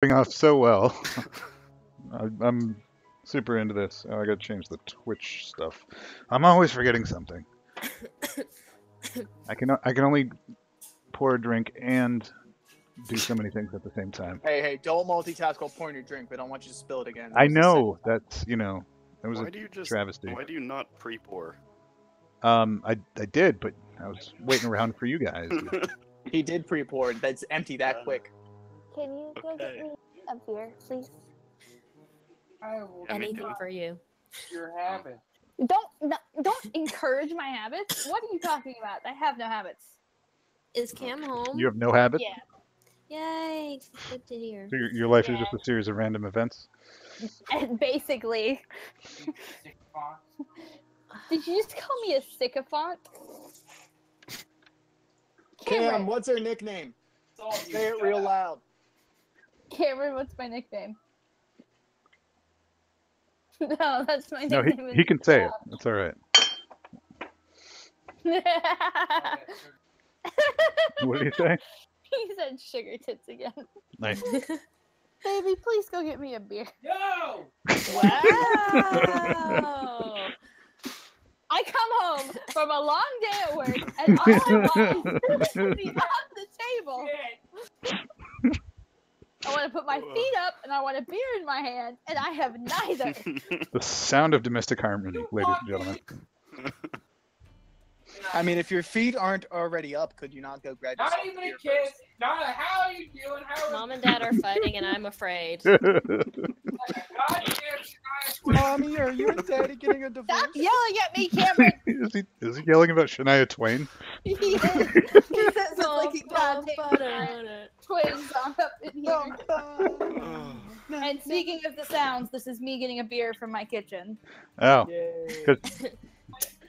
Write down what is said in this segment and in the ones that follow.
off so well. I'm super into this. Oh, I gotta change the Twitch stuff. I'm always forgetting something. I can only pour a drink and do so many things at the same time. Hey, don't multitask while pouring your drink. We don't want you to spill it again. I know that's that was Why a do you just travesty. Why do you not pre-pour? I did, but I was waiting around for you guys. He did pre-pour. That's empty that quick. Can you go get me a beer, please? Anything for you. Your habit. Don't encourage my habits. What are you talking about? I have no habits. Is Cam home? You have no habit. Yeah. Yay! Good to hear. So your life is just a series of random events. And basically. Did you just call me a sycophant? Cam, what's her nickname? Say it real loud. Cameron, what's my nickname? No, that's my No, nickname. he can say it. That's all right. What did he say? He said sugar tits again. Nice. Baby, please go get me a beer. No! Wow! I come home from a long day at work, and all I want is to be on the table. I want to put my feet up, and I want a beer in my hand, and I have neither. The sound of domestic harmony, ladies and gentlemen. I mean, if your feet aren't already up, could you not go grab Not yourself even a a beer kiss. first? Not a how are you doing? Mom and Dad are fighting, and I'm afraid. Mommy, are you and Daddy getting a divorce? Stop yelling at me, Cameron. Is he yelling about Shania Twain? He is. He says it's like a goddamn twin song up in here. And speaking of the sounds, this is me getting a beer from my kitchen. Oh, Yay.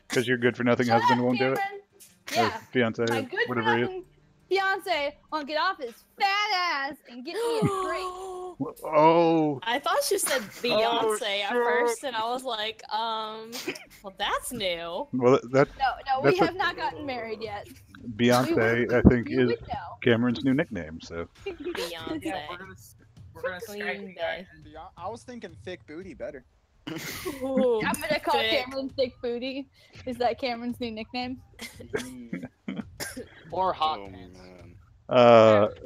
because your good for nothing Shut husband up, won't do it? Cameron. Or Yeah. fiance, My or good for whatever he is. nothing fiance won't get off his fat ass and get me a drink. Oh, I thought you said Beyonce at first, and I was like, well, that's new. well, that No, we That's have not gotten married yet. Beyonce, I think, You is would know. Cameron's new nickname. So Beyonce. Yeah, we're gonna Queen Skype you Bey. guys. I was thinking thick booty better. Ooh, I'm gonna call thick. Cameron Thick Booty. Is that Cameron's new nickname? Or hot Oh pants. man.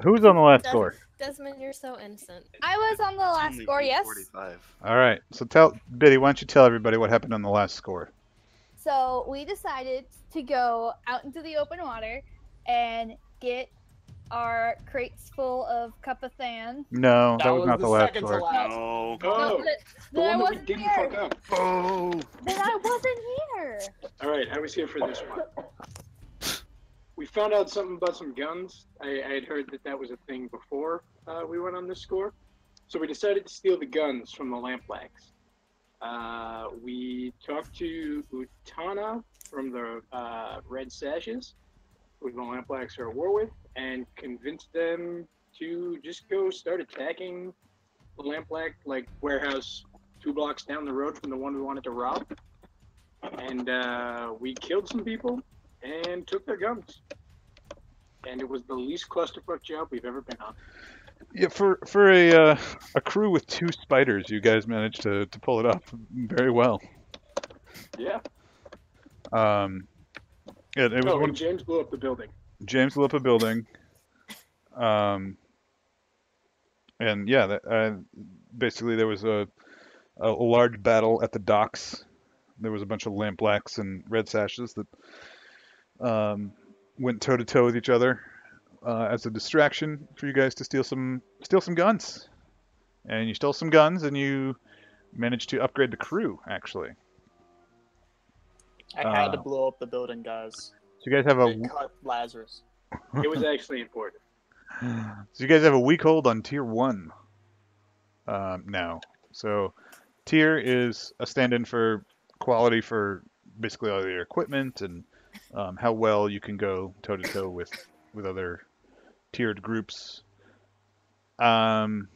who's on the last score? Desmond, you're so innocent. I was on the last Only score, yes. 45. All right, so tell Biddy, why don't you tell everybody what happened on the last score? So we decided to go out into the open water and get our crates full of Cupathan. No, that That was was not the the last second to score. last. No. No, Oh, that the I one that we wasn't didn't here. fuck up. Oh. That I wasn't here. All right, I was here for this one. We found out something about some guns. I had heard that was a thing before we went on this score. So we decided to steal the guns from the Lamplax. We talked to Utana from the Red Sashes, who the Lamplax are at war with, and convinced them to just go start attacking the Lamplax warehouse 2 blocks down the road from the one we wanted to rob. And we killed some people and took their guns. And it was the least clusterfuck job we've ever been on. Yeah, for a crew with 2 spiders, you guys managed to pull it off very well. Yeah. It was Oh, one. and James blew up the building. James blew up a building. And yeah, basically there was a large battle at the docks. There was a bunch of Lamplax and Red Sashes that went toe to toe with each other as a distraction for you guys to steal some guns. And you stole some guns, and you managed to upgrade the crew. Actually, I had to blow up the building, guys. so you guys have They cut Lazarus. It was actually important. So you guys have a weak hold on Tier 1 now. So Tier is a stand-in for quality for basically all your equipment and how well you can go toe-to-toe with other tiered groups. And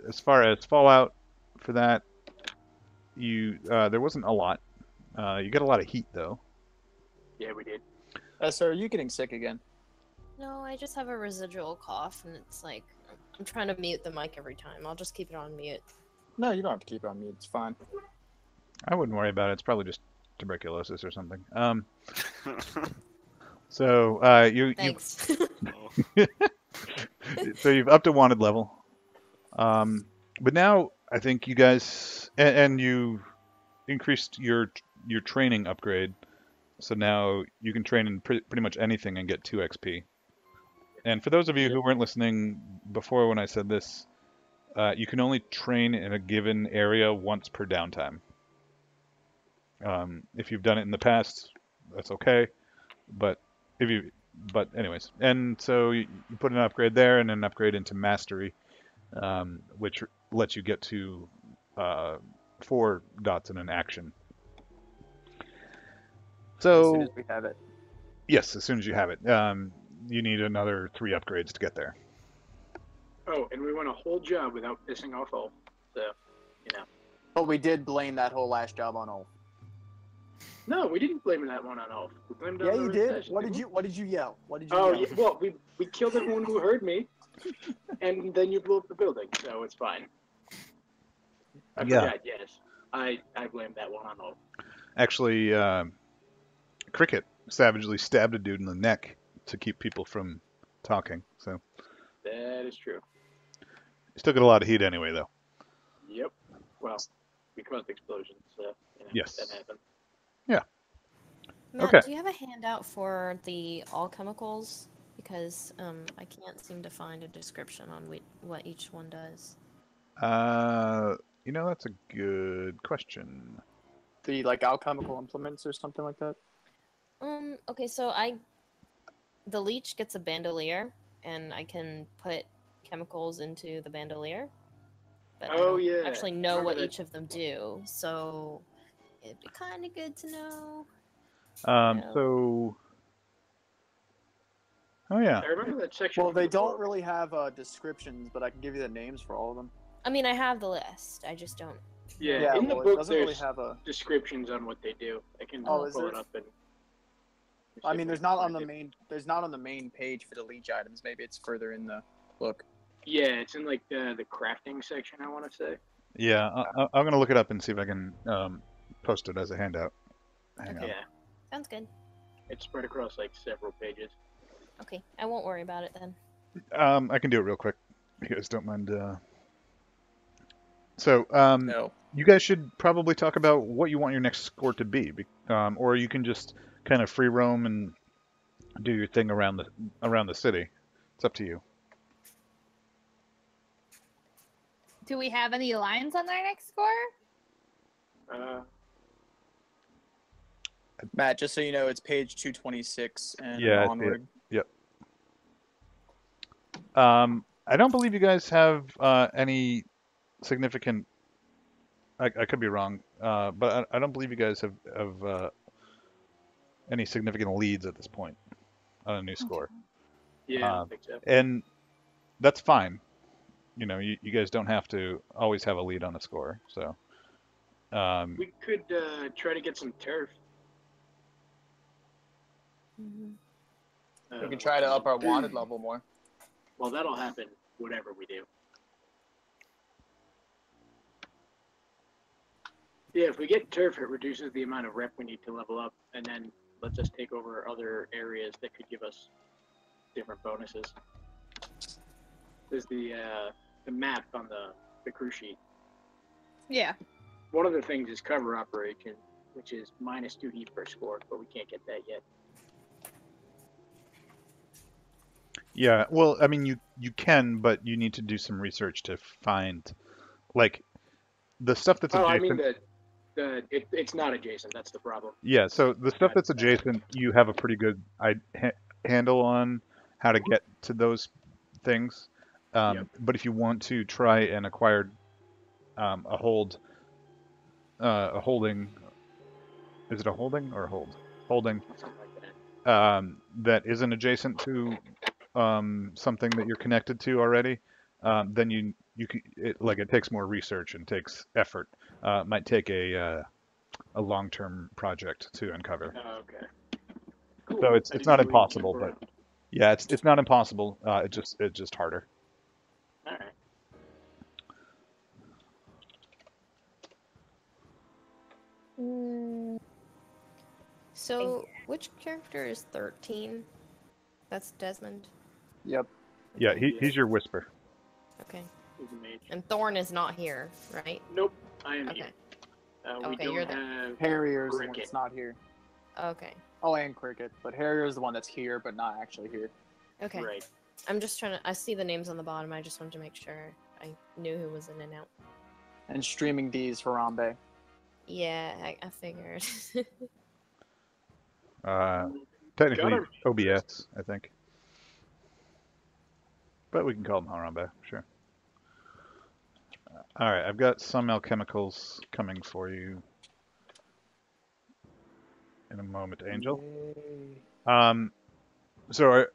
as far as Fallout for that, there wasn't a lot. You got a lot of heat, though. Yeah, we did. Sir, are you getting sick again? No, I just have a residual cough, and it's like I'm trying to mute the mic every time. I'll just keep it on mute. No, you don't have to keep it on mute. It's fine. I wouldn't worry about it. It's probably just tuberculosis or something. So you Thanks. so you've upped to wanted level. But now I think you guys and you increased your training upgrade. So now you can train in pretty much anything and get 2 XP. And for those of you who weren't listening before when I said this, you can only train in a given area once per downtime. If you've done it in the past, that's okay. But anyways, and so you put an upgrade there and an upgrade into mastery, which lets you get to 4 dots in an action. As soon So as we have it. yes, as soon as you have it, you need another 3 upgrades to get there. Oh, and we won a whole job without pissing off Ulf. So, you know. But we did blame that whole last job on Ulf. No, we didn't blame that one on Ulf. We blamed it Yeah, on the you did. recession. What did you yell? What did you Oh, yell? yeah, well, we killed everyone who heard me, and then you blew up the building, so it's fine. I Yeah. forgot, yes. I blamed that one on Ulf. Actually, Cricket savagely stabbed a dude in the neck to keep people from talking. So That is true. you still get a lot of heat anyway, though. Yep. Well, we caused explosions, so, you know, Yes. that happened. Matt, Okay. do you have a handout for the all chemicals? Because I can't seem to find a description on what each one does. That's a good question. The like alchemical implements or something like that. Okay, so the leech gets a bandolier, and I can put chemicals into the bandolier. But I Oh, don't yeah. actually know Remember what that- each of them do, so it'd be kind of good to know. So, oh yeah, I remember that section. Well, from they the don't book. really have descriptions, but I can give you the names for all of them. I mean, I have the list. I just don't. Yeah, in the well, it book, doesn't there's really have a. descriptions on what they do. I can Oh, is pull it there? up and. I mean, there's not on the main. There's not on the main page for the leech items. Maybe it's further in the book. Yeah, it's in like the crafting section. I want to say. yeah. I'm gonna look it up and see if I can post it as a handout. Hang on. Yeah, Sounds good. it's spread across like several pages. Okay, I won't worry about it then. I can do it real quick. If you guys don't mind. So, No. you guys should probably talk about what you want your next score to be, or you can just kind of free roam and do your thing around the city. It's up to you. Do we have any lines on our next score? Matt, just so you know, it's page 226 and Yeah, I see it. onward. I don't believe you guys have any significant. I could be wrong, but I don't believe you guys have any significant leads at this point on a new score, Yeah, I don't think so. and that's fine. You guys don't have to always have a lead on a score. So, We could try to get some turf. We can try to up our wanted level more. Well, that'll happen whatever we do. Yeah, if we get turf, it reduces the amount of rep we need to level up, and then lets us take over other areas that could give us different bonuses. There's the map on the crew sheet. Yeah. One of the things is cover operation, which is -2 heat per score, but we can't get that yet. yeah. Well, I mean, you can, but you need to do some research to find, like, the stuff that's Oh, adjacent. I mean it's not adjacent. That's the problem. Yeah, so the stuff that's adjacent, you have a pretty good handle on how to get to those things. Yep. But if you want to try and acquire a holding, is it a holding or a hold? Holding Something like that. that isn't adjacent to something that you're connected to already, then it takes more research and takes effort. Might take a long-term project to uncover. Oh, okay. Cool. So I it's didn't not know we could impossible, jump but around. Yeah, it's not impossible. It's just harder. All right. Mm, so, which character is 13? That's Desmond. Yep. Yeah, Okay. he's your whisper. Okay. He's a mage. And Thorn is not here, right? Nope, I am Okay. here. We Okay, don't you're there. have Harrier's the one Cricket. that's not here. Okay. Oh, and Cricket, but Harrier's the one that's here, but not actually here. Okay. Right. I'm just trying to. I see the names on the bottom. I just wanted to make sure I knew who was in and out. And Streaming D is Harambe. Yeah, I figured. Technically Got him. OBS, I think. But we can call him Harambe, sure. All right, I've got some alchemicals coming for you in a moment, Angel. So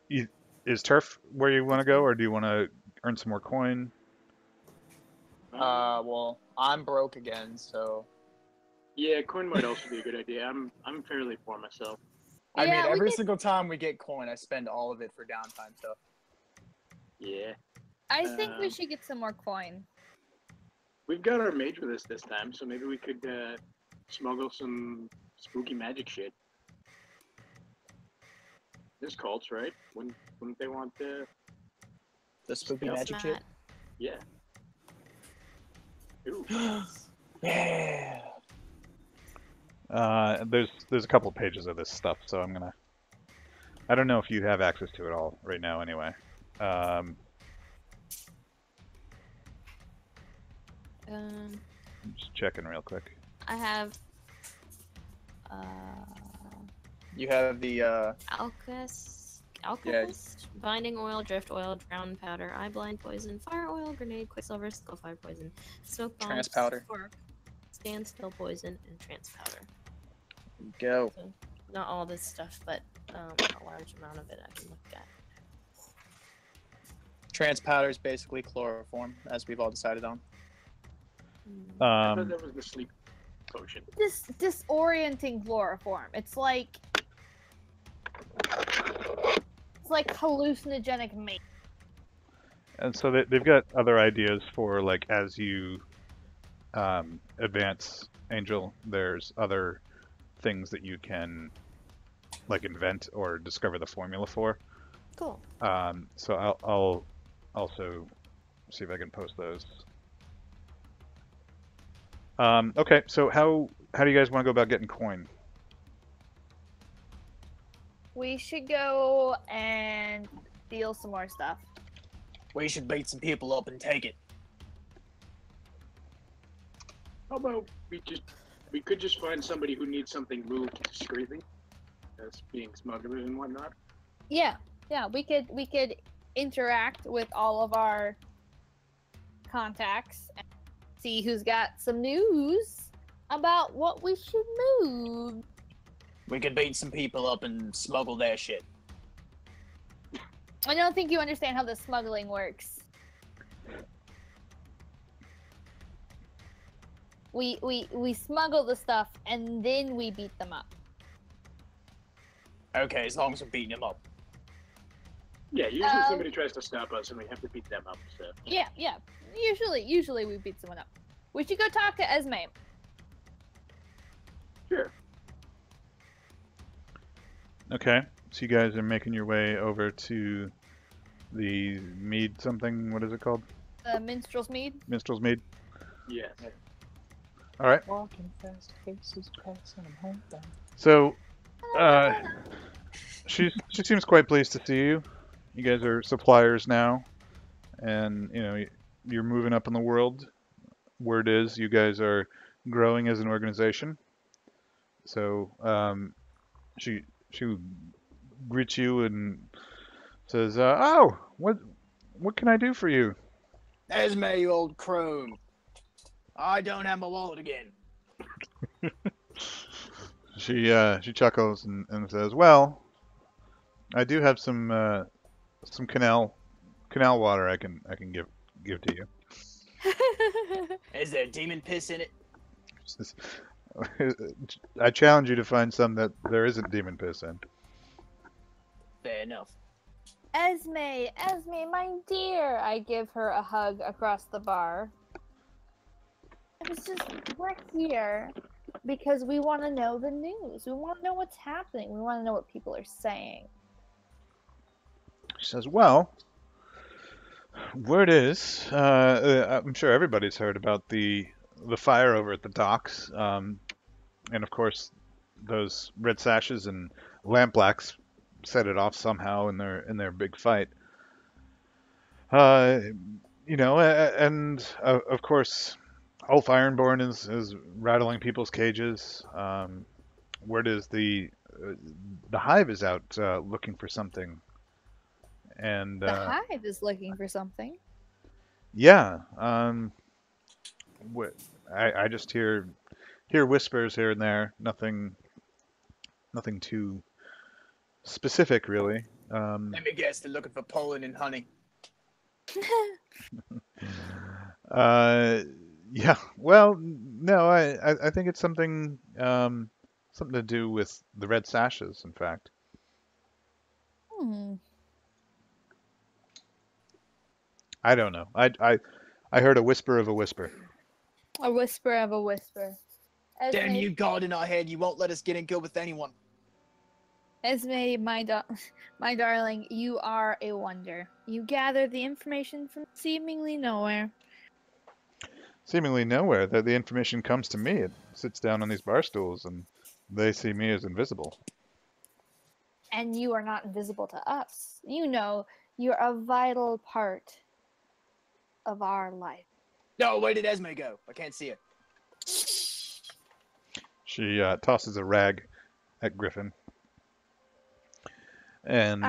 is turf where you want to go, or do you want to earn some more coin? Well, I'm broke again, so Yeah, coin might also be a good idea. I'm fairly poor myself. I Yeah, mean, we every could- single time we get coin, I spend all of it for downtime stuff. Yeah. I think we Um, should get some more coin. We've got our mage with us this time, so maybe we could smuggle some spooky magic shit. There's cults, right? Wouldn't they want The spooky Feels magic shit. mad. yeah. Ooh. Yeah. There's a couple pages of this stuff, so I don't know if you have access to it all right now anyway. Um, I'm just checking real quick. I have. You have the Alchemist, binding oil, drift oil, drown powder, eye blind poison, fire oil, grenade, quicksilver, skull fire poison, smoke bomb, Trance powder. spark, standstill poison, and trance powder. go. So, not all this stuff, but a large amount of it I can look at. Trance powder is basically chloroform, as we've all decided on. I thought that was the sleep potion. This disorienting chloroform. It's like hallucinogenic meat. And so they've got other ideas for like as you advance, Angel. There's other things that you can like invent or discover the formula for. Cool. So I'll also see if I can post those. Okay, so how do you guys want to go about getting coin? We should go and steal some more stuff. We should beat some people up and take it. How about we could just find somebody who needs something moved discreetly, as being smugglers and whatnot. Yeah, we could interact with all of our contacts and see who's got some news about what we should move. We could beat some people up and smuggle their shit. I don't think you understand how the smuggling works. We smuggle the stuff and then we beat them up. Okay, as long as we're beating them up. Yeah, usually somebody tries to stop us and we have to beat them up. So Yeah. Usually we beat someone up. We should go talk to Esme. sure. Okay, so you guys are making your way over to the mead something. What is it called? The minstrel's mead. Minstrel's mead. Yeah. All right. Walking fast, faces passing, I'm homebound. So, she seems quite pleased to see you. You guys are suppliers now, and you know you're moving up in the world. Word is you guys are growing as an organization. So she greets you and says, "Oh, what can I do for you?" Esme, you old crone. I don't have my wallet again. She chuckles and says, "Well, I do have some canal water I can give to you." Is there demon piss in it? I challenge you to find some that there isn't demon piss in. Fair enough. Esme, Esme, my dear. I give her a hug across the bar. We're here because we want to know the news. We want to know what's happening. We want to know what people are saying. She says, well, word is, I'm sure everybody's heard about the fire over at the docks, and of course, those red sashes and lampblacks set it off somehow in their big fight. Uh, and of course, Ulf Ironborn is rattling people's cages. Word is the hive is out looking for something, and The hive is looking for something. yeah, wh- I just hear whispers here and there. Nothing too specific, really. Let me guess, they're looking for pollen and honey. Uh, yeah. Well, no, I think it's something to do with the red sashes. In fact, Hmm. I don't know. I heard a whisper of a whisper. A whisper of a whisper. Damn Esme, you, God in our head, you won't let us get in good with anyone. Esme, my darling, you are a wonder. You gather the information from seemingly nowhere. Seemingly nowhere. That the information comes to me. It sits down on these bar stools, and they see me as invisible. And you are not invisible to us. You know, you're a vital part of our life. No, where did Esme go? I can't see it. She tosses a rag at Griffin, and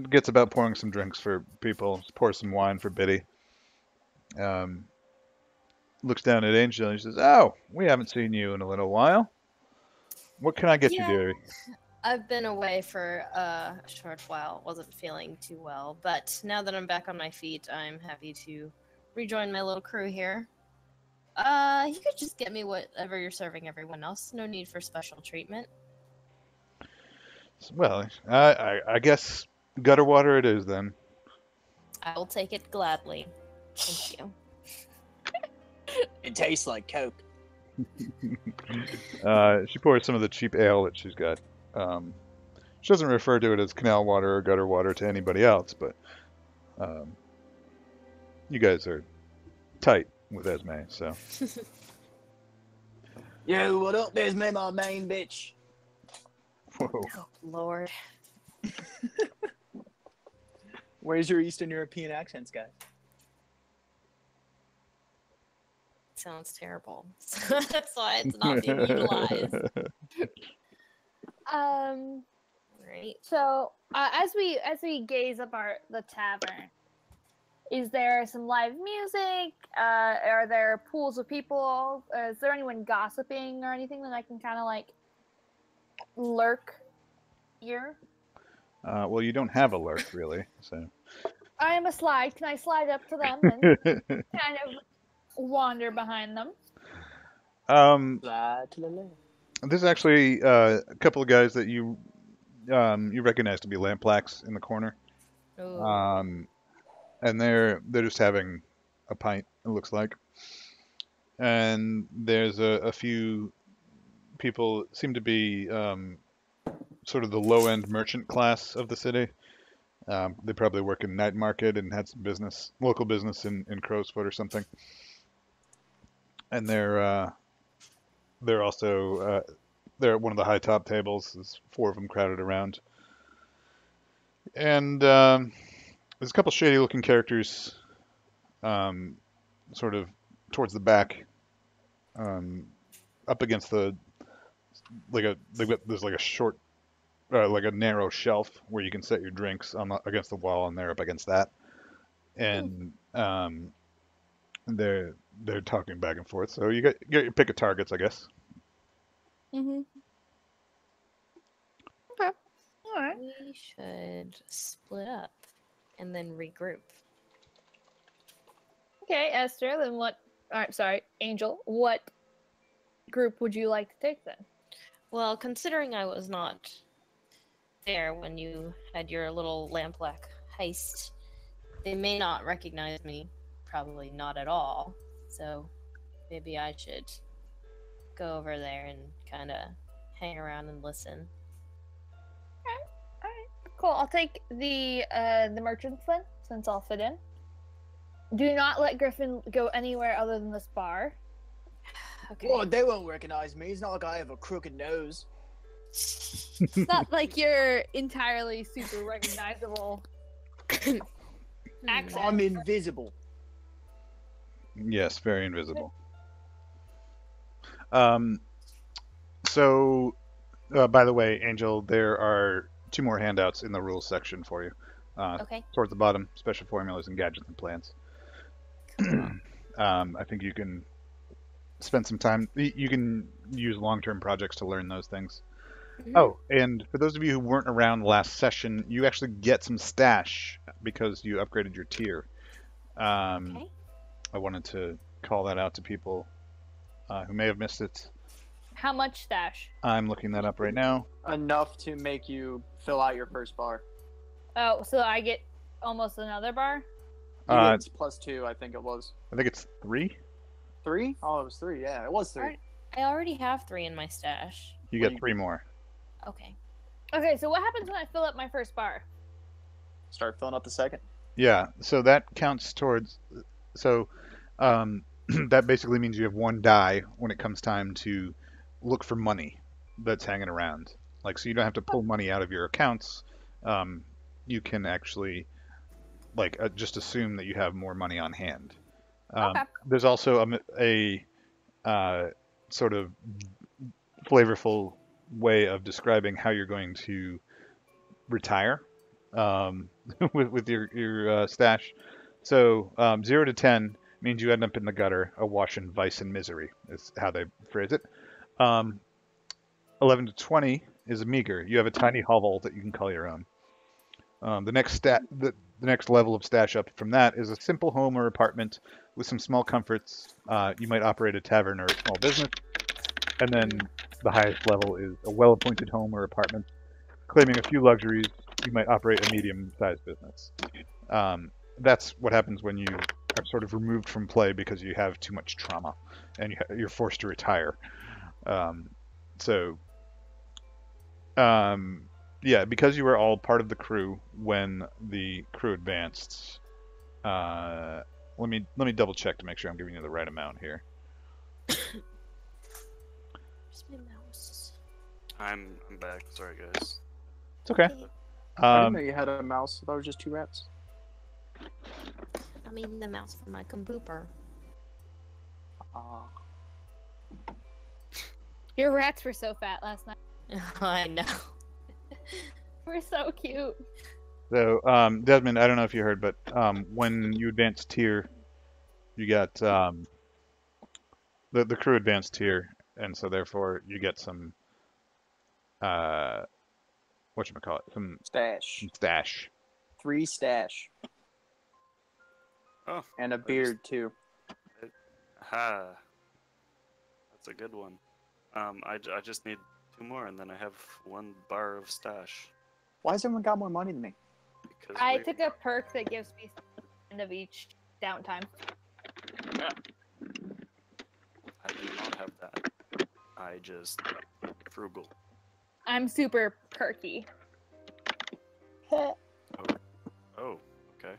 gets about pouring some drinks for people. Pours some wine for Biddy. Um, Looks down at Angel and she says, "Oh, we haven't seen you in a little while. What can I get you, Yeah. dearie?" I've been away for a short while. Wasn't feeling too well, but now that I'm back on my feet, I'm happy to rejoin my little crew here. You could just get me whatever you're serving everyone else. No need for special treatment. Well, I guess gutter water it is then. I will take it gladly. Thank you. It tastes like Coke. She pours some of the cheap ale that she's got. She doesn't refer to it as canal water or gutter water to anybody else, but um, you guys are tight with Esme, so. Yo, what up? There's me, my main bitch. Whoa. Oh, Lord. Where's your Eastern European accents, guys? Sounds terrible. That's why it's not being utilized. Right. So as we gaze up the tavern, is there some live music? Are there pools of people? Is there anyone gossiping or anything that I can kind of like lurk here? Well, you don't have a lurk, really, so. I am a slide. Can I slide up to them and kind of wander behind them? Slide to the left. There's actually a couple of guys that you recognize to be lamplacks in the corner. Ooh. And they're just having a pint, it looks like. And there's a few people seem to be sort of the low-end merchant class of the city. They probably work in night market and had some local business in Crowsfoot or something. And they're also they're at one of the high top tables. There's four of them crowded around. And there's a couple shady looking characters sort of towards the back, up against there's like a short, like a narrow shelf where you can set your drinks against the wall, and they're up against that, and they're talking back and forth. So you get your pick of targets, I guess. Mm-hmm. Okay. All right. We should split up and then regroup. Okay, Esther. Then what? All right. Sorry, Angel. What group would you like to take then? Well, considering I was not there when you had your little lampblack heist. They may not recognize me, probably not at all. So maybe I should go over there and kind of hang around and listen. Alright, cool. I'll take the merchants then, since I'll fit in. Do not let Griffin go anywhere other than this bar. Okay. Well, they won't recognize me. It's not like I have a crooked nose. It's not like you're entirely super recognizable. Accent. I'm invisible. Yes, very invisible. So, by the way, Angel, there are 2 more handouts in the rules section for you. Okay. Towards the bottom, special formulas and gadgets and plans. I think you can spend some time. You can use long-term projects to learn those things. Mhm. Oh, and for those of you who weren't around last session, you actually get some stash because you upgraded your tier. Okay. I wanted to call that out to people who may have missed it. How much stash? I'm looking that up right now. Enough to make you fill out your first bar. Oh, so I get almost another bar? You Uh, get +2, I think it was. I think it's 3. 3? Oh, it was 3. Yeah, it was 3. Alright. I already have 3 in my stash. You Well, get 3 more. Okay. Okay, so what happens when I fill up my first bar? Start filling up the second. Yeah, so that counts towards. So that basically means you have 1 die when it comes time to look for money that's hanging around. Like, so you don't have to pull money out of your accounts. You can actually, like, just assume that you have more money on hand. Okay. There's also a sort of flavorful way of describing how you're going to retire with your stash. So 0 to 10 means you end up in the gutter, awash in vice and misery, is how they phrase it. 11 to 20 is a meager. You have a tiny hovel that you can call your own. The next level of stash up from that is a simple home or apartment with some small comforts. You might operate a tavern or a small business. And then the highest level is a well-appointed home or apartment, claiming a few luxuries. You might operate a medium-sized business. That's what happens when you are sort of removed from play because you have too much trauma and you're forced to retire. Yeah, because you were all part of the crew when the crew advanced. Let me double check to make sure I'm giving you the right amount here. Where's my mouse? I'm back. Sorry, guys. It's okay. I didn't know you had a mouse. I thought it was just 2 rats. I'm eating the mouse from my computer. Ah. Your rats were so fat last night. I know. We're so cute. So, Desmond, I don't know if you heard, but when you advance tier, you got the crew advanced tier, and so therefore you get some whatchamacallit, some Stash. stash. 3 stash. Oh, And a beard, too. ha. That's a good one. I just need 2 more, and then I have 1 bar of stash. Why has everyone got more money than me? Because I took a perk that gives me end of each downtime. I do not have that. I just frugal. I'm super perky. Oh, okay.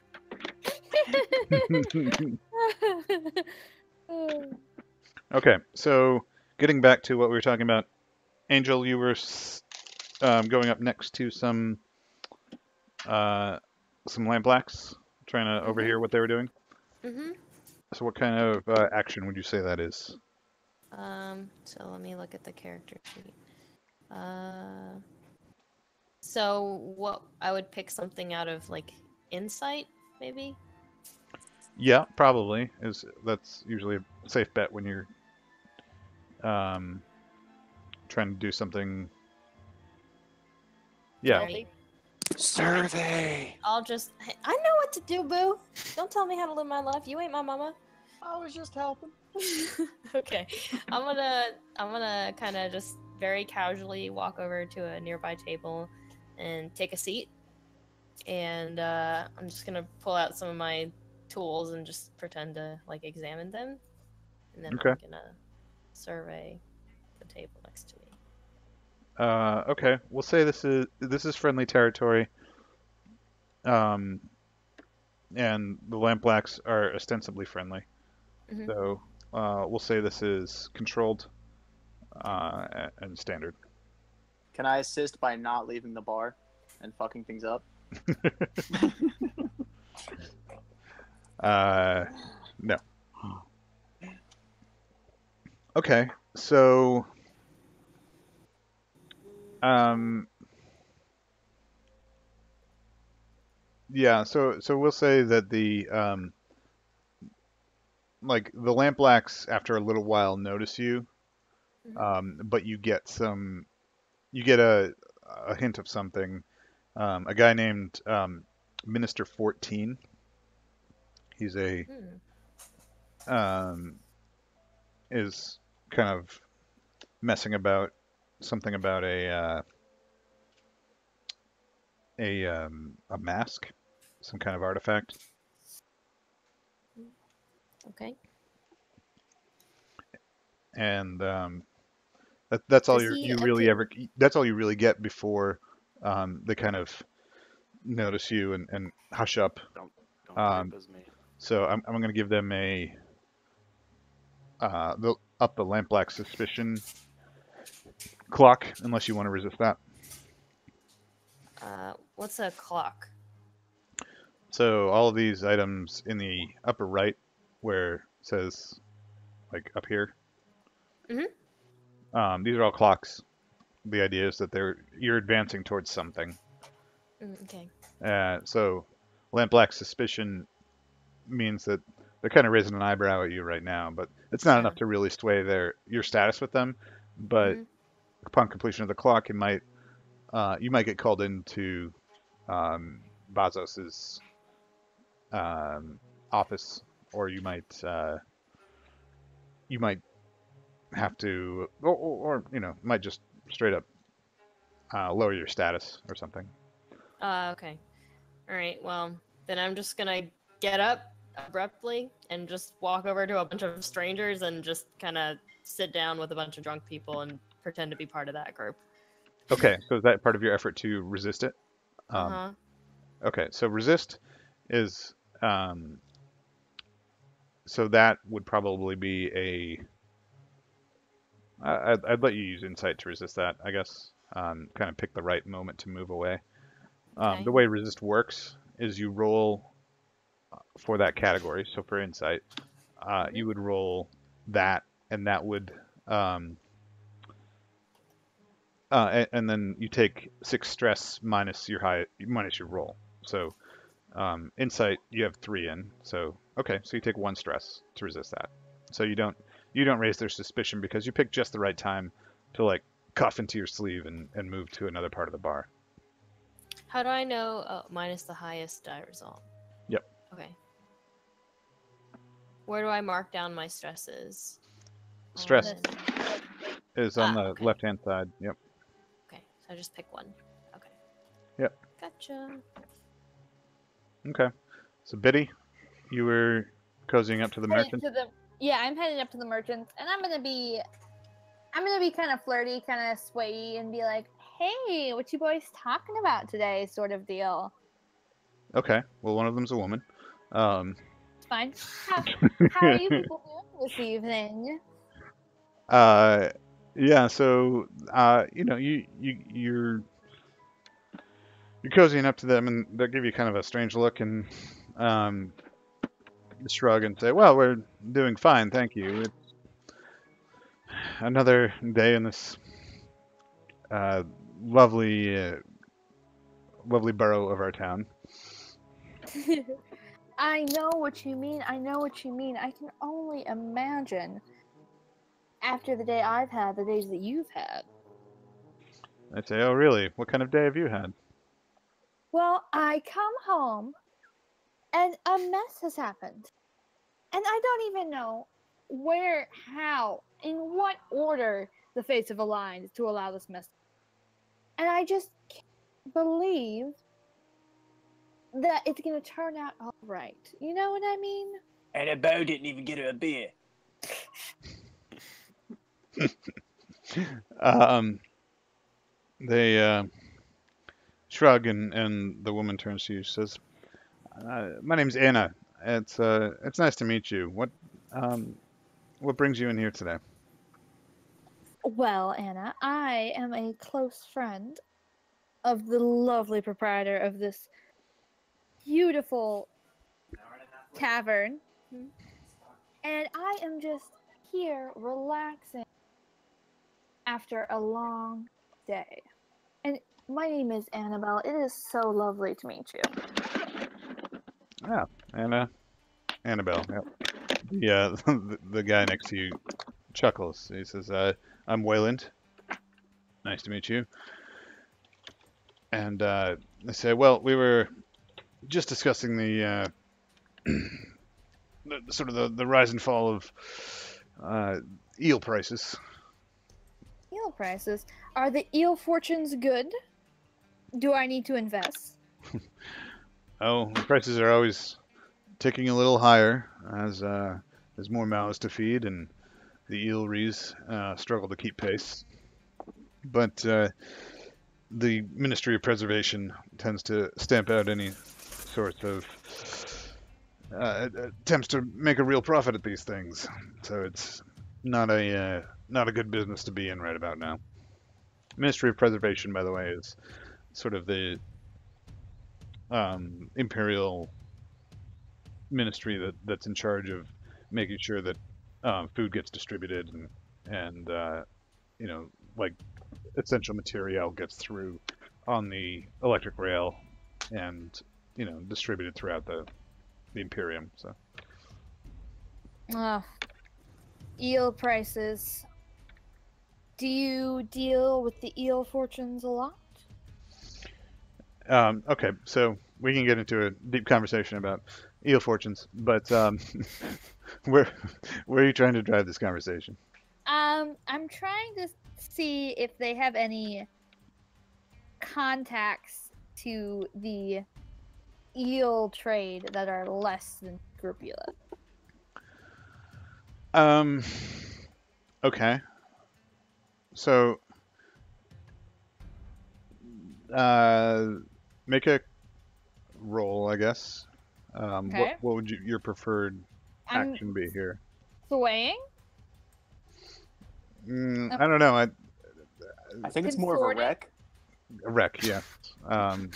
Okay, so getting back to what we were talking about, Angel, you were going up next to some lampblacks, trying to overhear what they were doing. Mm-hmm. So what kind of action would you say that is? So let me look at the character sheet. So what I would pick something out of like insight, maybe? Yeah, probably. That's usually a safe bet when you're trying to do something. Yeah. Right. Survey! I know what to do, boo. Don't tell me how to live my life. You ain't my mama. I was just helping. Okay. I'm gonna kind of just very casually walk over to a nearby table and take a seat. And I'm just gonna pull out some of my tools and just pretend to like examine them, and then Okay. I'm gonna survey the table next to me. Okay. We'll say this is friendly territory. Um, and the lampblacks are ostensibly friendly. Mhm. So we'll say this is controlled and standard. Can I assist by not leaving the bar and fucking things up? No. Okay. So um, yeah. So we'll say that the like the lampblacks after a little while notice you, but you get a hint of something. A guy named Minister 14. He's a Hmm. um, is kind of messing about something about a mask, some kind of artifact, Okay. and that's all Does he you really appear? ever. That's all you really get before they kind of notice you and hush up. Don't Um, creep as me. so I'm going to give them up the lampblack suspicion clock, unless you want to resist that. What's a clock? So all of these items in the upper right, where it says like up here, Mhm. these are all clocks. The idea is that you're advancing towards something. Okay. So lampblack suspicion means that they're kind of raising an eyebrow at you right now, but it's not enough Sure. to really sway your status with them. But Mhm. upon completion of the clock, you might get called into Bazos's office, or you might have to, or might just straight up lower your status or something. Okay. All right. Well, then I'm just gonna get up abruptly and just walk over to a bunch of strangers and just kind of sit down with a bunch of drunk people and pretend to be part of that group. Okay, so is that part of your effort to resist it? Uh Um, huh. okay, so resist is so that would probably be I'd let you use insight to resist that, I guess. Kind of pick the right moment to move away. Okay. The way resist works is you roll for that category. So for insight, you would roll that, and that would and then you take 6 stress minus minus your roll. So insight you have 3 in. So okay, so you take 1 stress to resist that. So you don't raise their suspicion because you picked just the right time to like cuff into your sleeve and move to another part of the bar. How do I know? Oh, minus the highest die result. Yep. Okay. Where do I mark down my stresses? Stress On- is on the Okay. left-hand side. Yep. Okay. So I just pick one. Okay. Yep. Gotcha. Okay. So Biddy, you were cozying up to the Heading merchant. to the I'm heading up to the merchants, and I'm gonna be kind of flirty, kind of swayy, and be like, "Hey, what you boys talking about today?" Sort of deal. Okay. Well, one of them's a woman. Um, It's fine. How are you people doing this evening? uh, yeah. So you're cozying up to them, and they'll give you kind of a strange look and um, shrug and say, "Well, we're doing fine, thank you. It's another day in this uh, lovely, lovely borough of our town." I know what you mean. I know what you mean. I can only imagine after the day I've had, the days that you've had. I say, "Oh, really? What kind of day have you had?" Well, I come home and a mess has happened. And I don't even know where, how, in what order the fates have aligned to allow this mess. And I just believe that it's gonna turn out all right. You know what I mean? And that bow didn't even get her a beer. Um, they shrug, and the woman turns to you. She says, "My name's Anna. It's nice to meet you. What brings you in here today?" Well, Anna, I am a close friend of the lovely proprietor of this beautiful tavern, and I am just here relaxing after a long day. And my name is Annabelle. It is so lovely to meet you. Yeah, Annabelle. Yep. Yeah, the guy next to you chuckles. He says, "I'm Wayland. Nice to meet you." And they say, "Well, we were just discussing the sort of the rise and fall of eel prices." Eel prices. Are the eel fortunes good? Do I need to invest? Oh, the prices are always ticking a little higher as there's more mouths to feed, and the eelries struggle to keep pace. But the Ministry of Preservation tends to stamp out any sort of attempts to make a real profit at these things. So it's not a good business to be in right about now. Ministry of Preservation, by the way, is sort of the imperial ministry that's in charge of making sure that food gets distributed, and you know, like essential material gets through on the electric rail, and distributed throughout the Imperium. So Ah, eel prices. Do you deal with the eel fortunes a lot? okay, so we can get into a deep conversation about eel fortunes, but where where are you trying to drive this conversation? I'm trying to see if they have any contacts to the eel trade that are less than scrupulous. Um, okay, so uh, make a roll, I guess. Okay. What would your preferred I'm action be here? swaying, I don't know. I think it's more of a Consorting? wreck. A wreck, yeah. Um,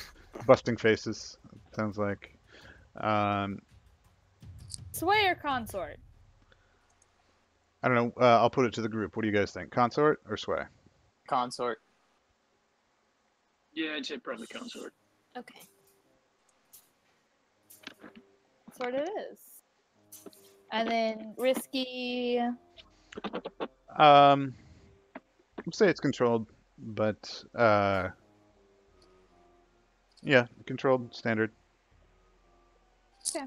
busting faces, sounds like. Um, sway or consort. I don't know. I'll put it to the group. What do you guys think? Consort or sway? Consort. Yeah, I'd say probably consort. Okay. Sort it is. And then risky. We'll say it's controlled, but yeah, controlled standard. Okay.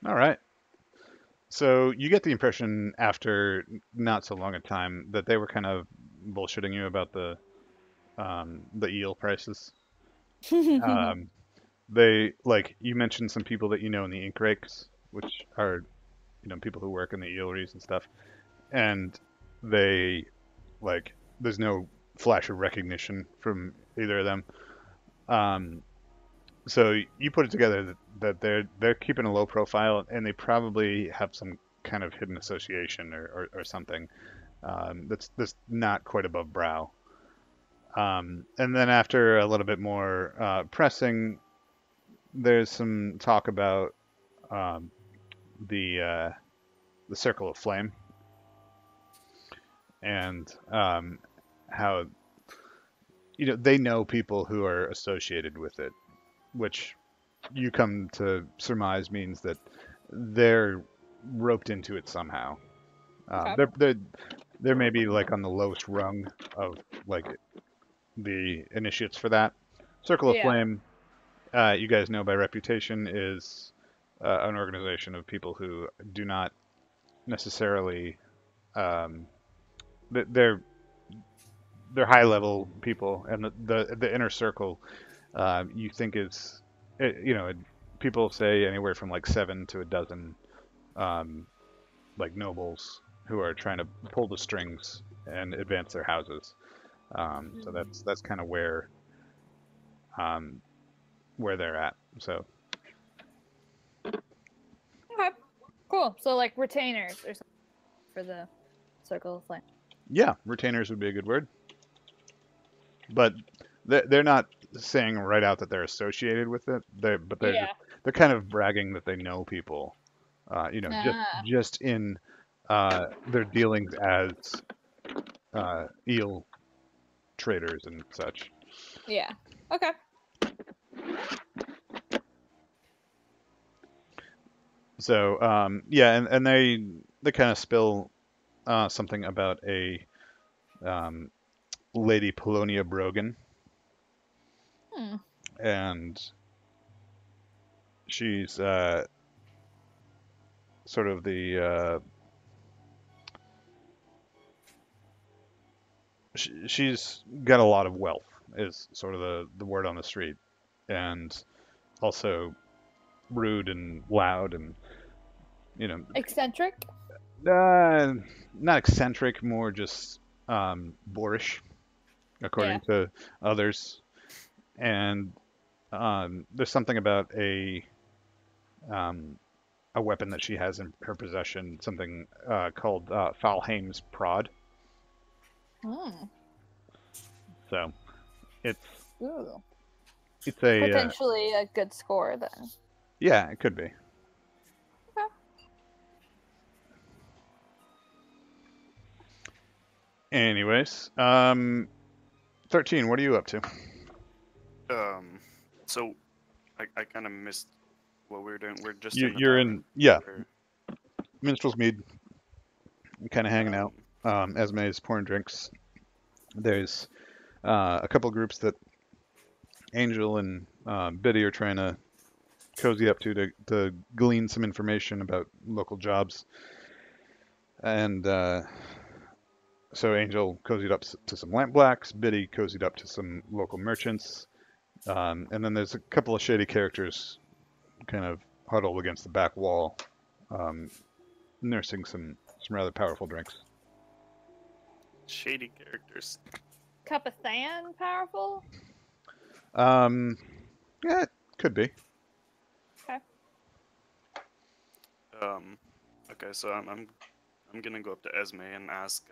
All right. So you get the impression after not so long a time that they were kind of bullshitting you about the eel prices. Um, they like you mentioned some people that you know in the ink rakes, which are people who work in the eeleries and stuff, and they like there's no flash of recognition from either of them. Um, so you put it together that they're keeping a low profile, and they probably have some kind of hidden association or something that's not quite above brow. And then after a little bit more pressing, there's some talk about um, the circle of flame, and how they know people who are associated with it, which you come to surmise means that they're roped into it somehow. Okay. They're maybe like on the lowest rung of like the initiates for that. Circle of Yeah. Flame, you guys know by reputation, is an organization of people who do not necessarily um, they're high level people, and the inner circle you think is people say anywhere from like 7 to 12 um, like nobles who are trying to pull the strings and advance their houses. So that's kind of um, where they're at. So Okay. Cool. So like retainers or something for the circle of flame. yeah, retainers would be a good word, but they're not saying right out that they're associated with it. They're Yeah. they're kind of bragging that they know people. Ah. Just in their dealings as eel traders and such. Yeah. Okay. So yeah, and they kind of spill something about a um, Lady Polonia Brogan, Hmm. and she's sort of she's got a lot of wealth, is sort of the word on the street, and also rude and loud and you know Eccentric. uh, not eccentric, more just boorish, Yeah. according to others. And there's something about um, a weapon that she has in her possession, something called Falheim's Prod. Hmm. So it's Ooh. it's a Potentially a good score then. yeah, it could be. Okay. Anyways, 13. What are you up to? So I kind of missed what we were doing. We're just You, in the you're tavern. in yeah, Or, Minstrel's Mead, kind of hanging out. um, Esme's pouring drinks. There's a couple groups that Angel and Biddy are trying to cozy up to glean some information about local jobs. And so Angel cozied up to some lampblacks, Biddy cozied up to some local merchants, and then there's a couple of shady characters kind of huddled against the back wall, um, nursing some rather powerful drinks. shady characters. Capithan powerful? Um, yeah, it could be. Okay. Okay, so I'm gonna go up to Esme and ask.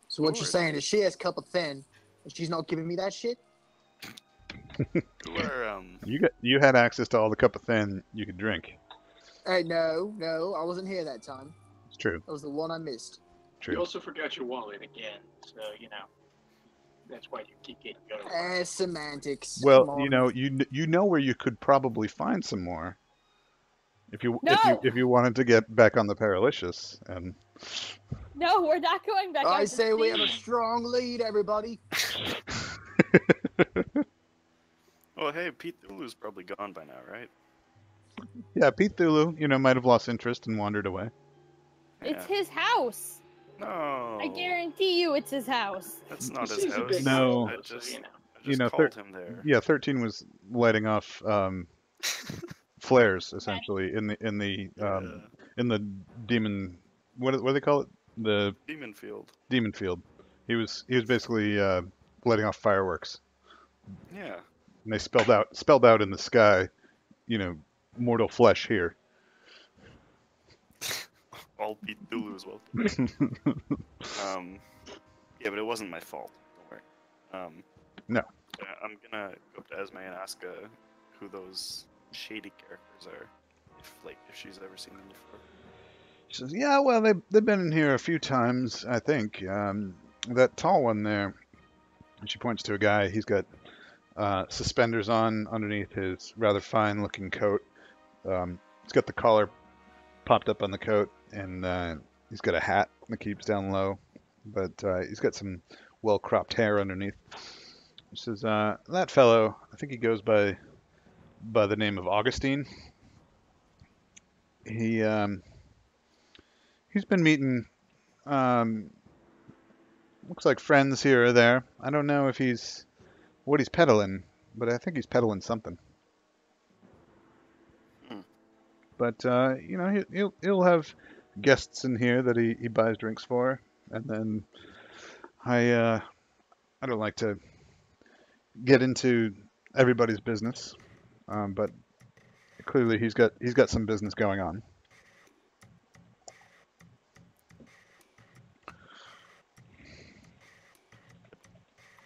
So what Who you're are saying is she has cup of thin, and she's not giving me that shit? who are You had access to all the cup of thin you could drink. Hey, no, I wasn't here that time. It's true. That was the one I missed. You True. also forgot your wallet again, so that's why you keep getting going. Semantics. Well, Come on. you know where you could probably find some more if you No! if you wanted to get back on the Paralicious. And No, we're not going back I out say to we have a sea. strong lead, everybody. Oh, hey, Pete Thulu's probably gone by now, right? yeah, Pete Thulu, might have lost interest and wandered away. It's Yeah. his house. No. I guarantee you it's his house. That's not He his seems a house. big No. asshole, I so, just, you know. I just know, called him there. Yeah, 13 was lighting off flares essentially Yeah. in the demon what do they call it? The Demon Field. demon field. He was basically letting off fireworks. Yeah. And they spelled out in the sky, mortal flesh here. All Pete Thulu as well. Yeah, but it wasn't my fault. Don't worry. No. I'm gonna go up to Esme and ask who those shady characters are, if she's ever seen them before. She says, "Yeah, well, they've been in here a few times, I think. That tall one there." And she points to a guy. He's got suspenders on underneath his rather fine-looking coat. He's got the collar popped up on the coat, and he's got a hat that keeps down low, but he's got some well-cropped hair underneath. She says, "That fellow, I think he goes by by the name of Augustine. He he's been meeting looks like friends here or there. I don't know if he's what he's peddling, but I think he's peddling something. Hmm. But you know, he'll have guests in here that he buys drinks for, and then I don't like to get into everybody's business, but clearly he's got some business going on.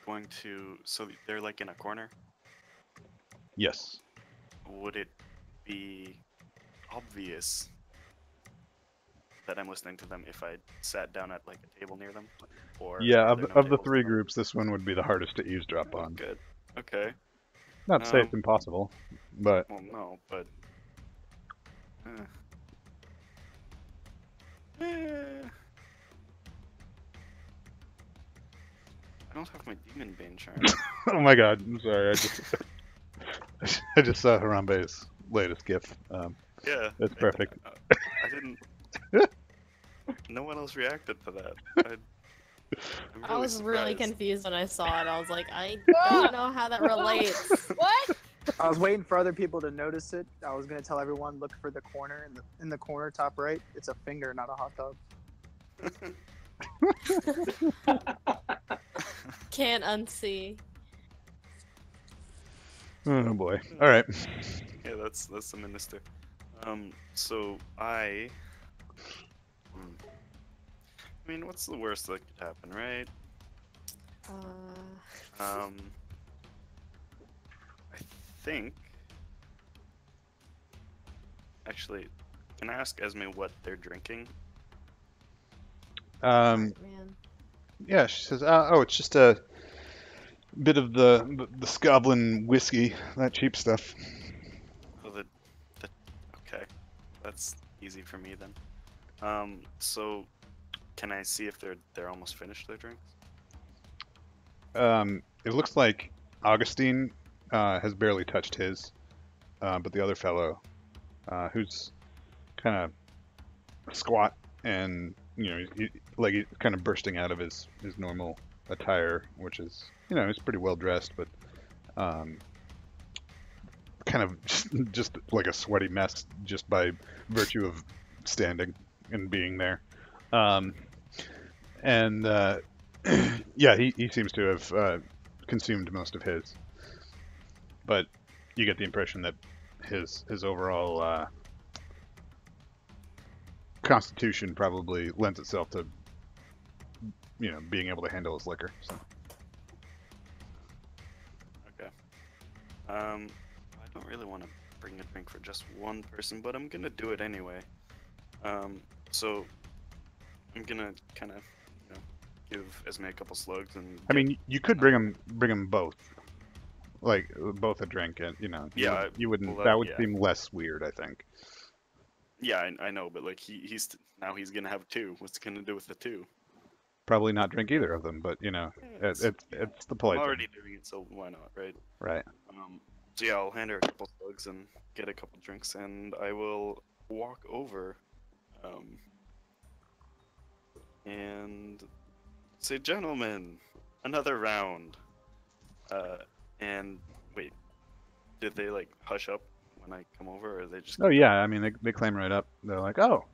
Going to. So they're like in a corner. Yes. Would it be obvious that I'm listening to them if I sat down at like a table near them? Or Yeah, are of, there no of the tables three around? groups, this one would be the hardest to eavesdrop Oh, on. good. Okay. Not to say it's Um, impossible, but Well, no, but. eh. Eh. I don't have my demon bane charm. oh my god, I'm sorry. I just saw Harambe's latest GIF. Yeah. That's perfect. I didn't. No one else reacted to that. I'm I was really surprised. confused when I saw it. I was like, I don't know how that relates. What? I was waiting for other people to notice it. I was gonna tell everyone look for the corner in the corner top right. It's a finger, not a hot dog. Can't unsee. Oh boy. All right. Yeah, that's the minister. So I. I mean, what's the worst that could happen, right? I think. Actually, can I ask Esme what they're drinking? Um, Man. yeah, she says, "Oh, it's just a bit of the Scoblin whiskey, that cheap stuff." Oh, the okay, that's easy for me then. So can I see if they're almost finished their drinks? It looks like Augustine has barely touched his, but the other fellow, who's kind of squat and he's kind of bursting out of his normal attire, which is he's pretty well dressed, but kind of just like a sweaty mess just by virtue of standing and being there. And yeah, he seems to have consumed most of his, but you get the impression that his overall constitution probably lends itself to being able to handle his liquor. So. Okay. I don't really want to bring a drink for just one person, but I'm gonna do it anyway. So I'm gonna kind of give Esme a couple slugs and. I mean, you could bring them both, like both a drink, and Yeah, you wouldn't. well, That would yeah. seem less weird, I think. Yeah, I know, but like he's now he's gonna have two. What's he gonna do with the two? Probably not drink either of them, but it's the I'm polite already thing, doing it, so why not, right? right? So yeah, I'll hand her a couple slugs and get a couple drinks, and I will walk over, and say, "Gentlemen, another round." And wait, did they like hush up when I come over, or they just? Oh yeah, I mean they climb right up. They're like, oh,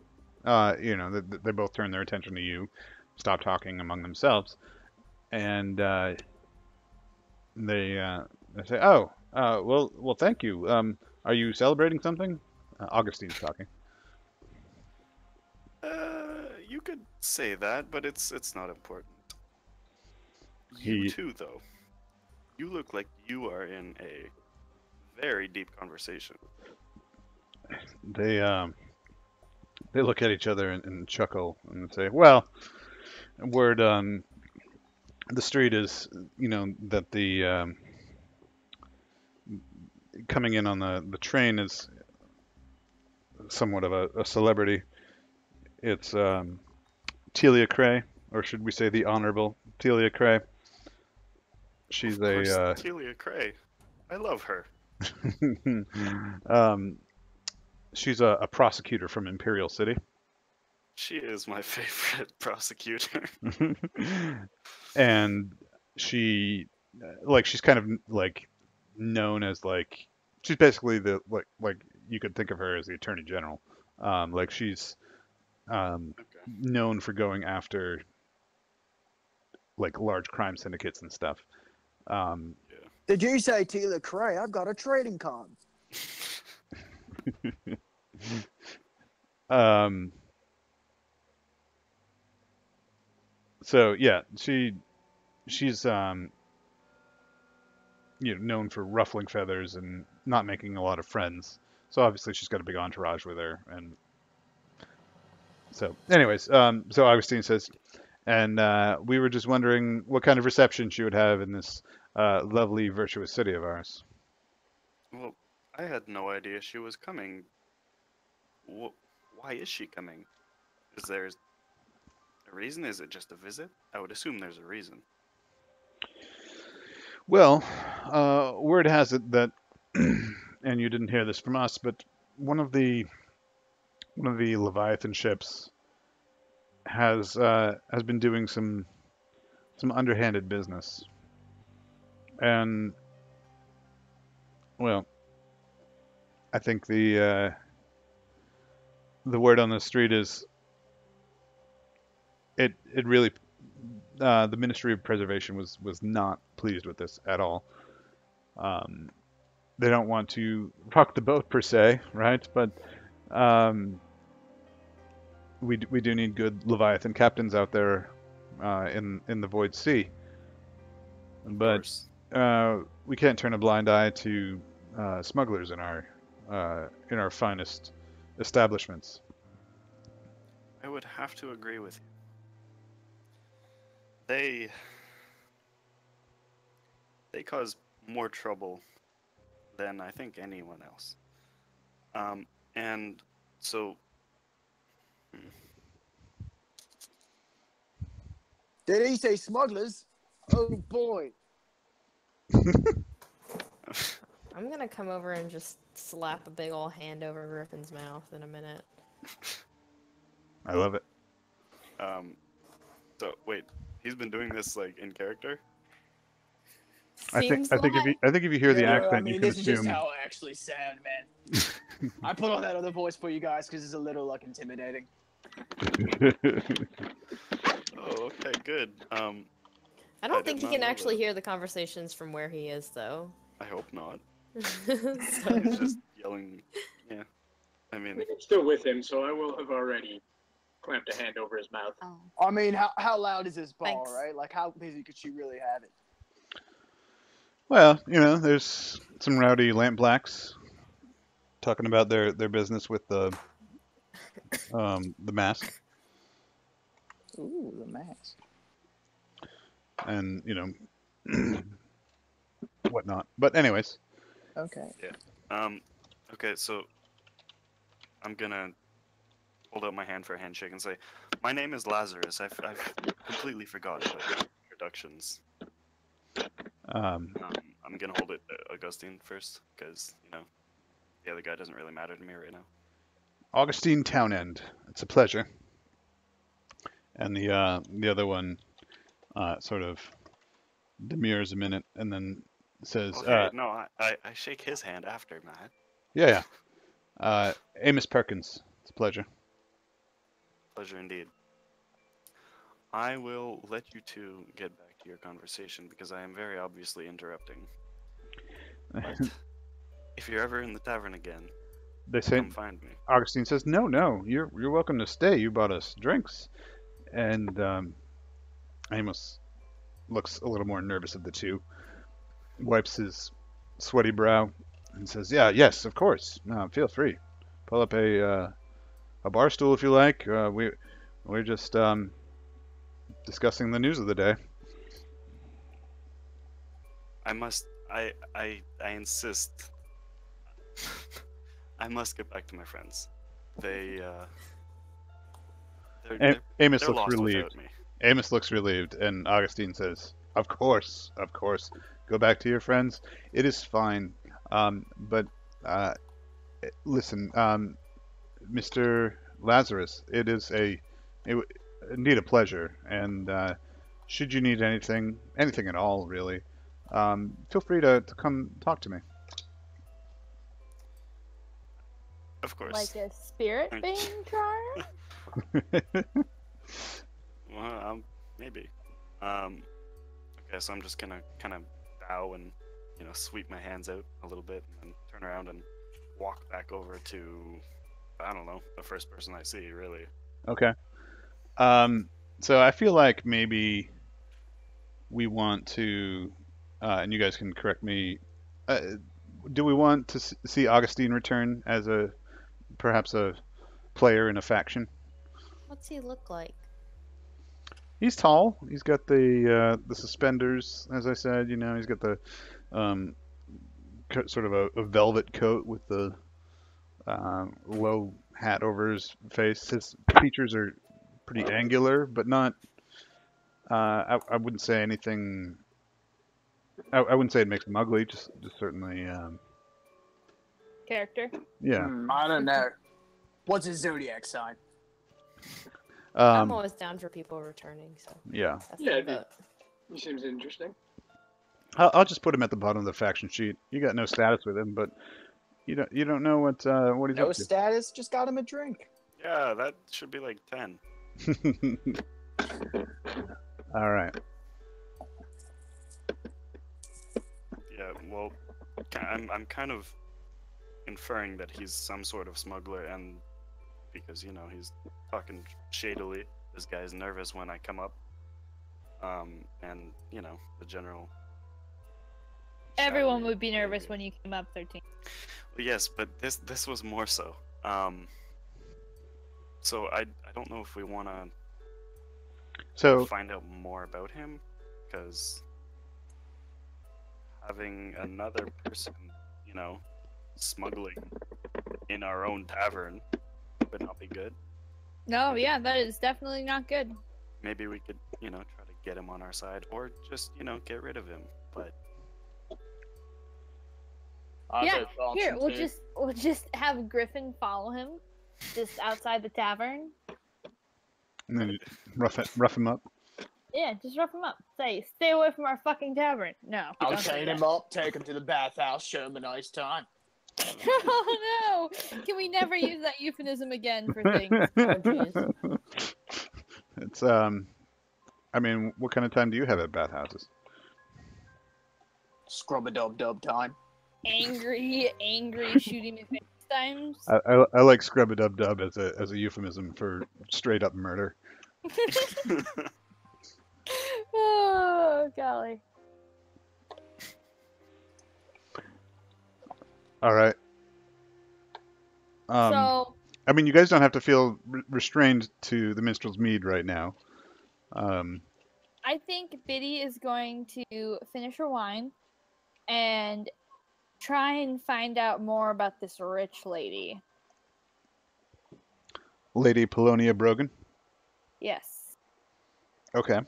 they both turn their attention to you, stop talking among themselves, and they say, oh, well, thank you. Are you celebrating something? Augustine's talking. You could say that, but it's not important. He- You too, though. You look like you are in a very deep conversation. They look at each other and chuckle and say, well, word on the street is, that the coming in on the train is somewhat of a celebrity. It's Telia Cray, or should we say the Honorable Telia Cray. She's Of course, a Telia Cray. I love her. um, she's a prosecutor from Imperial City. She is my favorite prosecutor. And she like she's kind of like known as like she's basically the like you could think of her as the attorney general. Like she's Okay. known for going after like large crime syndicates and stuff. Um, Did you say Tila Cray? I've got a trading card. um, so yeah, she's known for ruffling feathers and not making a lot of friends. So obviously she's got a big entourage with her. And so, anyways, so Augustine says, and we were just wondering what kind of reception she would have in this lovely, virtuous city of ours. Well, I had no idea she was coming. Why is she coming? Is there a reason? Is it just a visit? I would assume there's a reason. Well, word has it that, and you didn't hear this from us, but one of the Leviathan ships has been doing some underhanded business, and well, I think the word on the street is it really the Ministry of Preservation was not pleased with this at all. Um, they don't want to rock the boat per se, right? But um, we do need good Leviathan captains out there in the Void Sea. Of But course. we can't turn a blind eye to smugglers in our finest establishments. I would have to agree with you. They cause more trouble than I think anyone else. And so Did he say smugglers? Oh boy. I'm gonna come over and just slap a big ol' hand over Griffin's mouth in a minute. I love it. So wait, he's been doing this like in character? I Seems think like if you hear the Yeah, accent, I mean, you can this is just assume. how I actually sound, man. I put on that other voice for you guys because it's a little like intimidating. Oh, okay, good. I I don't did think he not can know actually that. hear the conversations from where he is, though. I hope not. So, He's just yelling. Yeah. I mean, I'm still with him, so I will have already clamped a hand over his mouth. I mean, how loud is this bar, Thanks. right? Like, how busy could she really have it? Well, there's some rowdy lampblacks talking about their business with the mask Ooh, the mask. and whatnot. But anyways, Okay. okay, so I'm gonna hold out my hand for a handshake and say, "My name is Lazarus. I've completely forgotten about introductions." um, I'm gonna hold it to Augustine first, because the other guy doesn't really matter to me right now. Augustine Townend, it's a pleasure. And the other one sort of demurs a minute and then says, Okay, no, I shake his hand after, Matt. "Yeah, yeah, Amos Perkins, it's a pleasure." Pleasure indeed. I will let you two get back to your conversation because I am very obviously interrupting. But if you're ever in the tavern again, They say come find me. Augustine says, "No, you're welcome to stay. You bought us drinks." And Amos looks a little more nervous of the two, wipes his sweaty brow, and says, "Yeah, yes, of course. No, feel free. Pull up a bar stool if you like. We're just discussing the news of the day." I insist. I must get back to my friends. They're Amos looks lost relieved. without me. Amos looks relieved, and Augustine says, of course. Go back to your friends. It is fine. But uh, listen, Mr. Lazarus, it is indeed a pleasure. And should you need anything at all, really, feel free to come talk to me. Of course. Like a spirit Mm. being charged? Well, maybe. Okay, so I'm just gonna kind of bow and, sweep my hands out a little bit, and then turn around and walk back over to, I don't know, the first person I see, really. Okay. So I feel like maybe we want to, and you guys can correct me. Uh, do we want to see Augustine return as perhaps a player in a faction? What's he look like? He's tall. He's got the suspenders, as I said. He's got the um, sort of a velvet coat with the low hat over his face. His features are pretty angular, but not. I wouldn't say anything. I wouldn't say it makes him ugly. Just certainly. Character. Yeah. I don't know. What's his zodiac sign? I'm always down for people returning, so Yeah. that's Yeah, my it- vote. He seems interesting. I'll just put him at the bottom of the faction sheet. You got no status with him, but you don't know what he's No up to. status, just got him a drink. Yeah, that should be like 10. All right. Yeah, well, I'm kind of inferring that he's some sort of smuggler, and because, he's talking shadily. This guy's nervous when I come up. And, the general... Everyone shadowy would be nervous behavior. when you came up 13. Well, yes, but this was more so. So I don't know if we want to So find out more about him, because having another person, smuggling in our own tavern would not be good. No, yeah, that is definitely not good. Maybe we could, try to get him on our side, or just, get rid of him. But Yeah, here, we'll just have Griffin follow him, just outside the tavern. and then you rough him up. Yeah, just rough him up. Say, stay away from our fucking tavern. No. I'll don't say chain that. him up, take him to the bathhouse, show him a nice time. Oh no! Can we never use that euphemism again for things? Oh, jeez. It's I mean, what kind of time do you have at bathhouses? Scrub-a-dub-dub time. Angry shooting me face times. I like scrub a dub dub as a euphemism for straight up murder. Oh golly. All right. So I mean, you guys don't have to feel restrained to the minstrel's mead right now. I think Biddy is going to finish her wine and try and find out more about this rich lady. Lady Polonia Brogan. Yes. Okay.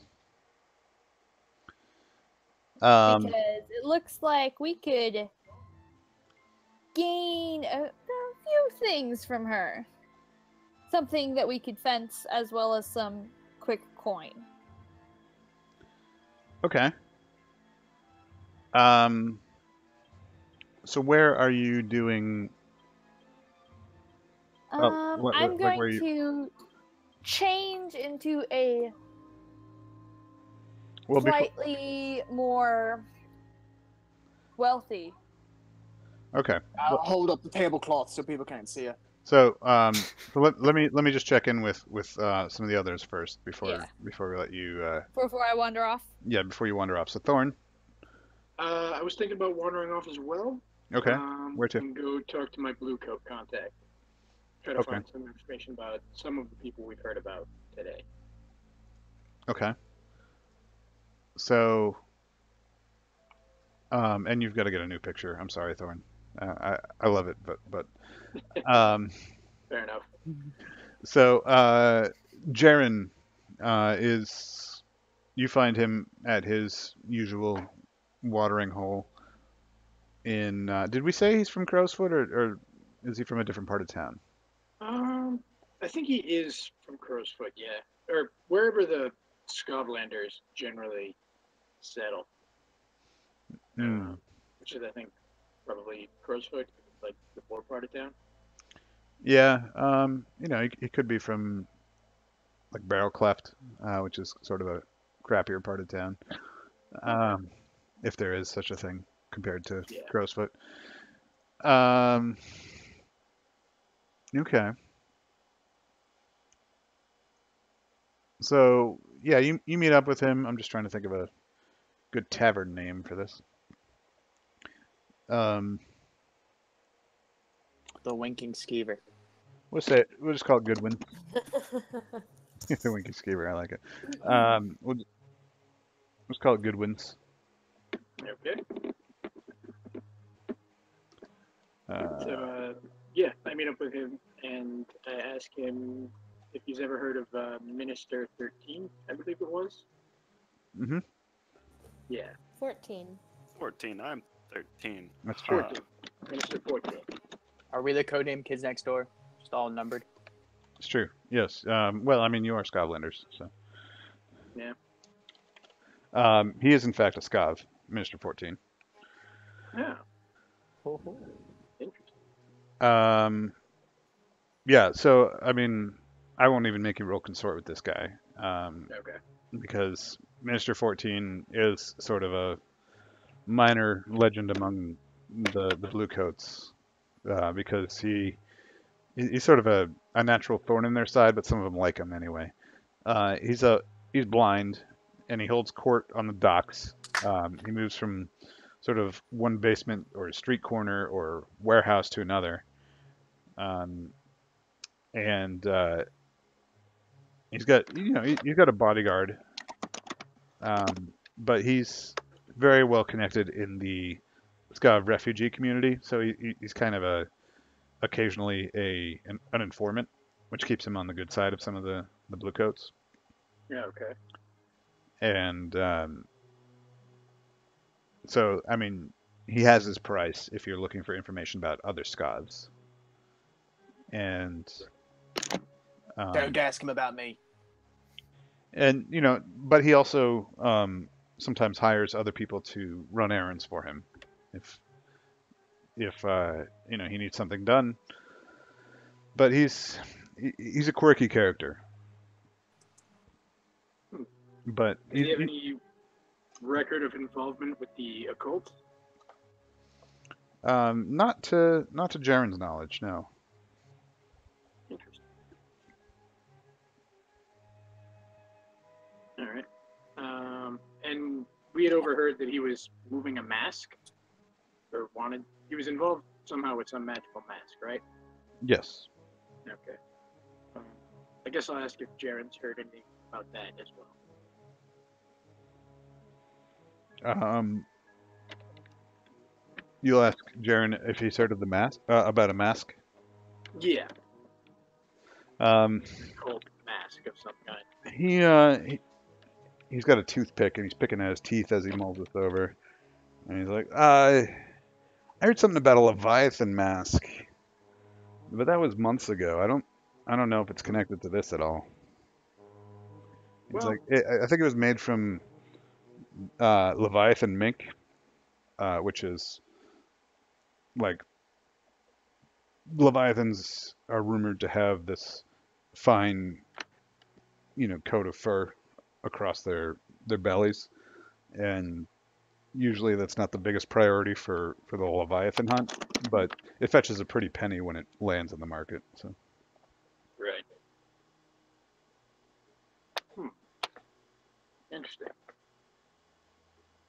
Because it looks like we could gain a few things from her. Something that we could fence as well as some quick coin. Okay. So where are you doing? I'm going where to change into a Well, before, slightly more wealthy. okay. I'll hold up the tablecloth so people can't see it. So, so let me just check in with some of the others first before Yeah. before we let you Before I wander off. before you wander off. So Thorn. I was thinking about wandering off as well. Okay. Where to? And go talk to my blue coat contact. Try to Okay. find some information about some of the people we've heard about today. Okay. So, and you've got to get a new picture. I'm sorry, Thorn. I love it, but Fair enough. so Jaren is you find him at his usual watering hole. in. Did we say he's from Crowsfoot, or is he from a different part of town? I think he is from Crowsfoot, yeah, or wherever the Scotlanders generally settle, Hmm. which is I think probably Crowsfoot, like the poor part of town. Yeah. He could be from like Barrel Cleft, which is sort of a crappier part of town, um, if there is such a thing compared to Yeah. Crowsfoot. Um, okay. So yeah, you meet up with him. I'm just trying to think of a good tavern name for this. Um, The Winking Skeever. we'll just call it Goodwin. The Winky Skeever, I like it. We'll just call it Goodwin's. Okay. So Uh, yeah, I meet up with him and I ask him if he's ever heard of Minister 13, I believe it was. hmm Yeah, 14. 14. I'm 13. That's true. 14. Minister 14. Are we the codename Kids Next Door? Just all numbered. It's true. Yes. Well, I mean, you are Scotlanders, so. Yeah. He is in fact a Scav, Minister 14. Yeah. Oh, Interesting. Yeah. So I mean, I won't even make you roll consort with this guy, Okay. because Minister 14 is sort of a minor legend among the Bluecoats, because he's sort of a natural thorn in their side, but some of them like him anyway. He's blind, and he holds court on the docks. He moves from sort of one basement or street corner or warehouse to another, um, and he's got a bodyguard, but he's very well connected in the Scav refugee community, so he's kind of occasionally an informant, which keeps him on the good side of some of the Bluecoats. Yeah. Okay. And so, I mean, he has his price if you're looking for information about other Scavs. And don't ask him about me. and but he also sometimes hires other people to run errands for him if he needs something done. But he's a quirky character. Hmm. But Does he have any record of involvement with the occult? not to Jaren's knowledge, no. Interesting. All right. And we had overheard that he was moving a mask, or wanted. He was involved somehow with some magical mask, right? Yes. Okay. I guess I'll ask if Jaren's heard anything about that as well. You'll ask Jaren if he's heard of the mask about a mask. Yeah, Um, occult mask of some kind. he's got a toothpick and he's picking at his teeth as he mulls this over, and he's like, I heard something about a Leviathan mask, but that was months ago. I don't know if it's connected to this at all. He's Well, like, I think it was made from Leviathan mink, which is like Leviathans are rumored to have this fine, coat of fur across their bellies, and usually that's not the biggest priority for the Leviathan hunt, but it fetches a pretty penny when it lands in the market. So right. Interesting.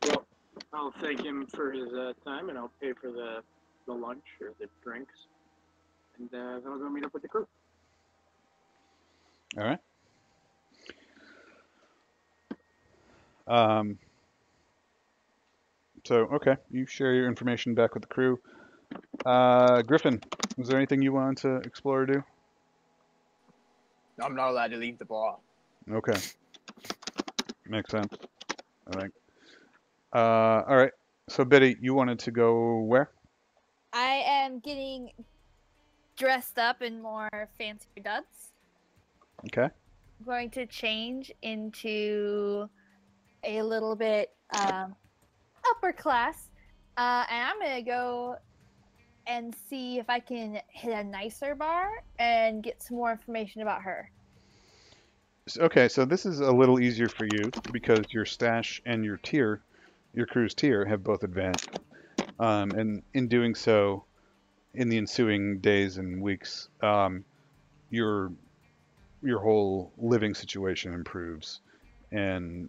Well, I'll thank him for his time, and I'll pay for the lunch or the drinks, and then I'll go meet up with the crew. all right. Um, so okay, you share your information back with the crew. Griffin, was there anything you wanted to explore or do? I'm not allowed to leave the bar. Okay, makes sense. I think. All right. So Betty, you wanted to go where? I am getting dressed up in more fancy duds. Okay. I'm going to change into a little bit upper class, and I'm gonna go and see if I can hit a nicer bar and get some more information about her. Okay, so this is a little easier for you because your stash and your tier, your crew's tier, have both advanced. And in doing so, in the ensuing days and weeks, your your whole living situation improves. And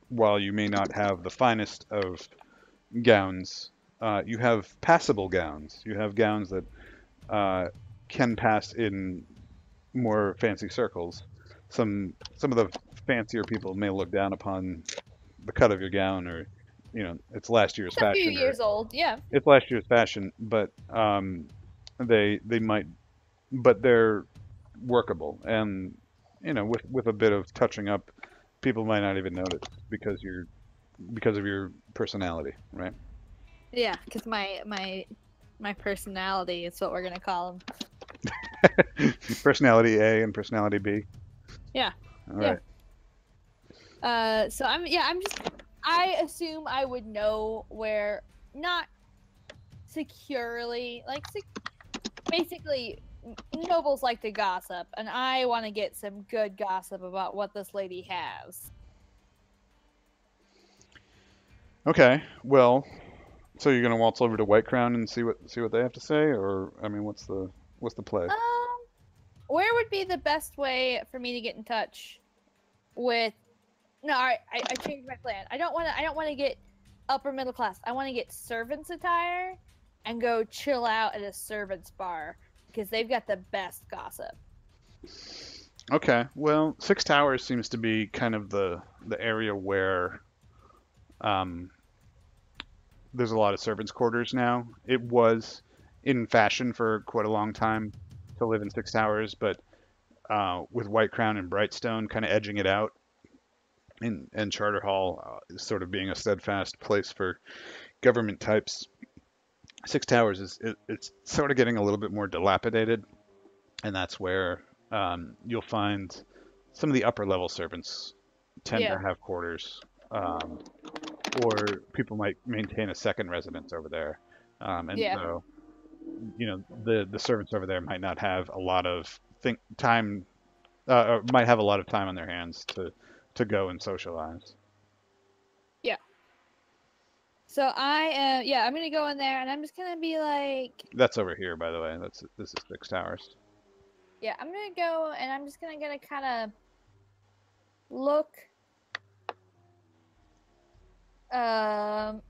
while you may not have the finest of gowns, you have passable gowns. You have gowns that can pass in more fancy circles. Some of the fancier people may look down upon the cut of your gown, or it's last year's It's a few fashion, or years old, yeah. it's last year's fashion, but they might, but they're workable, and with a bit of touching up, people might not even notice because of your personality, right? Yeah, because my personality is what we're gonna call him. Personality A and personality B. Yeah. All Yeah. right. So I assume I would know where, not securely, like basically nobles like to gossip, and I want to get some good gossip about what this lady has. Okay. Well, so you're gonna waltz over to White Crown and see what they have to say, or I mean, what's the play? Where would be the best way for me to get in touch with? No, all right, I changed my plan. I don't want to get upper middle class. I want to get servants attire and go chill out at a servants bar because they've got the best gossip. Okay. Well, Six Towers seems to be kind of the area where um, there's a lot of servants' quarters now. It was in fashion for quite a long time to live in Six Towers, but with White Crown and Brightstone kind of edging it out, and Charter Hall sort of being a steadfast place for government types, Six Towers it's sort of getting a little bit more dilapidated, and that's where you'll find some of the upper level servants tend to Yeah. have quarters, or people might maintain a second residence over there, and Yeah. so the servants over there might not have a lot of think time, or might have a lot of time on their hands to go and socialize. Yeah. So I'm gonna go in there and I'm just gonna be like, That's over here, by the way. This is Six Towers. yeah, I'm gonna go and I'm just gonna kind of look. Um,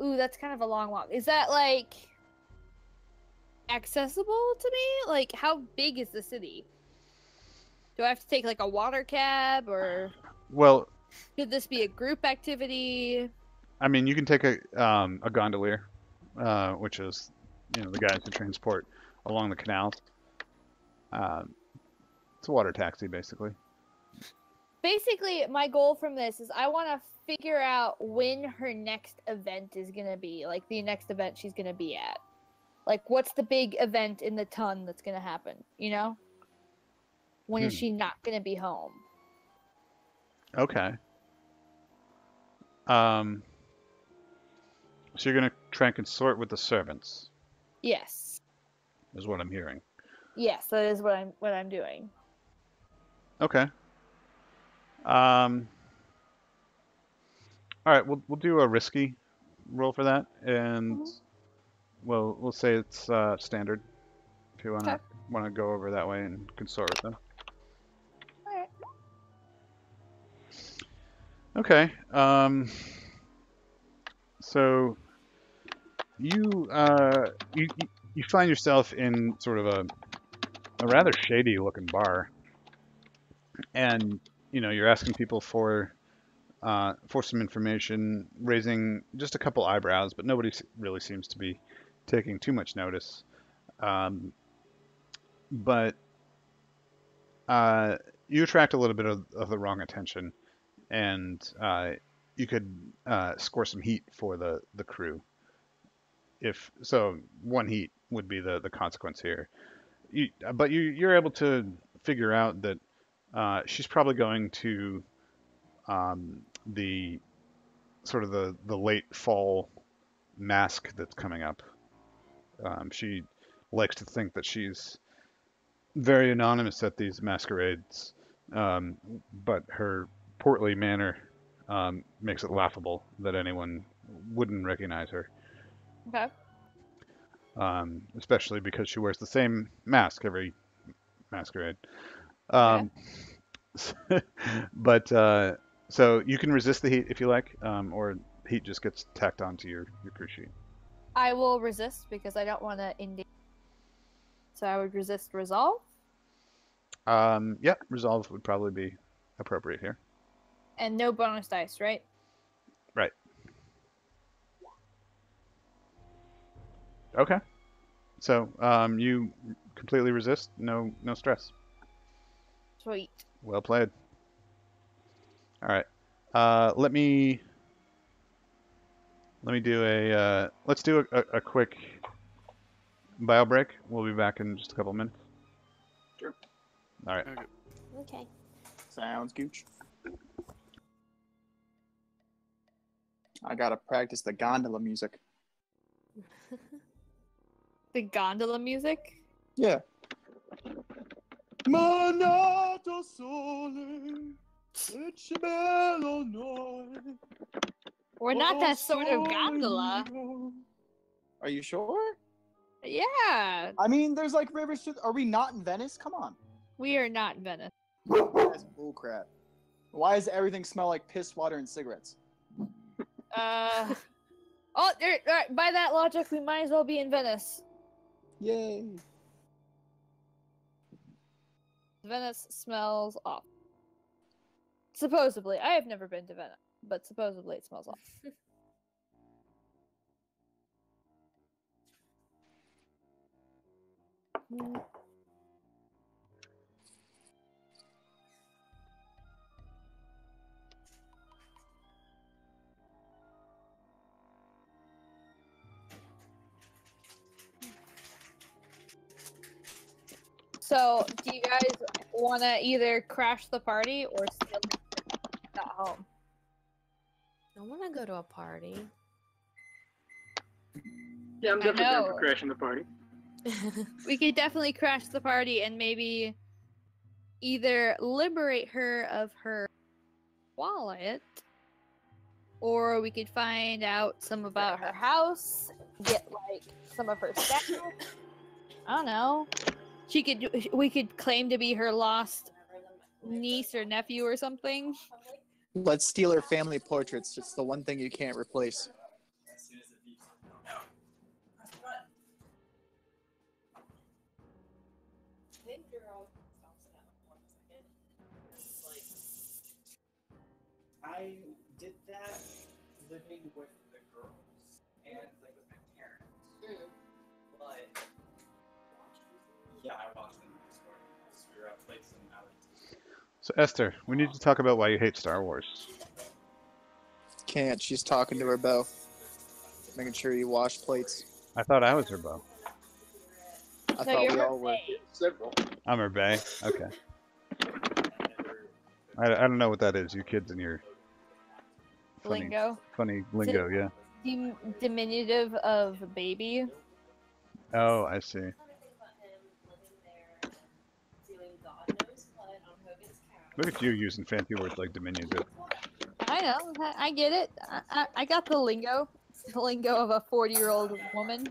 ooh, that's kind of a long walk. Is that like accessible to me? Like, how big is the city? Do I have to take like a water cab, or Well, could this be a group activity? I mean, you can take a gondolier, which is the guys who transport along the canals. Um, it's a water taxi, basically. Basically, my goal from this is I want to figure out when her next event is gonna be, like the next event she's gonna be at. Like, what's the big event in the ton that's gonna happen? When is Hmm. she not gonna be home? Okay. Um, so you're gonna try and consort with the servants, Yes. is what I'm hearing. Yes, that is what I'm doing. Okay. Um, all right, we'll do a risky roll for that, and Mhm. we'll say it's standard if you Okay. wanna go over that way and consort with them. All right. Okay. So you find yourself in sort of a rather shady looking bar, and you're asking people for some information, raising just a couple eyebrows, but nobody really seems to be taking too much notice. Um, but you attract a little bit of the wrong attention, and you could score some heat for the crew. If so, 1 heat would be the consequence here. But you're able to figure out that she's probably going to the sort of the late fall mask that's coming up. She likes to think that she's very anonymous at these masquerades, um, but her portly manner makes it laughable that anyone wouldn't recognize her, Okay. especially because she wears the same mask every masquerade. Okay. Um, but so you can resist the heat if you like, or heat just gets tacked onto your crew sheet. I will resist because I don't want to endanger. So I would resist resolve. Yeah, resolve would probably be appropriate here. And no bonus dice, right? Right. Okay. So you completely resist, no stress. Sweet. Well played. All right. Let me do let's do a quick bio break. We'll be back in just a couple minutes. Sure. All right. Okay. Okay. Sounds gooch. I gotta practice the gondola music. The gondola music. Yeah. Manato sole, ecce bello noi. We're not that sort of gondola. Are you sure? Yeah. I mean, there's like rivers to. Are we not in Venice? Come on. We are not in Venice. That's bullcrap. Why does everything smell like piss, water, and cigarettes? Oh, by that logic, we might as well be in Venice. Yay. Venice smells awful. Supposedly. I have never been to Venice, but supposedly it smells awful. So, do you guys want to either crash the party or still at home? I want to go to a party. Yeah, I'm I definitely down for know. crashing the party. We could definitely crash the party and maybe either liberate her of her wallet, or we could find out some about her house, get like some of her stuff. I don't know. We could claim to be her lost niece or nephew or something. Let's steal her family portraits. It's the one thing you can't replace. I did that living with the girls and like with my parents. But yeah, I watched them this morning because we were up late some hours. So Esther, we need to talk about why you hate Star Wars. Can't. She's talking to her beau. Making sure you wash plates. I thought I was her beau. I So thought you're we her all were. bae. Several. I'm her bae. Okay. I don't know what that is. You kids and your funny Lingo. lingo, yeah. Diminutive of baby. Oh, I see. Look at you using fancy words like diminutive. I know. I get it. I got the lingo. The lingo of a 40-year-old woman.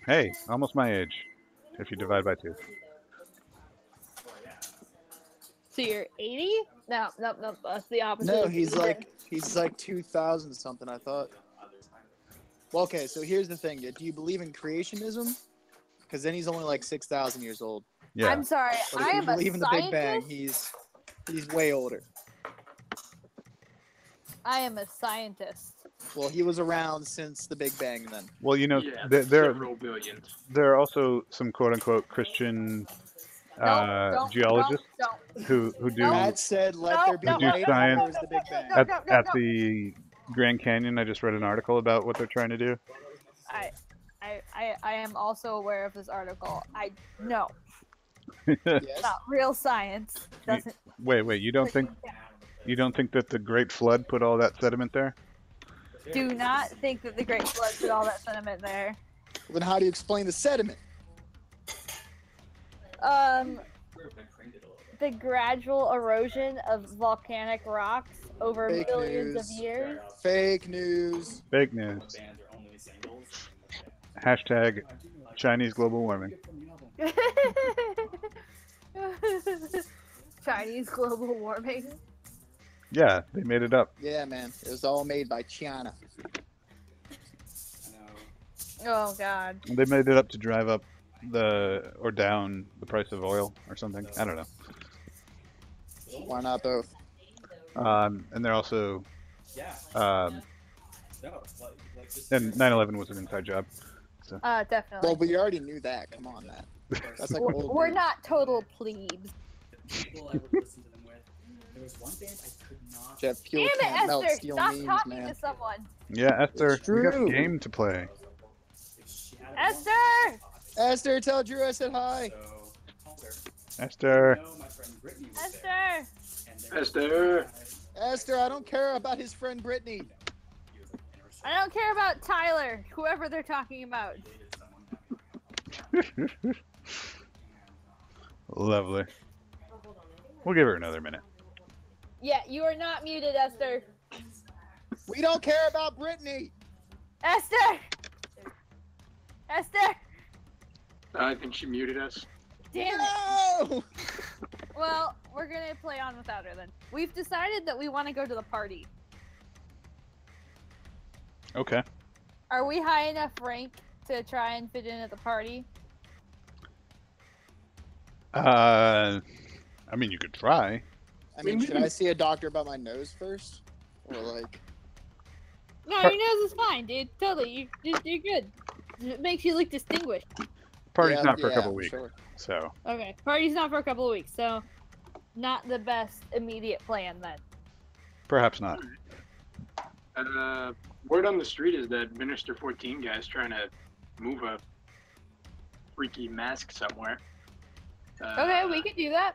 Hey, almost my age. If you divide by 2. So you're 80? No. That's the opposite. No, of he's either. like 2000 something, I thought. Well, okay, so here's the thing. Do you believe in creationism? Because then he's only like 6,000 years old. Yeah. I'm sorry. But I if you am a believe in the Big Bang, scientist. he's way older. I am a scientist. Well, he was around since the Big Bang then. Well, you know, Yeah, there several billions. are also some quote-unquote Christian geologists who do Matt said, "Let there be do light," and science there was the Big Bang. at the Grand Canyon. I just read an article about what they're trying to do. I am also aware of this article. No, Yes. not real science. Doesn't. Wait, you don't think that the Great Flood put all that sediment there? Do not think that the Great Flood put all that sediment there. Well, then how do you explain the sediment? The gradual erosion of volcanic rocks over Fake millions news. of years. Fake news. Fake news. Hashtag Chinese global warming. Chinese global warming. Yeah, they made it up. Yeah, man. It was all made by China. Oh God. They made it up to drive up down the price of oil or something. I don't know. Why not both? And they're also and 9/11 was an inside job. Definitely. Well, we already knew that. Come on, Matt. That's like old We're news. not total plebes. Jet fuel Damn can't it, melt Esther! steel Stop memes, talking man. to someone. Yeah, Esther, It's we got a true. game to play. Esther! Esther, tell Drew I said hi. Esther. Esther! Esther. Esther, I don't care about his friend Brittany. I don't care about Tyler, whoever they're talking about. Lovely. We'll give her another minute. Yeah, you are not muted, Esther. We don't care about Brittany. Esther! Esther! I think she muted us. Damn it. No! Well, we're gonna play on without her then. We've decided that we want to go to the party. Okay. Are we high enough rank to try and fit in at the party? I mean, you could try. I mean, should I see a doctor about my nose first? Or like... No, your nose is fine, dude. Totally, you're good. It makes you look distinguished. Party's Yeah, not for a yeah, couple weeks, sure. so Okay, party's not for a couple of weeks, so not the best immediate plan then. perhaps not. Word on the street is that Minister 14 guy's trying to move a freaky mask somewhere. Okay, we can do that.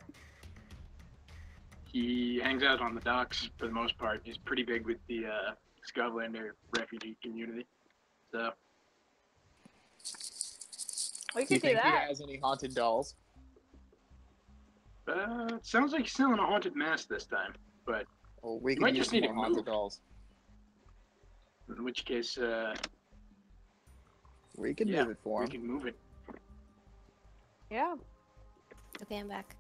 He hangs out on the docks for the most part. He's pretty big with the Scotlander refugee community. So We Do you can do think he that. has any haunted dolls? it sounds like he's selling a haunted mask this time. But Well, we might can just use need more to haunted move. dolls. in which case, We can yeah, move it for we him. can move it. Yeah. Okay, I'm back.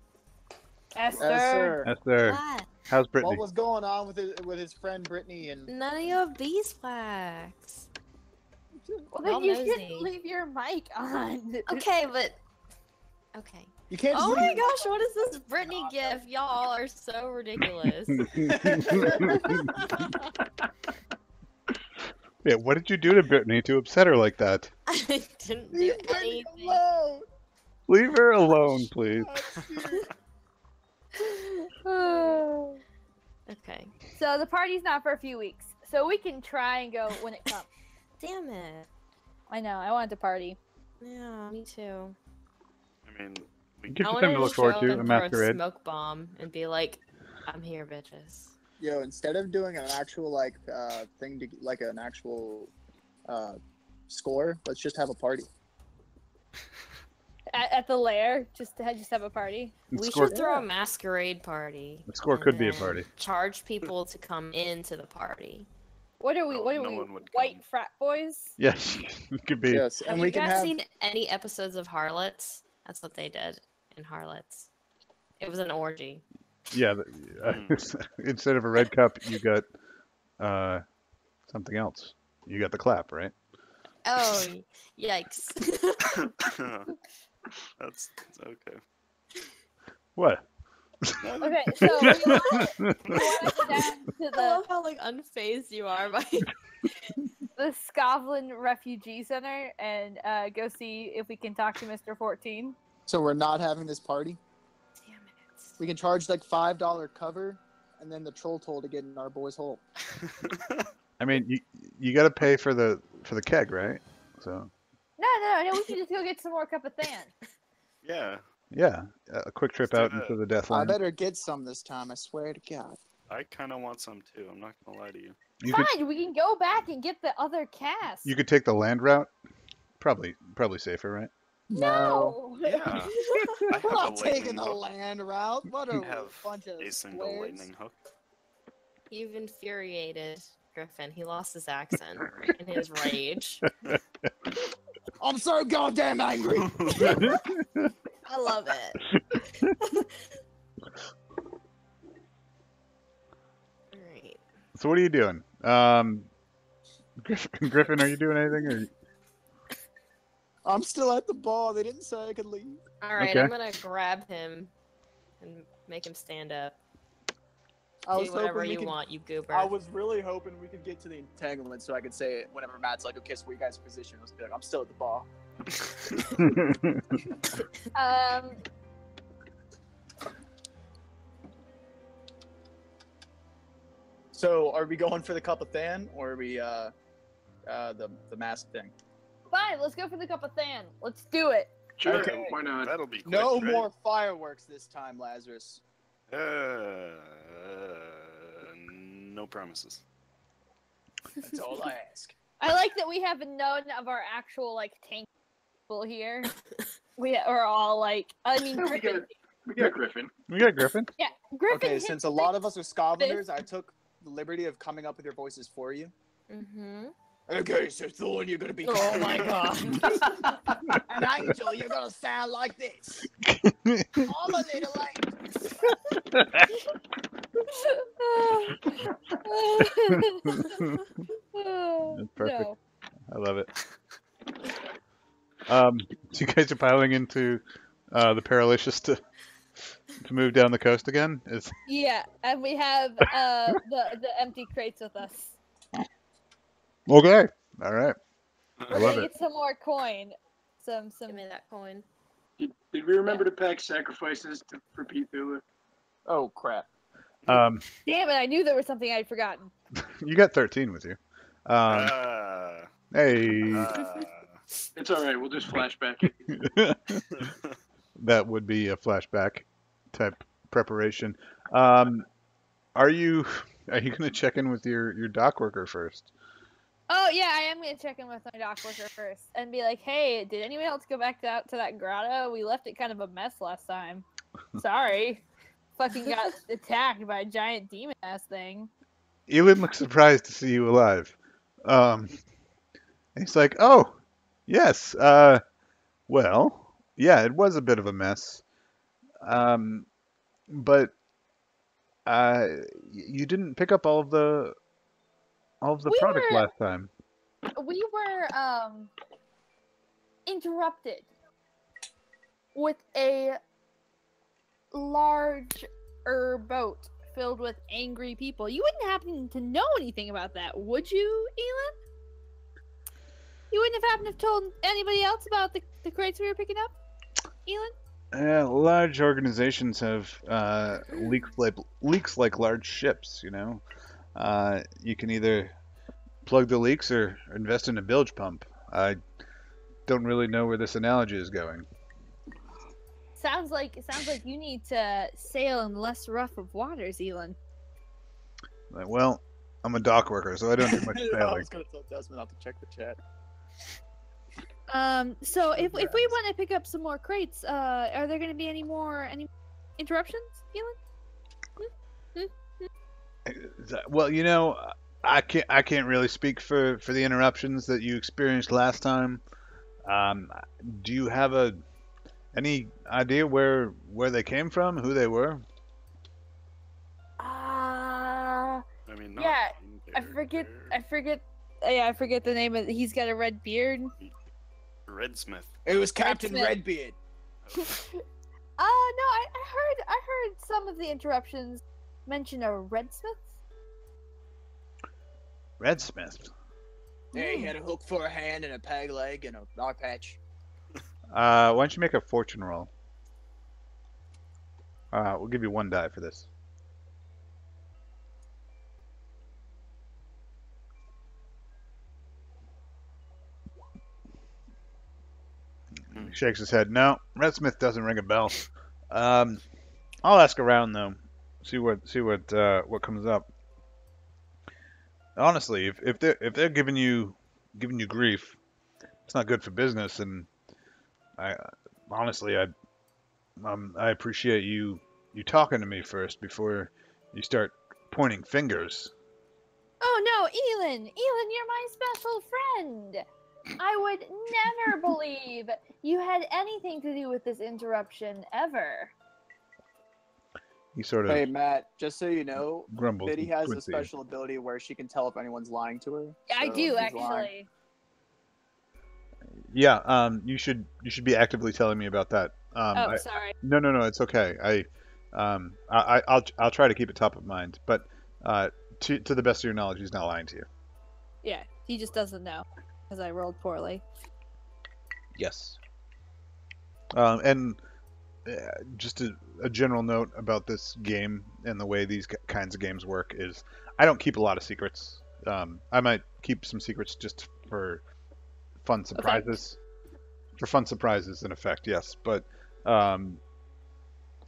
Esther. Esther, Esther, What? how's Brittany? what was going on with his friend Brittany and... None of you have beeswax. Well, then Y'all you nosy. should leave your mic on. Okay, but okay. You can't just Oh my leave- gosh, what is this Brittany gif? Y'all are so ridiculous. Yeah, what did you do to Brittany to upset her like that? I didn't do Leave Brittany anything. alone! Leave her alone, please. Okay. So the party's not for a few weeks, so we can try and go when it comes. Damn it. I know, I wanted to party. Yeah, me too. I mean, we Give I you wanted something to look forward show to, them a throw masquerade. smoke bomb and be like, I'm here, bitches. Yo, instead of doing an actual thing to like an actual score, let's just have a party. At the lair, just have a party. And We score, should throw a masquerade party. the score and could be a then party. Charge people to come into the party. What are we? No- What are no we? one would White come. frat boys? Yes, it could be. Yes, Have and you we can guys have. seen any episodes of Harlots? That's what they did in Harlots. It was an orgy. Yeah, instead of a red cup, you got something else. You got the clap, right? Oh, yikes. that's okay. What? Okay, so we want to go down to I the love how like unfazed you are by Scotland Refugee Center and go see if we can talk to Mr. 14. So we're not having this party. We can charge like $5 cover, and then the troll toll to get in our boy's hole. I mean, you got to pay for the keg, right? So No. We should just go get some more cup of than. Yeah, yeah, a quick trip Let's do out that. into the death I line. better get some this time. I swear to God. I kind of want some too. I'm not gonna lie to you. You Fine, could we can go back and get the other cast. you could take the land route. Probably safer, right? No. Yeah, I I'm have a not taking lightning the hook. land route. What a I have bunch of a single squares. lightning hook. You've infuriated Griffin. He lost his accent in his rage. I'm so goddamn angry. I love it. Alright. So what are you doing? Griffin, are you doing anything? Or... I'm still at the bar. They didn't say I could leave. Alright, Okay. I'm gonna grab him and make him stand up. I was Do whatever hoping we you could. want, you goober. I was really hoping we could get to the entanglement so I could say it whenever Matt's like, okay, so where you guys' position? I was like, I'm still at the bar. Um, So are we going for the cup of Than or are we the mask thing? fine, let's go for the cup of than. Let's do it. Sure, Okay. why not? That'll be quick, No right? more fireworks this time, Lazarus. No promises. That's all I ask. I like that we have none of our actual like tank people here. We are all like, I mean, We Griffin. got Griffin. We got Griffin. Yeah, Griffin. Okay, hits since a lot of us are scavengers, this. I took the liberty of coming up with your voices for you. Mm-hmm. Okay, so Thorn, you're gonna be. Oh my god. And Angel, you're gonna sound like this. I'm a little late. That's perfect. No. I love it. So you guys are piling into the Paralicious to move down the coast again? Is Yeah, and we have the empty crates with us. okay. All right. I We're love gonna it. get some more coin. Some Give me that coin. Did we remember to pack sacrifices for Pete Thula? Oh crap! Damn Damn it! I knew there was something I'd forgotten. you got 13 with you. Hey, It's all right. We'll just flashback. that would be a flashback type preparation. Are you gonna check in with your dock worker first? Oh yeah, I am gonna check in with my dock worker first and be like, "Hey, did anyone else go back out to that grotto? We left it kind of a mess last time. Sorry, fucking got attacked by a giant demon ass thing." Elin looks surprised to see you alive. And he's like, "Oh, yes. Well, yeah, it was a bit of a mess. But you didn't pick up all of the We product were- last time. We were interrupted with a large boat filled with angry people. You wouldn't happen to know anything about that, would you, Elin? You wouldn't have happened to have told anybody else about the crates we were picking up, Elin? Large organizations have leaks like large ships. You know, you can either plug the leaks or invest in a bilge pump. I don't really know where this analogy is going. Sounds like you need to sail in less rough of waters, Elin. Well, I'm a dock worker, so I don't do much I sailing. was gonna tell Desmond not to check the chat. So if we want to pick up some more crates, are there going to be any interruptions, Elin? Well, you know, I can't really speak for the interruptions that you experienced last time. Do you have any idea where they came from, who they were? I mean, not Yeah, in I forget. character. Yeah, I forget the name of. He's got a red beard. Redsmith. It was Captain Smith. Redbeard. No, I heard some of the interruptions mention a redsmith. Redsmith. Yeah, he had a hook for a hand and a peg leg and a eye patch. Why don't you make a fortune roll? We'll give you 1 die for this. Hmm. He shakes his head. No, Redsmith doesn't ring a bell. Um, I'll ask around though. See what comes up. Honestly, if they're giving you grief, it's not good for business. And I honestly I appreciate you talking to me first before you start pointing fingers. Oh no, Elin! Elin, you're my special friend! I would never believe you had anything to do with this interruption ever. He sort of Hey, Matt, just so you know, grumbles. Biddy and has a squints at you. special ability where she can tell if anyone's lying to her. I so do, if he's actually. lying- Yeah, you should be actively telling me about that. Oh, sorry. No, it's okay. I'll try to keep it top of mind, but to the best of your knowledge, he's not lying to you. Yeah, he just doesn't know, because I rolled poorly. Yes. And just a general note about this game and the way these kinds of games work is I don't keep a lot of secrets. I might keep some secrets just for fun surprises. For fun surprises, in effect, yes. But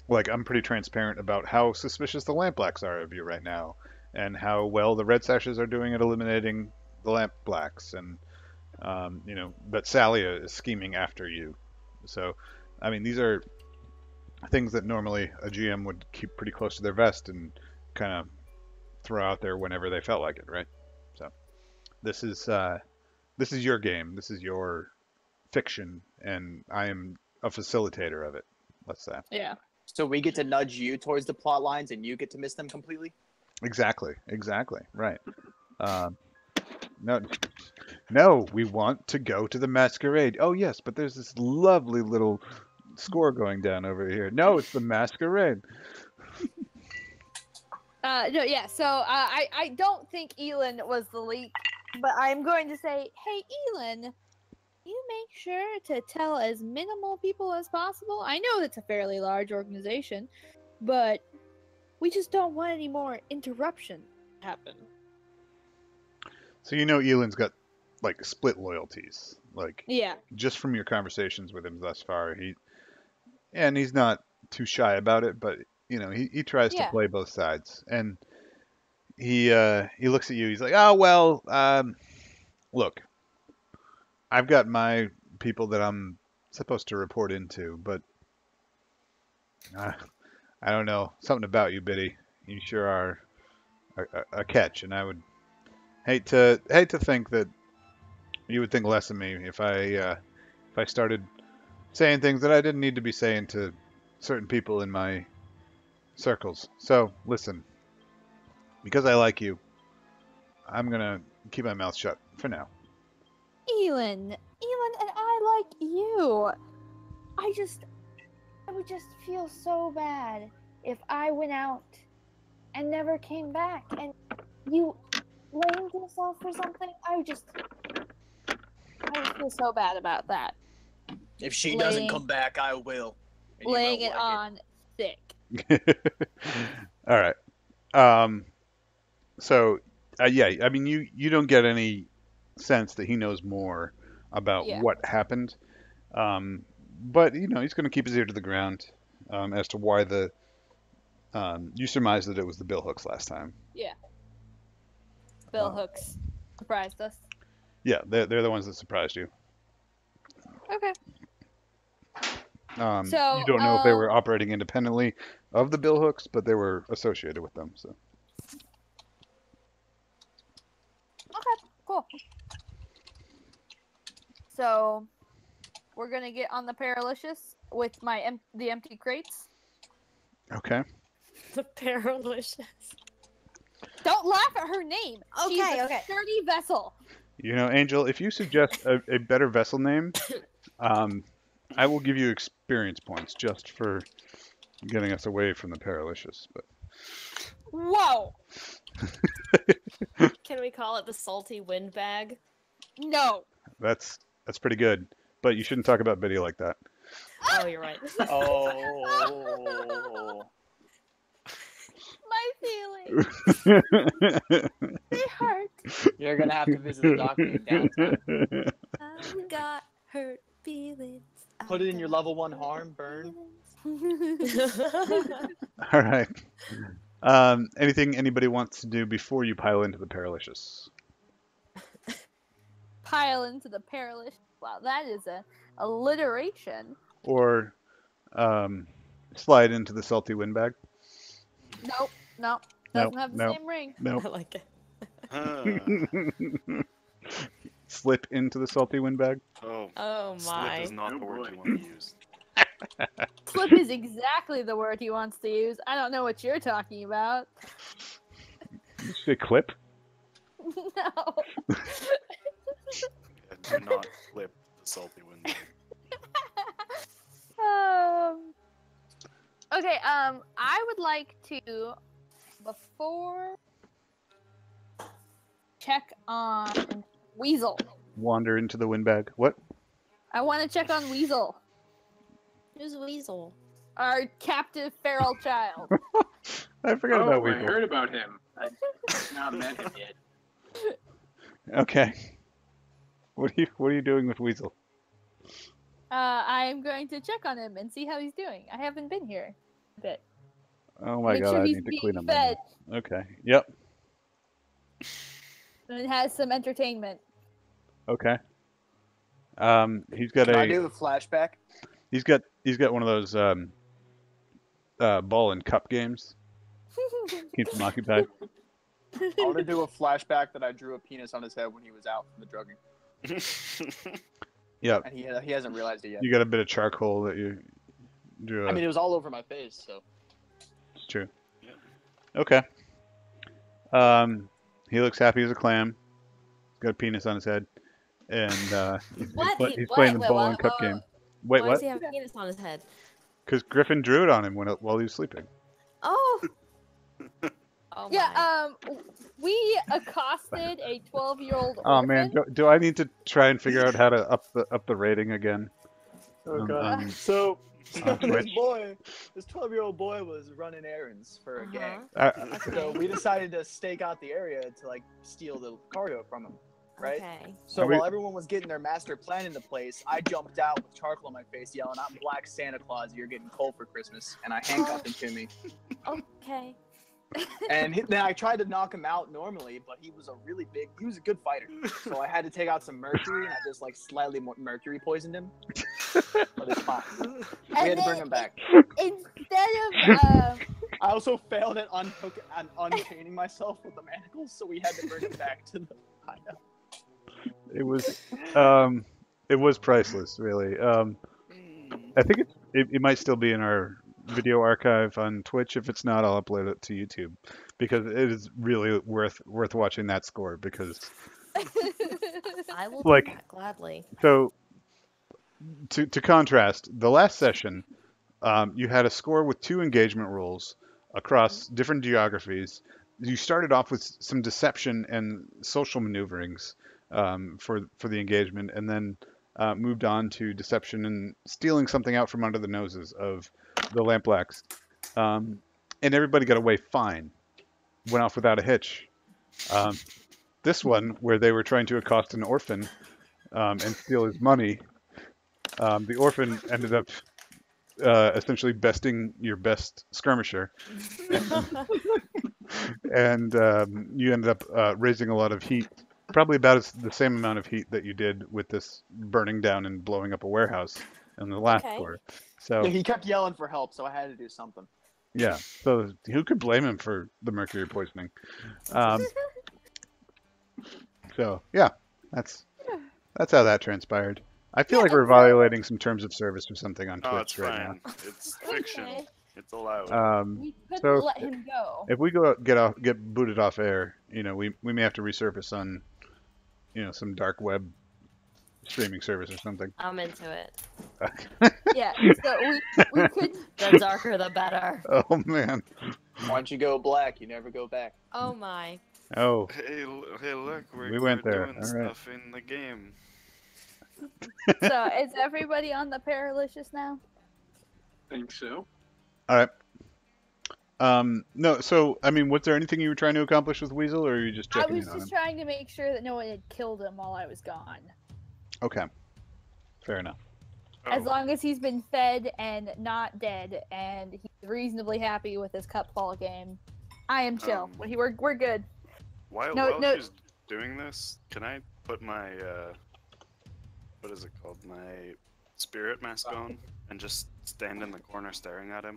like I'm pretty transparent about how suspicious the lampblacks are of you right now, and how well the red sashes are doing at eliminating the lampblacks, and that Salia is scheming after you. So, I mean, these are things that normally a GM would keep pretty close to their vest and kind of throw out there whenever they felt like it, right? So, this is your game. This is your fiction, and I am a facilitator of it. Let's say. Yeah. So we get to nudge you towards the plot lines, and you get to miss them completely. Exactly. Right. No, no, we want to go to the masquerade. Oh yes, but there's this lovely little score going down over here. No, it's the masquerade. No, yeah, so I don't think Elin was the leak, but I'm going to say, hey, Elin, you make sure to tell as minimal people as possible. I know it's a fairly large organization, but we just don't want any more interruption to happen. So Elin's got like split loyalties, like Yeah. just from your conversations with him thus far. He's not too shy about it, but he tries to Yeah. play both sides, and he looks at you. He's like, oh well, look, I've got my people that I'm supposed to report into, but I don't know, something about you, Biddy. You sure are a catch, and I would hate to think that you would think less of me if I started saying things that I didn't need to be saying to certain people in my circles. So listen, because I like you, I'm gonna keep my mouth shut for now. Elin, and I like you. I would just feel so bad if I went out and never came back, and you blamed yourself for something. I would feel so bad about that. If she Laying- doesn't come back, I will. And you Laying won't it like on thick. All right. So, yeah, I mean, you don't get any sense that he knows more about Yeah. what happened, but he's going to keep his ear to the ground as to why you surmised that it was the bill hooks last time. Yeah. Bill Hooks surprised us. Yeah, they're the ones that surprised you. Okay. You don't know if they were operating independently of the bill hooks, but they were associated with them. So. Okay, cool. So, we're gonna get on the Paralicious with the empty crates. Okay. The Paralicious. Don't laugh at her name. She's Okay, a okay. sturdy vessel. Angel, if you suggest a better vessel name, I will give you experience points just for getting us away from the Paralicious. But Whoa! Can we call it the salty windbag? No. that's pretty good. But you shouldn't talk about Biddy like that. Oh, you're right. Oh. My feelings, they hurt. You're gonna have to visit the doctor in downtime. I got hurt feelings. Put it in your level 1 harm, burn. All right. Anything anybody wants to do before you pile into the Paralicious? Pile into the perilous. Wow, that is a alliteration. Or slide into the salty windbag? Nope, nope. Nope, Doesn't have the nope. same ring. I Nope. like it. Slip into the salty windbag? Oh, Oh slip my. is not Oh the word boy. you want to use. Slip is exactly the word he wants to use. I don't know what you're talking about. Did you say clip? No. Yeah, do not flip the salty window. Okay, I would like to, before, check on Weasel. Wander into the windbag. What? I want to check on Weasel, Who's Weasel? our captive feral child. I forgot about I Weasel. heard about him. I've not met him yet. Okay. What are you doing with Weasel? I'm going to check on him and see how he's doing. I haven't been here a bit. Oh my Make god, sure I he's need to being clean him. fed Okay. Yep. and it has some entertainment. Okay. He's got Can I a do a flashback? he's got one of those ball and cup games. Keeps him occupied. I want to do a flashback that I drew a penis on his head when he was out from the drugging, Yep. and he hasn't realized it yet. You got a bit of charcoal that you drew. I mean, it was all over my face, so. It's true. Yeah. Okay. He looks happy as a clam. He's got a penis on his head, and What? he's playing the Wait, ball what? and cup Whoa. game. Wait, Why what? does he have a penis on his head? Because Griffin drew it on him while he was sleeping. Oh. Oh Yeah, my. we accosted a 12-year-old Oh man, orphan. do I need to try and figure out how to up the rating again? Oh Um, god. um, So on Twitch. this 12-year-old boy was running errands for a gang. Uh-huh. So we decided to stake out the area to like steal the cargo from him, right? Okay. So Are we- while everyone was getting their master plan into place, I jumped out with charcoal on my face, yelling, "I'm Black Santa Claus! You're getting coal for Christmas!" And I handcuffed him to me. Okay. And then I tried to knock him out normally, but he was a good fighter. So I had to take out some mercury, and I just like slightly more mercury poisoned him. But it's fine. We had to bring him back. Instead of I also failed at unchaining myself with the manacles, so we had to bring him back to the hideout. It was priceless, really. I think it might still be in our video archive on Twitch. If it's not, I'll upload it to YouTube because it is really worth watching that score. Because I will Like- do that gladly. so to contrast, the last session, you had a score with 2 engagement rules across different geographies. You started off with some deception and social maneuverings for the engagement, and then moved on to deception and stealing something out from under the noses of the Lampblacks. And everybody got away fine, went off without a hitch. This one, where they were trying to accost an orphan and steal his money, the orphan ended up essentially besting your best skirmisher, and you ended up raising a lot of heat, probably about the same amount of heat that you did with this burning down and blowing up a warehouse in the last Okay. score. So Yeah, he kept yelling for help, so I had to do something. yeah, so who could blame him for the mercury poisoning? So yeah, that's how that transpired. I feel Yeah, like we're and so- violating some terms of service or something on Oh, it's Twitch right now. fine. It's fiction. Okay. It's allowed. we couldn't So- let him go. If we get booted off air, we may have to resurface on, some dark web streaming service or something. I'm into it. Yeah, so we could. The darker, the better. Oh man. Once you go black, you never go back. Oh my. Oh, Hey, hey, look, We went we're there, doing all right. stuff in the game. So is everybody on the Paralicious now? Think so. All right. No, so I mean, was there anything you were trying to accomplish with Weasel, or are you just I checking was in on just him? trying to make sure that no one had killed him while I was gone. Okay, fair enough. As Oh, long as he's been fed and not dead, and he's reasonably happy with his cupfall game, I am chill. We're good. while No, no. she's doing this, can I put my what is it called? My spirit mask on and just stand in the corner staring at him?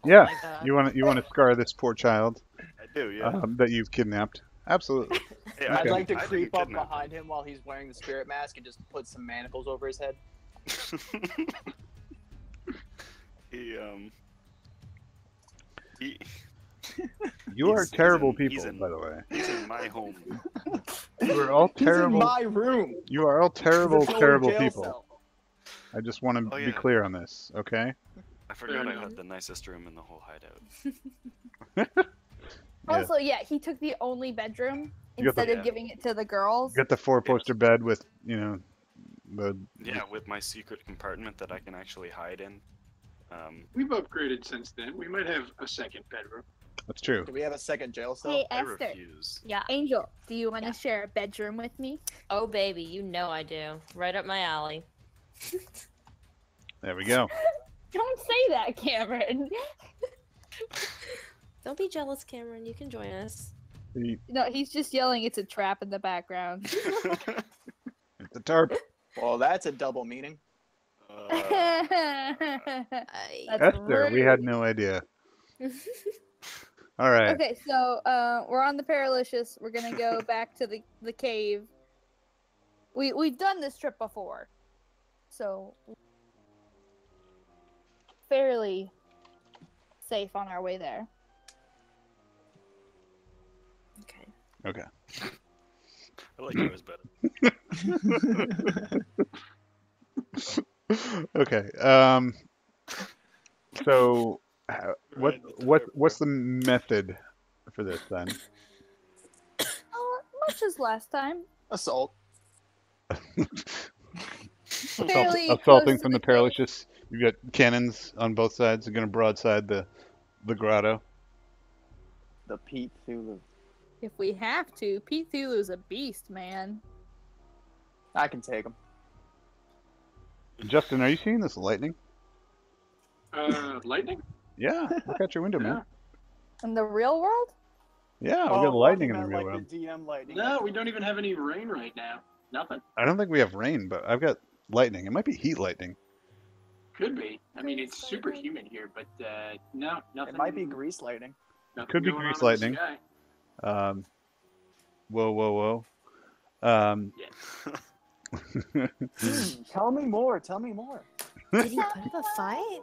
Yeah, my God. you want to scar this poor child I do, yeah. that you've kidnapped. Absolutely. Hey, I'd Okay. like to I didn't creep up kidnap behind him while he's wearing the spirit mask and just put some manacles over his head. him. he You are He's terrible in- people, he's in- by the way. he's in my home. You are all He's in terrible. my room. You are all terrible, It's a terrible jail people. cell. I just want to Oh, be yeah. clear on this, okay? I forgot I enough. had the nicest room in the whole hideout. Yeah. Also, yeah, he took the only bedroom You got the- instead of giving it to the girls. Get the four-poster bed with, you know, the Yeah, with my secret compartment that I can actually hide in. We've upgraded since then. We might have a second bedroom. That's true. Do we have a second jail cell? Hey, I Esther. refuse. Yeah. Angel, do you want to share a bedroom with me? Oh, baby, you know I do. Right up my alley. There we go. Don't say that, Cameron. Don't be jealous, Cameron. You can join us. The, No, he's just yelling it's a trap in the background. the tarp. Well, that's a double meaning. I... That's Esther, we had rude. no idea. All right. Okay, so we're on the Paralicious. We're gonna go back to the cave. We've done this trip before, so fairly safe on our way there. Okay. Okay. I like yours better. Okay. So, what's the method for this then? Much as last time. Assault. Fairly Assaulting close to from the cave. Paralicious. You've got cannons on both sides. They're going to broadside the grotto. The Pete Thulu. If we have to, Pete Thulu's a beast, man. I can take him. Justin, are you seeing this lightning? Lightning? Yeah. Look out your window, Yeah. man. In the real world? Yeah, we Oh, got lightning in the meant real like world. the DM lightning. No, we don't even have any rain right now. Nothing. I don't think we have rain, but I've got lightning. It might be heat lightning. Could be. I mean, it's super humid here, but no, nothing. It might be grease lightning. nothing Could be going grease on in the lightning. sky. Whoa. Yeah. Tell me more. Tell me more. Did he put up a fight?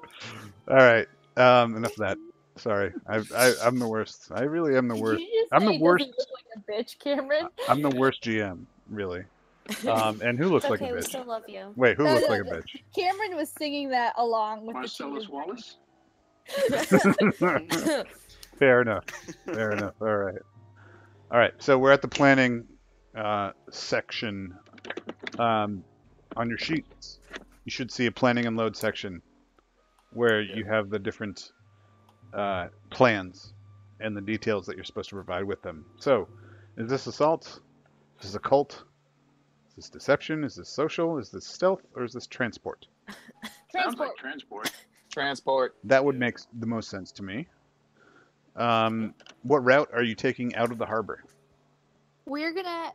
All right. Enough of that. Sorry. I'm the worst. I really am the Did worst. you just I'm say the he worst. doesn't look like a bitch, Cameron? I'm the worst GM, really. And who looks It's like okay, a we bitch? still love you. Wait, who No, looks no, like a no. bitch? Cameron was singing that along with Marcellus the Wallace? Fair enough. Fair enough. All right. All right. So we're at the planning section. On your sheets, you should see a planning and load section where you have the different plans and the details that you're supposed to provide with them. So, is this assault? Is this occult? Is this deception? Is this social? Is this stealth? Or is this transport? Sounds transport. like transport. Transport. That would make the most sense to me. What route are you taking out of the harbor? We're gonna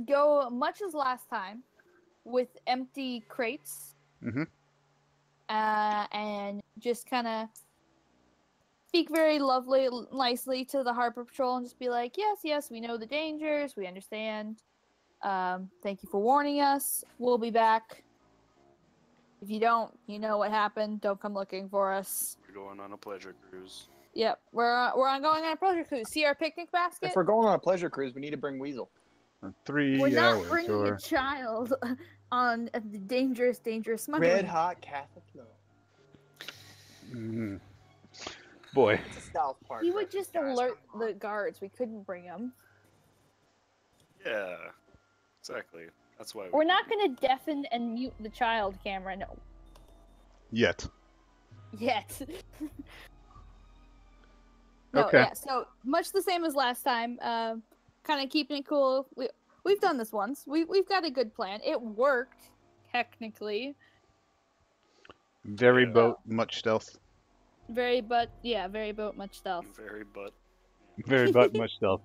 go much as last time with empty crates. Mhm. And just kind of speak very nicely to the harbor patrol and just be like, yes, we know the dangers, we understand. Thank you for warning us. We'll be back. If you don't, you know what happened. Don't come looking for us. We're going on a pleasure cruise. Yep, we're on going on a pleasure cruise. See our picnic basket? If we're going on a pleasure cruise, we need to bring Weasel. 3 We're not hours bringing or a child on the dangerous smuggling. Red hot Catholic love. Mhm. Boy. It's a South Park. He would reference, just guys, alert come on. the guards. We couldn't bring him. Yeah. Exactly. That's why We're not gonna deafen and mute the child camera, no. Yet. Yet. No, Okay. yeah, so much the same as last time. Kind of keeping it cool. We've done this once. We've got a good plan. It worked, technically. Very Yeah. boat, much stealth. Very boat, much stealth. Very butt. Very butt, much stealth.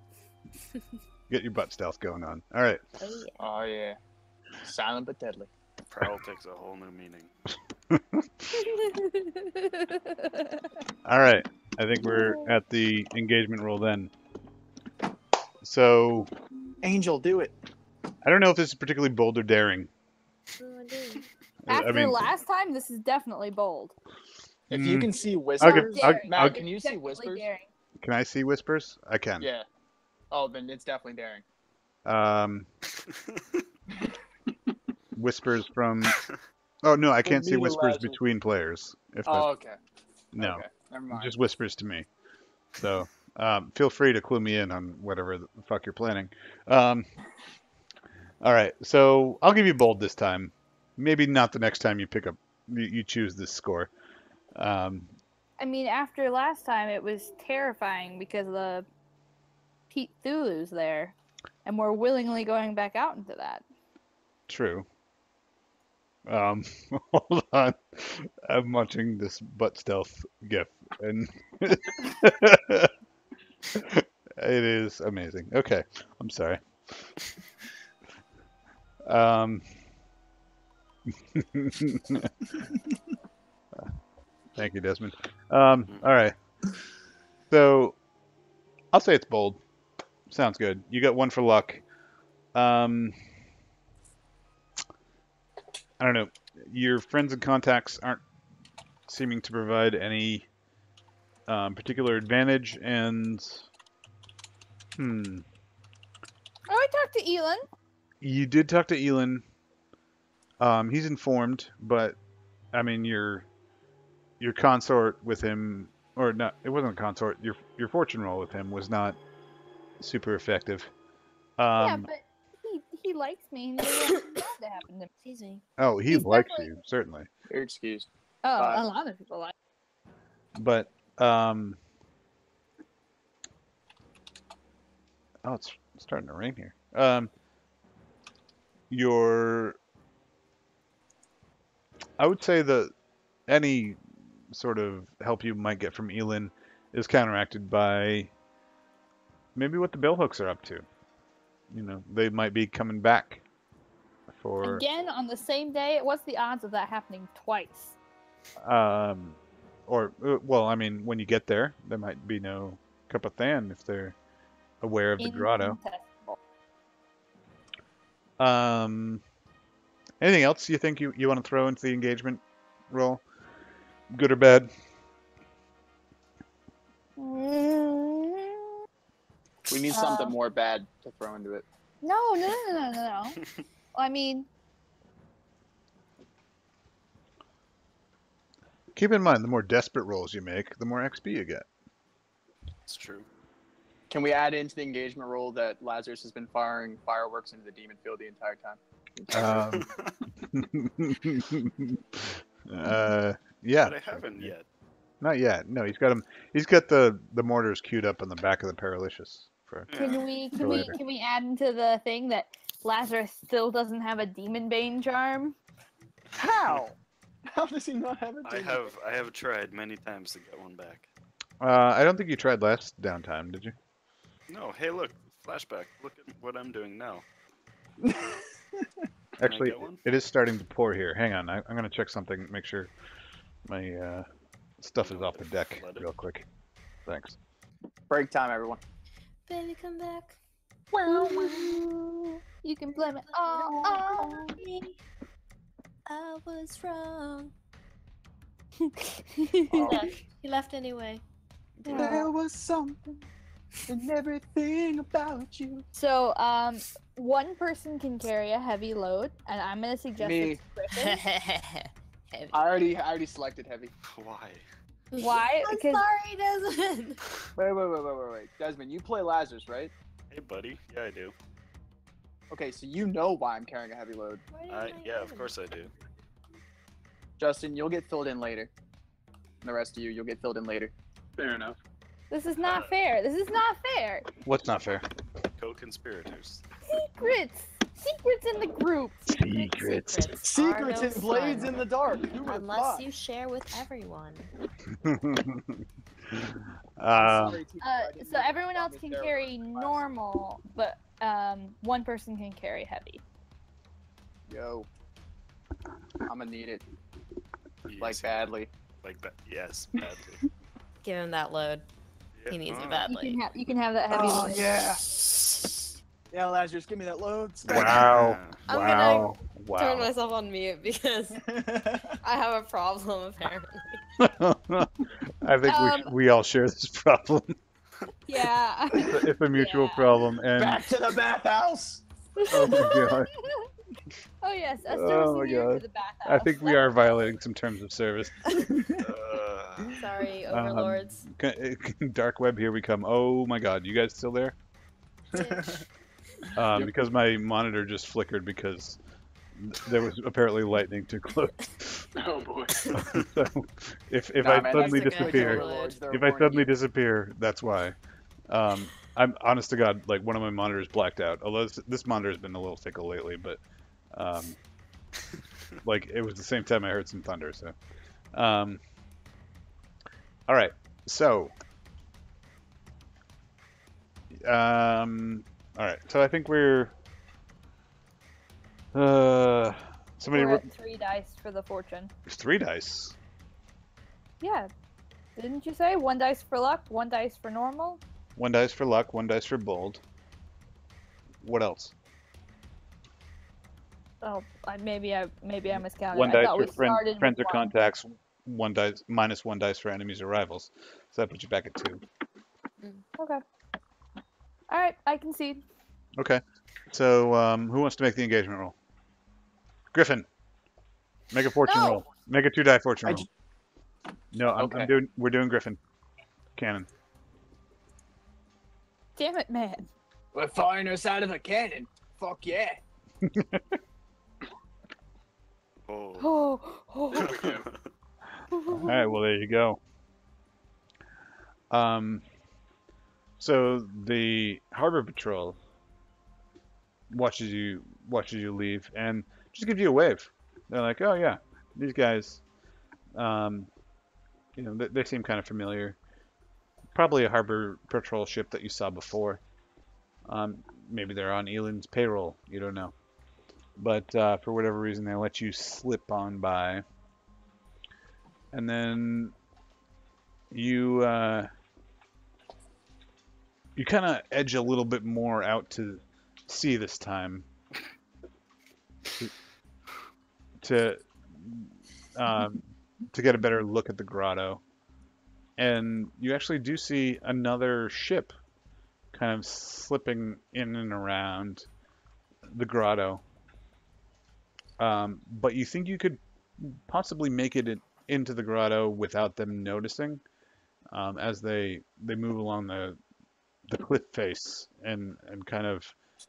Get your butt stealth going on. All right. Oh yeah. Oh yeah. Silent but deadly. Prowl takes a whole new meaning. All right. I think we're at the engagement roll then. So Angel, do it. I don't know if this is particularly bold or daring. After I mean, last time, this is definitely bold. If you mm, can see I'll whispers, give- I'll- Matt, I'll- can you It's see definitely whispers? daring. Can I see whispers? I can. Yeah. Oh, then it's definitely daring. Whispers from. Oh no, I can't see me to whispers Lazarus. between players. If that's Oh, okay. no, Okay. Never mind. just whispers to me. So feel free to clue me in on whatever the fuck you're planning. All right, so I'll give you bold this time. Maybe not the next time you pick up. You choose this score. I mean, after last time, it was terrifying because the Pete Thulu's there, and we're willingly going back out into that. True. Hold on. I'm watching this butt stealth gif, and it is amazing. Okay, I'm sorry. Thank you, Desmond. All right. So I'll say it's bold. Sounds good. You got one for luck. I don't know. Your friends and contacts aren't seeming to provide any particular advantage, and Oh, I talked to Elon. you did talk to Elon. He's informed, but I mean your consort with him, or not? It wasn't a consort. Your fortune roll with him was not super effective. Yeah, but he likes me. And he doesn't want bad to happen to me. Excuse me. Oh, he he's likes definitely- you certainly, You're excused. Oh, a lot of people like. but oh, it's starting to rain here. I would say that any sort of help you might get from Elin is counteracted by maybe what the billhooks are up to. You know, they might be coming back for Again on the same day. What's the odds of that happening twice? or well, I mean, when you get there, there might be no cup of Than if they're aware of the grotto. Incontestable. Anything else you think you want to throw into the engagement roll? Good or bad? We need something more bad to throw into it. No. I mean, Keep in mind, the more desperate rolls you make, the more XP you get. It's true. Can we add into the engagement role that Lazarus has been firing fireworks into the demon field the entire time? Yeah. But I haven't yet. Not yet. No, he's got him. He's got the mortars queued up on the back of the Paralicious. For Yeah. can we add into the thing that Lazarus still doesn't have a demon bane charm? How? How does he not have a I demon? have tried many times to get one back. I don't think you tried last downtime, did you? No, hey look, flashback. Look at what I'm doing now. Actually, get one? it is starting to pour here. Hang on, I'm gonna check something. Make sure my stuff is off the deck Let it. real quick. Thanks. Break time, everyone. Baby, come back. You can blame it all on me. I was wrong. Oh. He left anyway. There was something in everything about you. So, one person can carry a heavy load, and I'm gonna suggest Me. it's Griffin. Heavy. I already selected heavy. Why? Why? I'm Because sorry, Desmond. Wait. Desmond, you play Lazarus, right? Hey buddy. Yeah, I do. Okay, so you know why I'm carrying a heavy load. Yeah, of course I do. Justin, you'll get filled in later. And the rest of you'll get filled in later. Fair enough. This is not fair. This is not fair. What's not fair? Co-conspirators. Secrets. Secrets in the group. Secrets. Secrets are and no blades fun in the dark. Who would have unless thought? you share with everyone. Sorry, teacher, I didn't So mean to everyone else promise can there carry was class. normal, but one person can carry heavy. Yo, I'm gonna need it Yes, like badly. Like that. Yes, badly. Give him that load. Yeah. He needs it Oh. badly. You can have that heavy. Oh load. yeah. Yeah, Lazarus, give me that load. Wow. I'm Wow. Turn Wow. myself on mute because I have a problem apparently. I think we all share this problem. Yeah. It's a mutual Yeah. problem, and Back to the bathhouse. oh my god, Oh yes, us Oh my servicing you God. to the bathhouse. I think we are violating some terms of service. Sorry, overlords. Dark web, here we come. Oh my god, you guys still there? Yep. Because my monitor just flickered because there was apparently lightning too close. Oh boy. So if Nah, I man, suddenly that's okay. disappear, Overlords, they're if I warning suddenly you. disappear, that's why. I'm honest to God, like one of my monitors blacked out. Although this monitor's been a little fickle lately, but like it was the same time I heard some thunder. So, all right. So, all right. So I think we're somebody We're at 3 dice for the fortune. 3 dice. Yeah. Didn't you say 1 dice for luck, 1 dice for normal? 1 dice for luck, 1 dice for bold. What else? Oh, maybe I miscounted. 1 I dice thought for we started with friends or 1. contacts. 1 dice minus 1 dice for enemies or rivals. So that puts you back at 2. Okay. All right, I concede. Okay. So who wants to make the engagement roll? Griffin. Make a fortune No! roll. Make a 2 die fortune I roll. No, Okay. we're doing Griffin. Cannon. Damn it, man. We're firing us out of a cannon. Fuck yeah. Oh. Oh, There we go. All right, well there you go. So the harbor patrol watches you leave and just gives you a wave. They're like, oh yeah, these guys, they seem kind of familiar. Probably a harbor patrol ship that you saw before. Maybe they're on Eland's payroll. You don't know. But for whatever reason, they let you slip on by. And then you kind of edge a little bit more out to sea this time to get a better look at the grotto. And you actually do see another ship kind of slipping in and around the grotto. But you think you could possibly make it into the grotto without them noticing as they move along the cliff face and kind of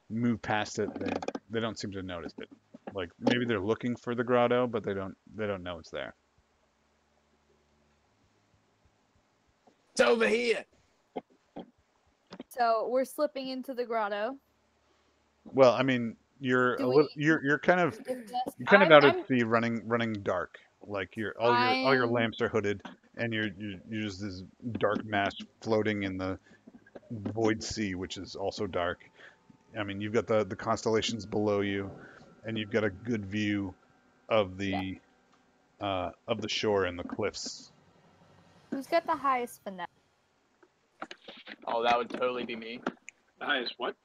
move past it. They don't seem to notice it. Like maybe they're looking for the grotto, but they don't know it's there. It's over here. so we're slipping into the grotto. Well, I mean, you're Do a we- little, you're kind of I'm- out I'm- at sea, running dark. Like all your I'm- lamps are hooded, and you're just this dark mass floating in the void sea, which is also dark. I mean, you've got the constellations below you, and you've got a good view of the shore and the cliffs. Who's got the highest finesse? Oh, that would totally be me. The highest what?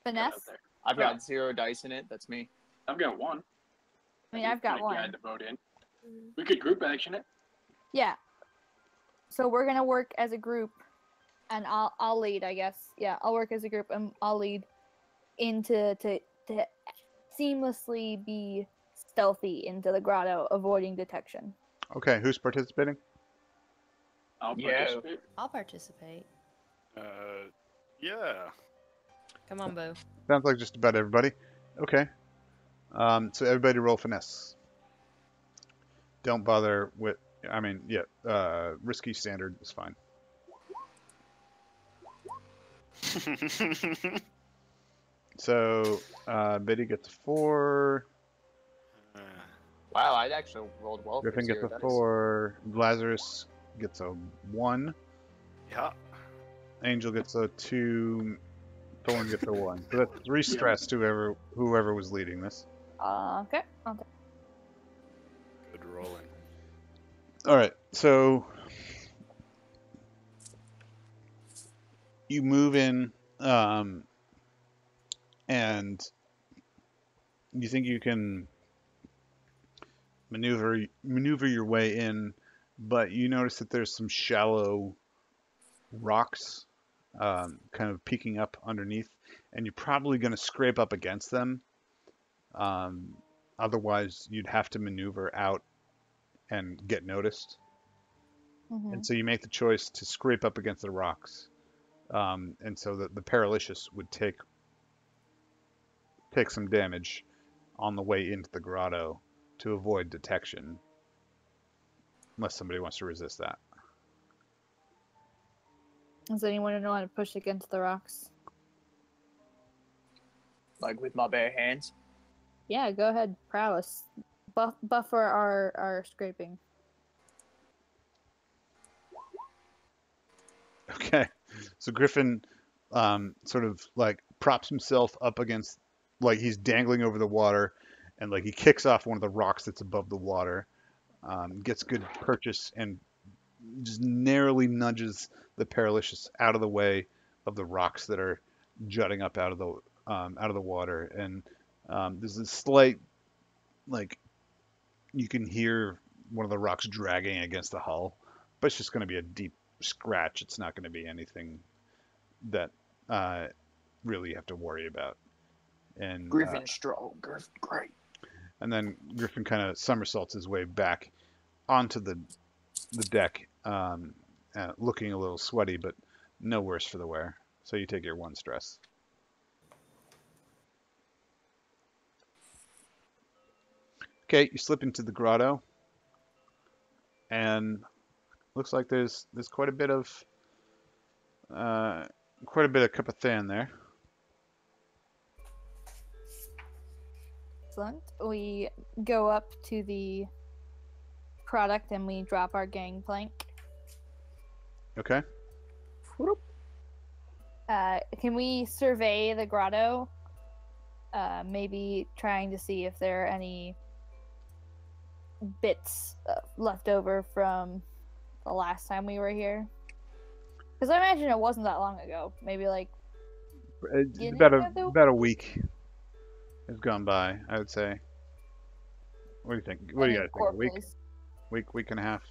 Finesse? I've got 0 dice in it. That's me. I've got 1. I mean, I've got I 1. had to vote in. We could group action it. Yeah. So we're gonna work as a group, and I'll lead, I guess. Yeah, I'll work as a group, and I'll lead into to seamlessly be stealthy into the grotto, avoiding detection. Okay, who's participating? I'll Yeah. participate. I'll participate. Yeah. Come on, Boo. Sounds like just about everybody. Okay. So everybody roll finesse. Don't bother with. I mean, yeah. Risky standard is fine. So Biddy gets a 4. Wow, I actually rolled well for Griffin gets 0 a dice. 4. Lazarus gets a 1. Yeah. Angel gets a 2. Thorn gets a 1. So that's 3 stress to whoever was leading this. Okay. Okay. Good rolling. All right. So you move in, and you think you can maneuver your way in, but you notice that there's some shallow rocks kind of peeking up underneath, and you're probably going to scrape up against them. Otherwise, you'd have to maneuver out and get noticed. Mm-hmm. And so you make the choice to scrape up against the rocks. And so the Paralicious would take some damage on the way into the grotto to avoid detection, unless somebody wants to resist that. Does anyone know how to push against the rocks? Like with my bare hands. Yeah, go ahead. Prowess. Buffer our scraping. Okay, so Griffin sort of like props himself up against, like he's dangling over the water, and like he kicks off one of the rocks that's above the water, gets good purchase, and just narrowly nudges the Paralicious out of the way of the rocks that are jutting up out of the water. And there's a slight, like, you can hear one of the rocks dragging against the hull, but it's just going to be a deep scratch. It's not going to be anything that really you have to worry about. And Griffin strong. Griffin great. and then Griffin kind of somersaults his way back onto the deck, looking a little sweaty, but no worse for the wear. So you take your 1 stress. Okay, you slip into the grotto, and looks like there's quite a bit of Kapathan there. Excellent. We go up to the product and we drop our gangplank. Okay. Can we survey the grotto? Maybe trying to see if there are any bits left over from the last time we were here. Because I imagine it wasn't that long ago. Maybe like It's beginning about of about a week has gone by, I would say. What do you think? What do you any guys think? A week, corpses. week and a half.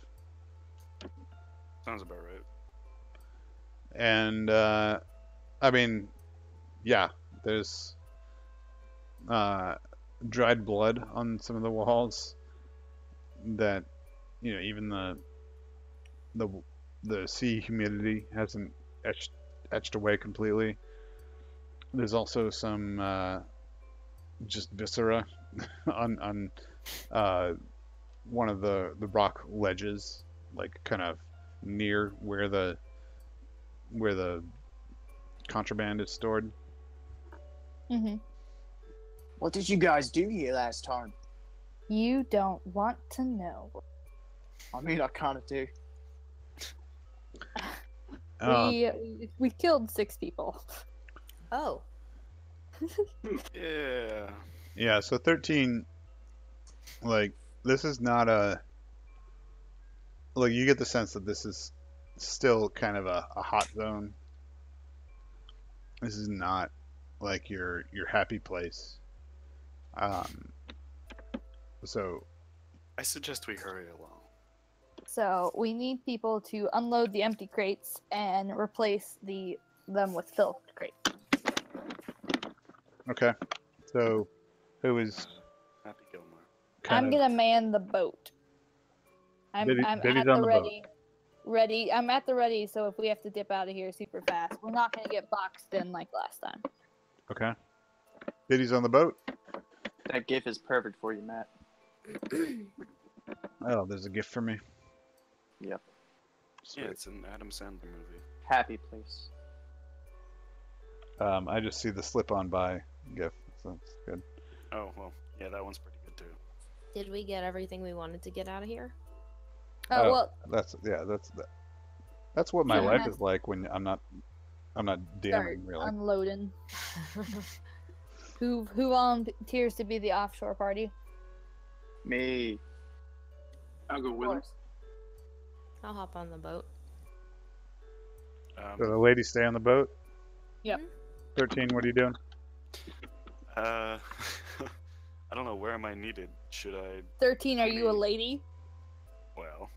Sounds about right. And I mean, yeah, there's dried blood on some of the walls that, you know, even the sea humidity hasn't etched away completely. There's also some just viscera on one of the rock ledges, like kind of near where the contraband is stored. Mm-hmm. What did you guys do here last time? You don't want to know. I mean, I kind of do. We killed 6 people. Oh. Yeah. Yeah, so 13, like, this is not a, like, you get the sense that this is still kind of a hot zone. This is not like your happy place. So I suggest we hurry along. So we need people to unload the empty crates and replace them with filled crates. okay, so who is Happy Gilmore. kind I'm of gonna man the boat. I'm Biddy's at on the the boat. ready. Ready. I'm at the ready. So if we have to dip out of here super fast, we're not gonna get boxed in like last time. Okay. Biddy's on the boat. That GIF is perfect for you, Matt. Oh, there's a gift for me. Yep. Yeah, it's an Adam Sandler movie. Happy place. I just see the slip-on by gift, so that's good. Oh well, yeah, that one's pretty good too. Did we get everything we wanted to get out of here? Oh, Well, that's what my Someone life has- is like when I'm not start DMing really. unloading. Who volunteers to be the offshore party? Me. I'll go Of with him. course. I'll hop on the boat. So the ladies stay on the boat. Yep. 13, what are you doing? I don't know. Where am I needed? Should I? 13, are you a lady? Well,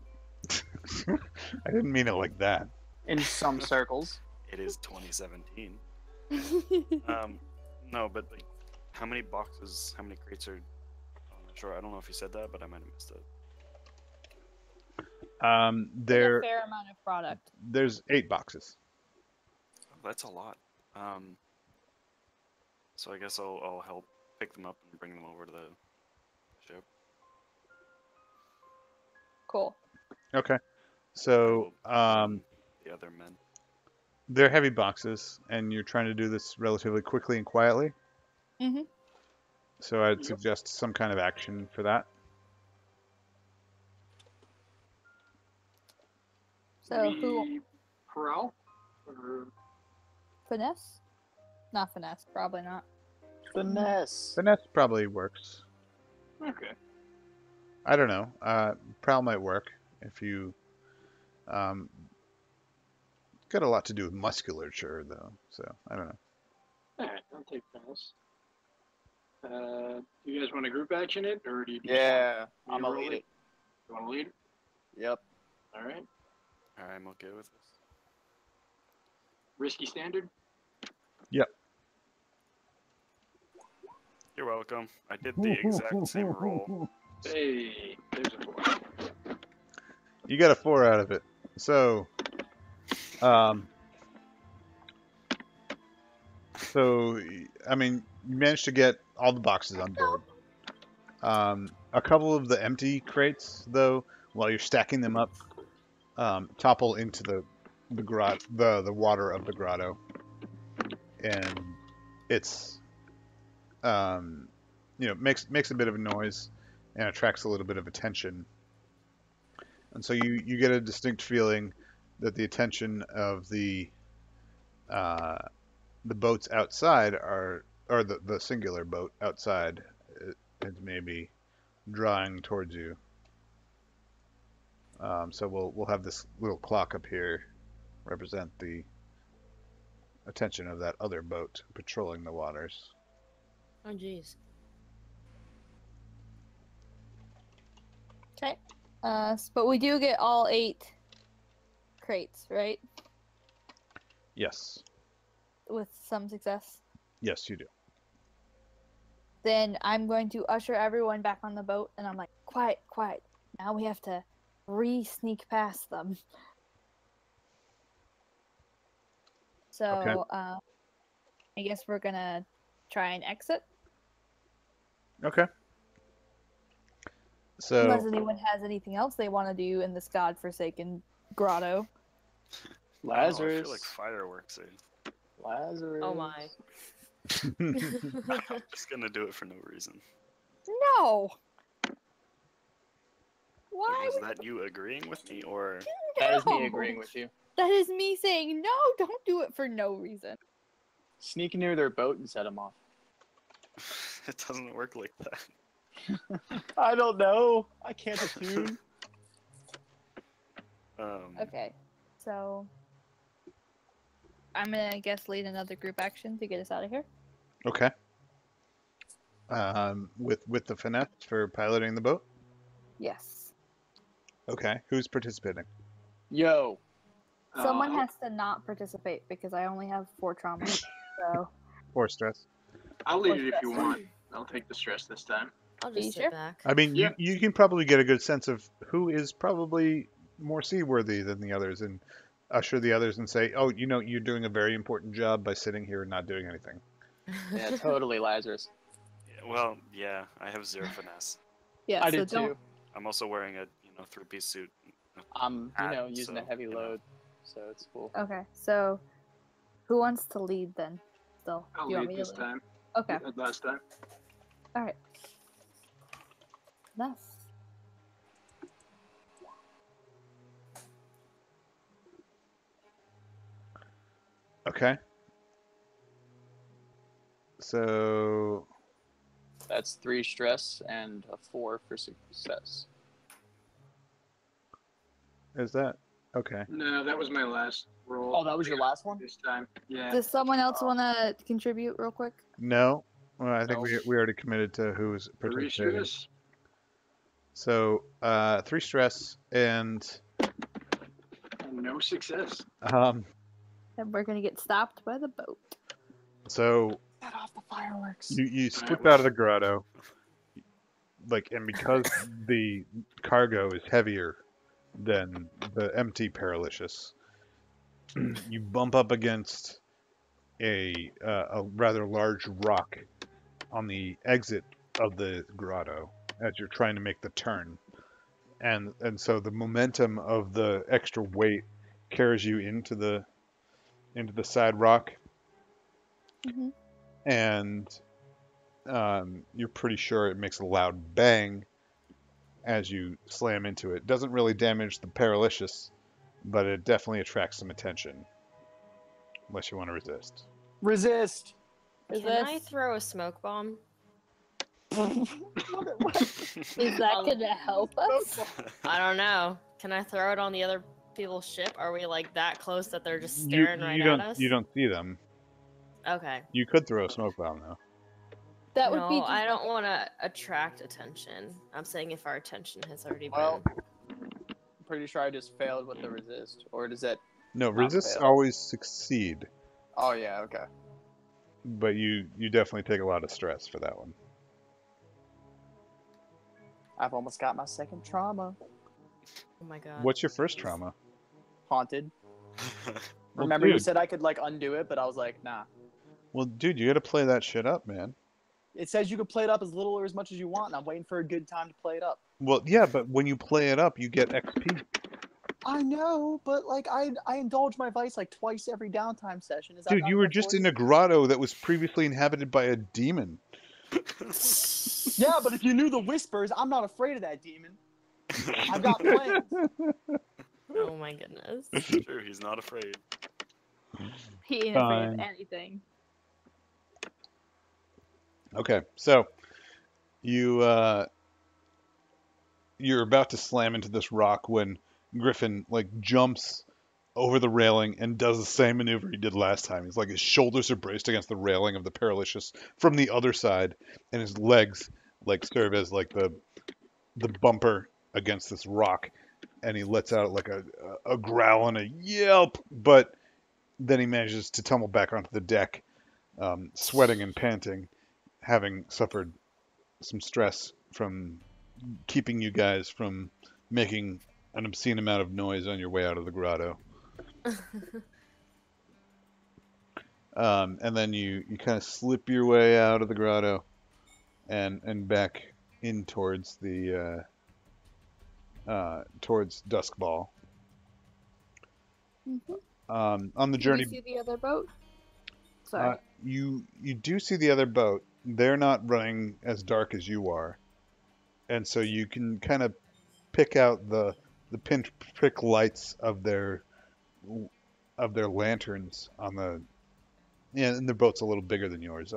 I didn't mean it like that. In some circles. it is 2017. No, but like, how many boxes? How many crates are? I'm not sure. I don't know if you said that, but I might have missed it. There, A fair amount of product. there's 8 boxes. Oh, that's a lot. So I guess I'll help pick them up and bring them over to the ship. Cool. Okay. So, The other men. they're heavy boxes, and you're trying to do this relatively quickly and quietly. Mm-hmm. So I'd Yep. suggest some kind of action for that. So who We prowl? Or finesse? Not finesse, probably not. Finesse. Finesse probably works. okay. I don't know. Prowl might work if you. Got a lot to do with musculature, though. So I don't know. Alright, I'll take finesse. Do you guys want to group action it, or do you just Yeah, want me I'm to a roll lead it? it. You want to lead? Yep. Alright. I'm okay with this. Risky standard? You're welcome. I did the exact same roll. Hey, there's a 4. You got a 4 out of it. So, I mean, you managed to get all the boxes on board. A couple of the empty crates, though, while you're stacking them up, topple into the water of the grotto, and it's makes a bit of a noise and attracts a little bit of attention. And so you get a distinct feeling that the attention of the boats outside or the singular boat outside is maybe drawing towards you. So we'll have this little clock up here represent the attention of that other boat patrolling the waters. Oh, jeez. Okay. But we do get all 8 crates, right? Yes. With some success. Yes, you do. Then I'm going to usher everyone back on the boat, and I'm like, quiet, quiet. Now we have to sneak past them. So, Okay. I guess we're gonna try and exit. Okay. Unless So anyone has anything else they want to do in this godforsaken grotto. I don't know, I Lazarus. feel like fireworks. Lazarus. Oh my. I'm just gonna do it for no reason. No! Like, Why? was that you agreeing with me, or That is me No! agreeing with you. That is me saying, no, don't do it for no reason. Sneak near their boat and set them off. it doesn't work like that? I don't know. I can't attune. Okay, so I'm gonna, I guess, lead another group action to get us out of here. okay. With the finesse for piloting the boat. Yes. Okay. Who's participating? Yo. Someone has to not participate because I only have 4 trauma. So, Or stress. I'll lead it if you want. I'll take the stress this time. I'll Are you just sit sure? back. I mean, Yeah. you can probably get a good sense of who is probably more seaworthy than the others, and usher the others and say, "Oh, you're doing a very important job by sitting here and not doing anything." Yeah, totally Lazarus. Yeah, Well, yeah, I have 0 finesse. Yeah, I so did don't. too. I'm also wearing a 3-piece suit. I'm Hat, using so, a heavy you know. load, so it's cool. Okay, so who wants to lead then? Still, I'll do you want lead me this to lead? time. Okay, Last time. all right. Nice. Okay. So That's 3 stress and a 4 for success. is that okay? No, that was my last roll. Oh, that was your last one? This time. Yeah. Does someone else want to contribute real quick? No. Well, I think No. we already committed to who's 3 participating. stress. So 3 stress and And no success. um. And we're gonna get stopped by the boat. So Set off the fireworks. you slip out of the grotto, like, and because the cargo is heavier than the empty Paralicious, you bump up against a rather large rock on the exit of the grotto as you're trying to make the turn, and so the momentum of the extra weight carries you into the side rock, Mhm. and you're pretty sure it makes a loud bang as you slam into it. Doesn't really damage the Paralicious, but it definitely attracts some attention. Unless you want to resist. Resist. Is Can I this throw a smoke bomb? is that gonna help us? I don't know. Can I throw it on the other people's ship? Are we like that close that they're just You staring right don't at us? you don't see them. Okay. You could throw a smoke bomb though. That would No, be. Just I don't want to attract attention. I'm saying if our attention has already Well, been. I'm pretty sure I just failed with the resist. Or does that... No, Not resists fail. always succeed, Oh, yeah, okay. but you definitely take a lot of stress for that one. I've almost got my second trauma. Oh my god. What's your first trauma? Haunted. Well, Remember you dude. said I could, like, undo it, but I was like, nah. Well, dude, you got to play that shit up, man. It says you can play it up as little or as much as you want, and I'm waiting for a good time to play it up. Well, yeah, but when you play it up, you get XP. I know, but, like, I indulge my vice, like, twice every downtime session. Is that Dude, not you were enough just for in you? a grotto that was previously inhabited by a demon. Yeah, but if you knew the whispers, I'm not afraid of that demon. I've got plans. Oh my goodness. It's true, he's not afraid. He ain't afraid of Fine. anything. Okay, so you're about to slam into this rock when Griffin like jumps over the railing and does the same maneuver he did last time. He's like his shoulders are braced against the railing of the Paralicious from the other side, and his legs like serve as like the bumper against this rock, and he lets out like a growl and a yelp, but then he manages to tumble back onto the deck, sweating and panting, having suffered some stress from keeping you guys from making an obscene amount of noise on your way out of the grotto. And then you kind of slip your way out of the grotto and back in towards the towards Duskball. On the Did journey, you see the other boat? Sorry. you do see the other boat. They're not running as dark as you are, and so you can kind of pick out the pinprick lights of their lanterns on the. Yeah, and their boat's a little bigger than yours.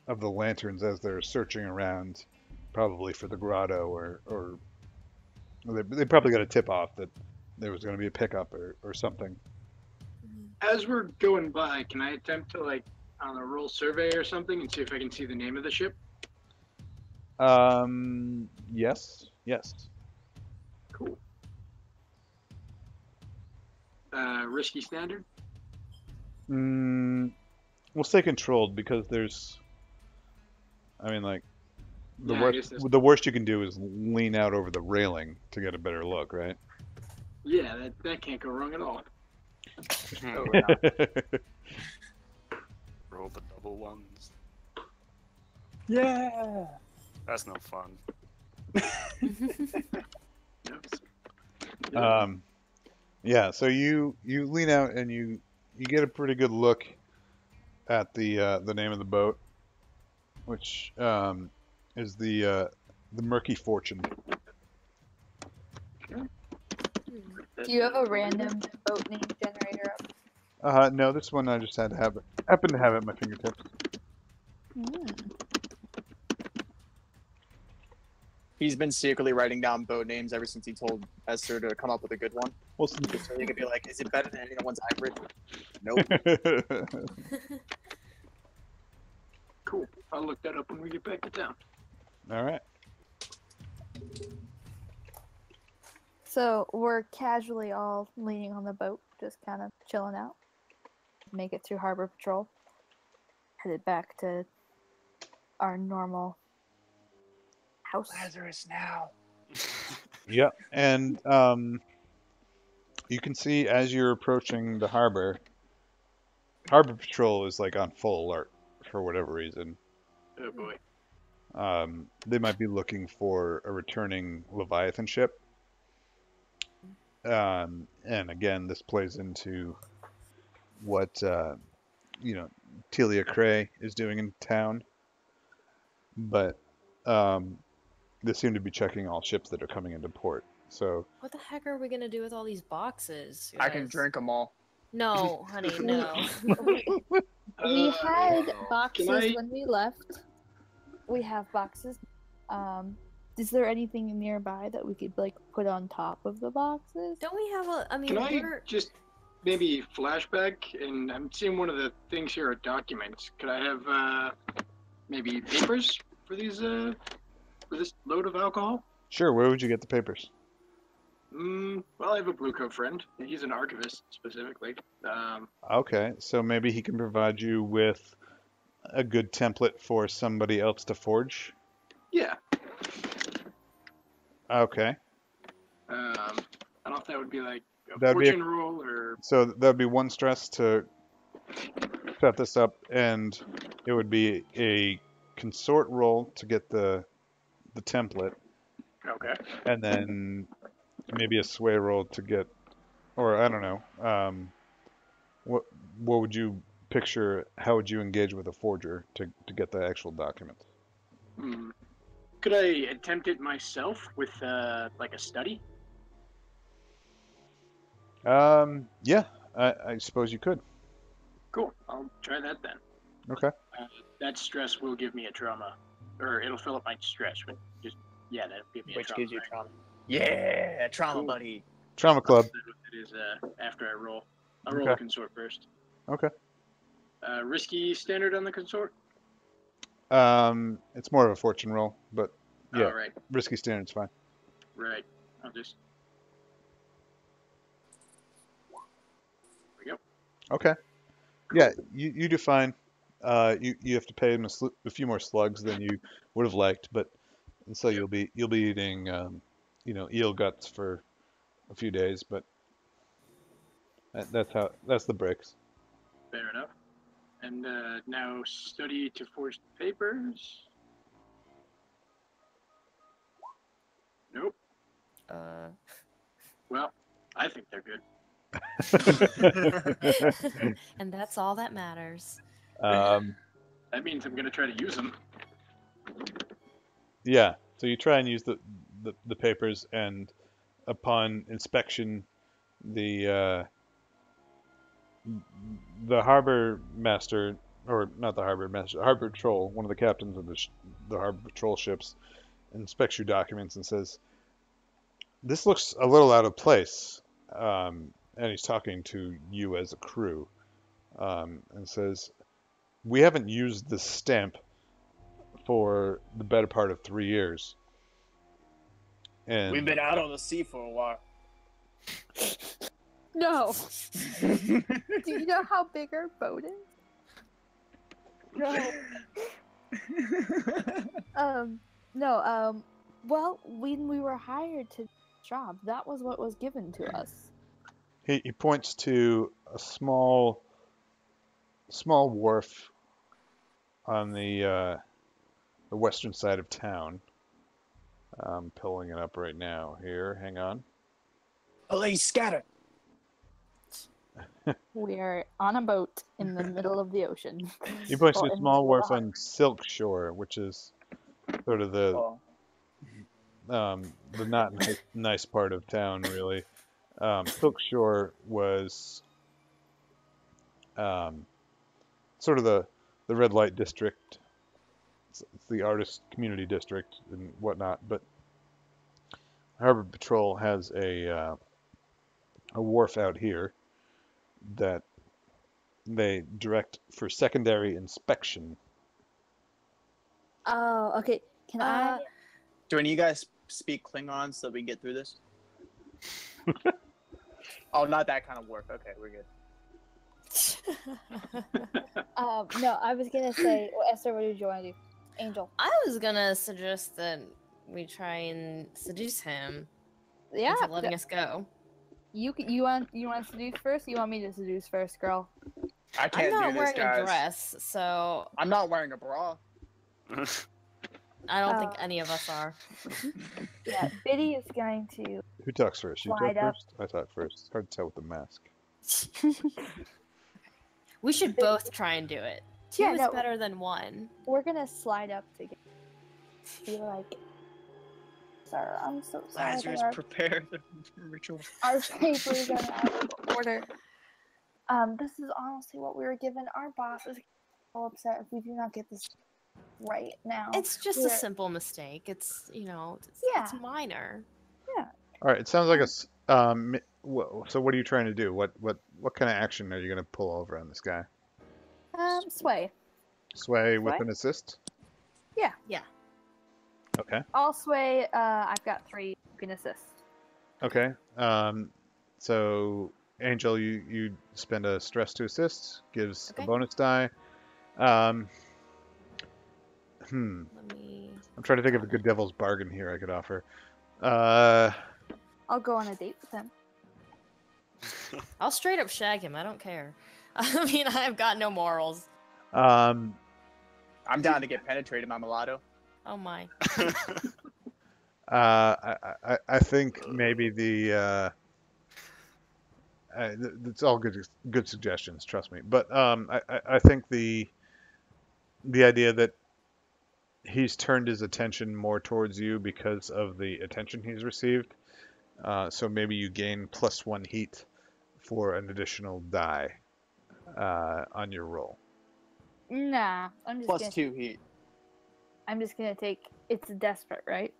Of the lanterns as they're searching around, probably for the grotto, or they probably got a tip off that there was going to be a pickup or something. As we're going by, can I attempt to like on a roll survey or something and see if I can see the name of the ship? Yes. Cool. Risky standard. We'll stay controlled because there's. I mean, like the Yeah, I guess worst. The worst you can do is lean out over the railing to get a better look, right? Yeah, that can't go wrong at all. Oh, yeah. Roll the double ones. Yeah. That's no fun. Um, yeah. So you lean out and you get a pretty good look at the name of the boat, which is the Murky Fortune. Do you have a random boat name generator up? No, this one I just happened to have it at my fingertips. He's been secretly writing down boat names ever since he told Esther to come up with a good one. Well, Just so he could be like, is it better than any of the ones I've written? Nope. Cool. I'll look that up when we get back to town. all right. So we're casually all leaning on the boat, just kind of chilling out. Make it through Harbor Patrol. Headed back to our normal house. Lazarus now. Yep. And you can see as you're approaching the harbor, Harbor Patrol is like on full alert for whatever reason. Oh boy. They might be looking for a returning Leviathan ship. And again, this plays into what Telia Cray is doing in town. But they seem to be checking all ships that are coming into port. So What the heck are we gonna do with all these boxes? I can guys? drink them all. No, honey, no. We had boxes I- when we left. We have boxes. Is there anything nearby that we could like put on top of the boxes? Don't we have a? I mean, Can I we're just maybe flashback? And I'm seeing one of the things here are documents. Could I have maybe papers for these for this load of alcohol? sure, where would you get the papers? Well, I have a Blue Coat friend. He's an archivist specifically. Okay, so maybe he can provide you with a good template for somebody else to forge. Yeah. Okay, I don't know if that would be like a That'd be a- fortune roll or so that'd be one stress to set this up, and it would be a consort roll to get the template, okay. and then maybe a sway roll to get, or I don't know. What would you picture? How would you engage with a forger to get the actual document? Hmm. Could I attempt it myself with like a study? Yeah, I suppose you could. Cool. I'll try that then. Okay. That stress will give me a trauma, or it'll fill up my stress. But just that'll give me a Which trauma. gives you right? trauma. Yeah, trauma, Cool. buddy. Trauma I'll club. decide what it is after I roll. I'll roll Okay. the consort first. Okay. Risky standard on the consort. It's more of a fortune roll, but yeah, All right. risky standard's fine. Right. I'll just. There we go. Okay. Yeah, you do fine. You have to pay him a few more slugs than you would have liked, but and so you'll be eating eel guts for a few days, but that's the breaks. Fair enough. And now study to forge papers. Nope. Well, I think they're good. and that's all that matters. That means I'm gonna try to use them. Yeah, so you try and use the papers, and upon inspection, the harbor master, or not the harbor master, harbor patrol, one of the captains of the harbor patrol ships, inspects your documents and says, "This looks a little out of place." And he's talking to you as a crew, and says, "We haven't used this stamp for the better part of 3 years." And We've been out on the sea for a while. No. Do you know how big our boat is? No. No. Well, when we were hired to job, that was what was given to us. he points to a small wharf on the the western side of town. I'm pulling it up right now. Here, hang on. Police scatter. We are on a boat in the middle of the ocean. You points to Or a in the small middle of wharf the on Silk Shore, which is sort of Oh. the not nice part of town, really. Silk Shore was sort of the red light district. It's the artist community district and whatnot. But Harbor Patrol has a wharf out here that they direct for secondary inspection. Oh, okay. Can I? Do any of you guys speak Klingon so we can get through this? Oh, not that kind of warp. Okay, we're good. No, I was gonna say, well, Esther, what did you want to do? Angel. I was gonna suggest that we try and seduce him Yeah. into letting us go. You want to seduce first? You want me to seduce first, girl? I I'm can't not do this, wearing guys. a dress, so I'm not wearing a bra. I don't think Oh. any of us are. Yeah, Biddy is going to. Who talks first? You talk Slide up. first? I talk first. It's hard to tell with the mask. We should both try and do it. Two Yeah, is no. better than one. We're gonna slide up together. Be like, sir, I'm so sorry. Lazarus, that prepare the ritual. our papers are out of order. This is honestly what we were given. Our boss is so upset if we do not get this right now. It's just a We're- simple mistake. It's, Yeah. it's minor. All right. It sounds like so what are you trying to do? What kind of action are you going to pull over on this guy? Sway. Sway with Sway? an assist? Yeah. Yeah. Okay. I'll sway. I've got 3. You can assist. Okay. So Angel, you spend a stress to assist, gives a Okay. bonus die. I'm Let me. trying to think of a good devil's bargain here I could offer. I'll go on a date with him. I'll straight up shag him. I don't care. I mean, I've got no morals. Um, I'm down to get penetrated by mulatto. Oh my. I think maybe it's all good suggestions, trust me. But I think the idea that he's turned his attention more towards you because of the attention he's received. So maybe you gain +1 heat for an additional die on your roll. Nah, I'm just gonna. +2 heat. I'm just gonna take. It's desperate, right?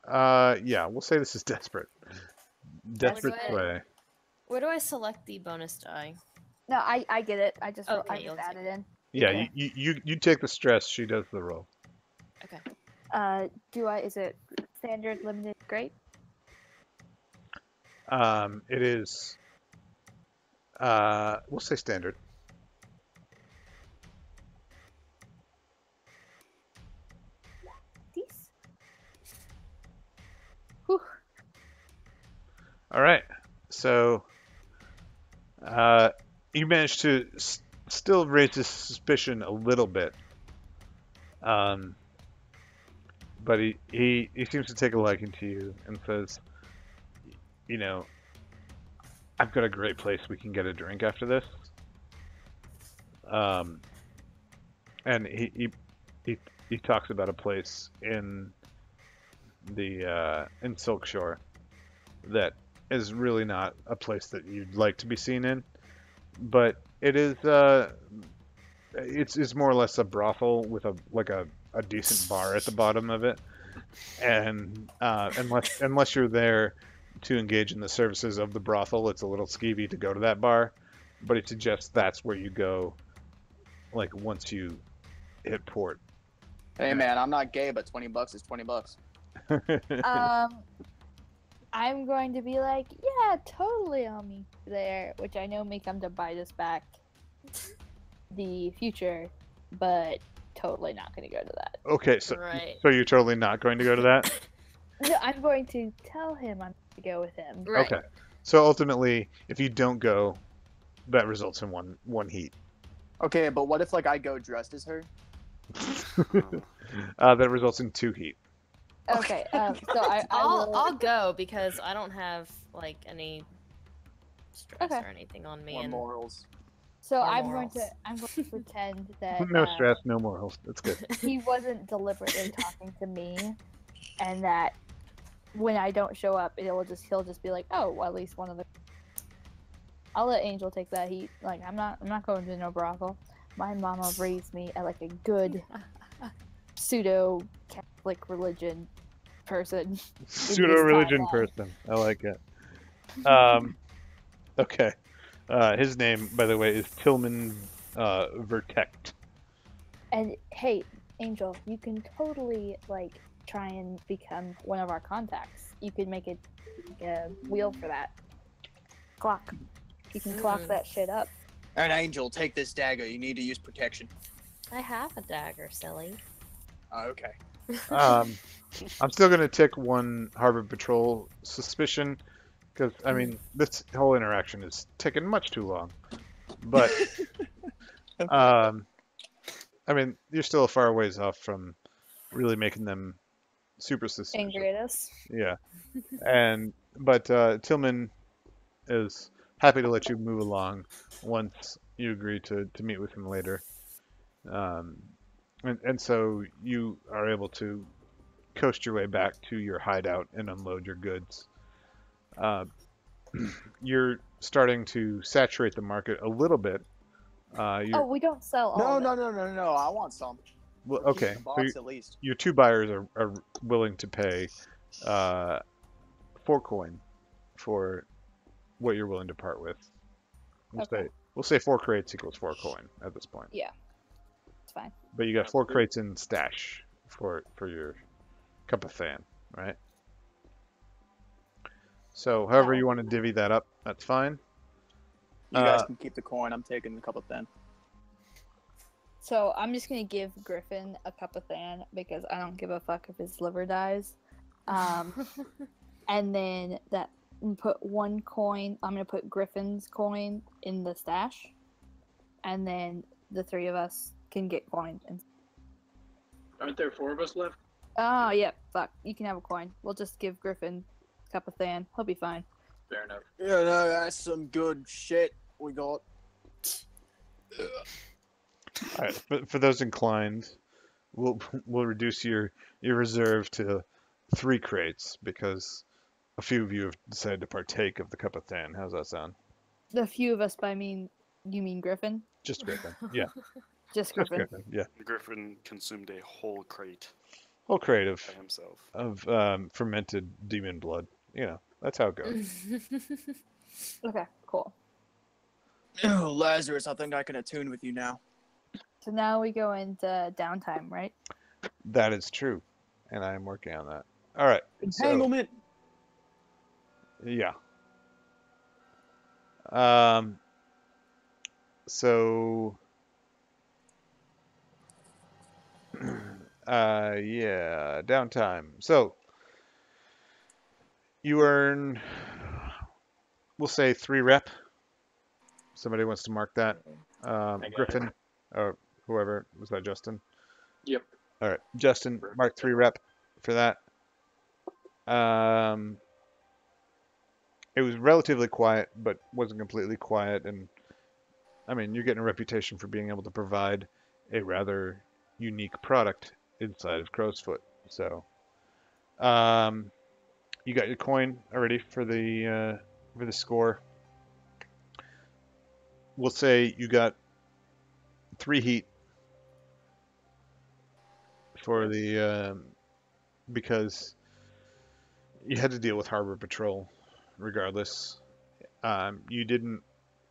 Yeah, we'll say this is desperate. Desperate Desperate. Sway. Where do I select the bonus die? No, I get it. I just Okay, you'll take added in. Yeah, Okay. you take the stress. She does the roll. Okay. Is it standard, limited, great? It is. We'll say standard. These. Whew. All right. So, you managed to still raise his suspicion a little bit. But he seems to take a liking to you and says, I've got a great place we can get a drink after this. And he talks about a place in Silk Shore that is really not a place that you'd like to be seen in, but it is it's more or less a brothel with a decent bar at the bottom of it, and unless you're there to engage in the services of the brothel, it's a little skeevy to go to that bar, but it suggests that's where you go, like once you hit port. Hey man, I'm not gay, but $20 is $20. I'm going to be like, yeah, totally, I'll meet you there, which I know may come to bite us back the future, but totally not going to go to that. Okay, so Right. so you're totally not going to go to that? No, I'm going to tell him I'm going to go with him. Right. Okay. So ultimately, if you don't go, that results in one heat. Okay, but what if I go dressed as her? That results in 2 heat. Okay. So I will. I'll go because I don't have like any stress Okay. or anything on me. More And morals. So More I'm morals. going to pretend that No stress, no morals. That's good. he wasn't deliberately talking to me, and that when I don't show up, he'll just be like, oh, well, at least one of the. I'll let Angel take that heat. Like I'm not going to no brothel. My mama raised me at like a good pseudo Catholic religion person. Pseudo religion person. I like it. Okay. His name, by the way, is Tillman Vertect. And hey, Angel, you can totally like try and become one of our contacts. You could make a wheel for that. Clock. You can clock that shit up. All right, Angel, take this dagger. You need to use protection. I have a dagger, silly. Oh, okay. I'm still going to tick one Harbor Patrol suspicion because, I mean, this whole interaction is taking much too long. But, I mean, you're still a far ways off from really making them super suspicious. Angry at us. Yeah. But Tillman is happy to let you move along once you agree to meet with him later. And so you are able to coast your way back to your hideout and unload your goods. You're starting to saturate the market a little bit. Oh, we don't sell all No, of it. no. I want some. Well, We're keeping okay, the so box at least. your 2 buyers are willing to pay 4 coin for what you're willing to part with. Okay. We'll say 4 crates equals 4 coin at this point. Yeah, it's fine. But you got 4 crates in stash for your cup of fan, right? So however you want to divvy that up, that's fine. You guys can keep the coin. I'm taking the cup of then. So I'm just gonna give Griffin a cup of Than because I don't give a fuck if his liver dies. And then put 1 coin. I'm gonna put Griffin's coin in the stash, and then the 3 of us can get coin. Aren't there 4 of us left? Oh yeah, fuck. You can have a coin. We'll just give Griffin a cup of Than. He'll be fine. Fair enough. Yeah, no, that's some good shit we got. All right, for those inclined, we'll reduce your reserve to 3 crates because a few of you have decided to partake of the cup of Than. How's that sound? The few of us by you mean Griffin? Just Griffin. Yeah. Just Just Griffin. Griffin. Yeah. Griffin consumed a whole crate Whole crate by himself. of fermented demon blood. You know, that's how it goes. Okay, cool. Oh, Lazarus, I think I can attune with you now. So now we go into downtime, right? That is true, and I am working on that. All right. So, Entanglement. yeah. So, yeah, downtime. So, you earn, we'll say 3 rep. Somebody wants to mark that. got Griffin, or whoever, was that Justin? Yep. All right, Justin, mark 3 rep for that. It was relatively quiet, but wasn't completely quiet. And I mean, you're getting a reputation for being able to provide a rather unique product inside of Crow's Foot. So, you got your coin already for the score. We'll say you got 3 heat for the because you had to deal with Harbor Patrol, regardless. You didn't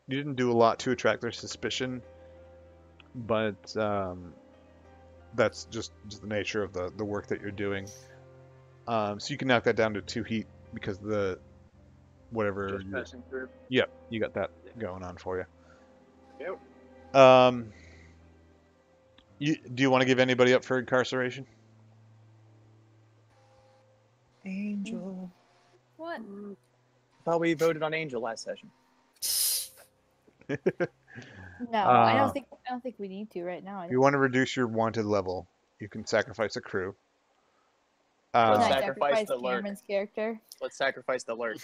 do a lot to attract their suspicion, but that's just the nature of the work that you're doing. So you can knock that down to 2 heat because the whatever. Just passing through. Yep, you got that going on for you. Yep. Do you want to give anybody up for incarceration? Angel. What? Thought we voted on Angel last session. No, I don't don't think we need to right now. If you want to reduce your wanted level, you can sacrifice a crew. Let's Can I sacrifice the lurk. Cameron's character? Let's sacrifice the lurk.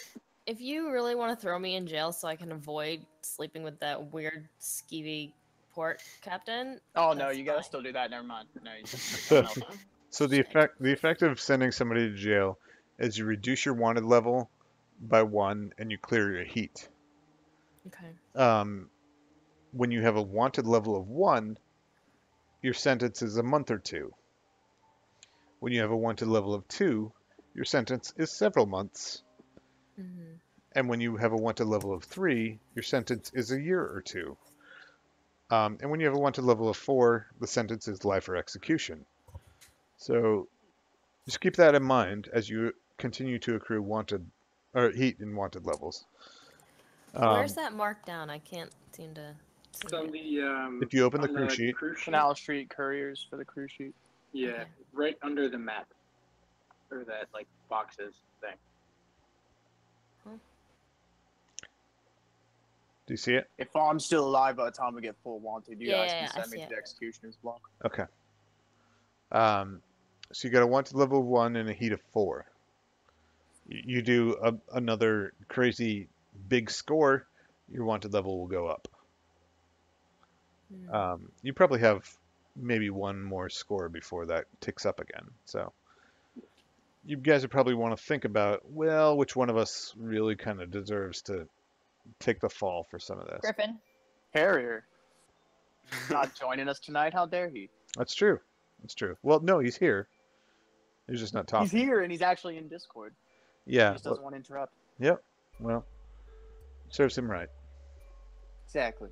If you really want to throw me in jail so I can avoid sleeping with that weird skeevy port captain, Oh no, that's you gotta fine. still do that. Never mind. No, you just no. So the effect of sending somebody to jail is you reduce your wanted level by 1 and you clear your heat. Okay. When you have a wanted level of 1, your sentence is a month or 2. When you have a wanted level of 2, your sentence is several months. Mm-hmm. And when you have a wanted level of 3, your sentence is a year or 2. And when you have a wanted level of 4, the sentence is life or execution. So just keep that in mind as you continue to accrue wanted or heat in wanted levels. Where's that marked down? I can't seem to see It's on it. the If you open the on crew sheet, Crew sheet. Canal Street couriers for the crew sheet. Yeah, Okay. right under the map, or that like boxes thing. do you see it? If I'm still alive by the time we get full wanted, you guys Yeah, can I send me see to the it. executioner's block. Okay. So you got a wanted level of 1 and a heat of 4. You do another crazy big score, your wanted level will go up. Mm. You probably have maybe one more score before that ticks up again. So you guys would probably want to think about, well, which one of us really kind of deserves to take the fall for some of this. Griffin. Carrier. Not joining us tonight, how dare he? That's true. That's true. Well, no, he's here. He's just not talking. He's here and he's actually in Discord. Yeah. He just doesn't want to interrupt. Yep. Well, serves him right. Exactly.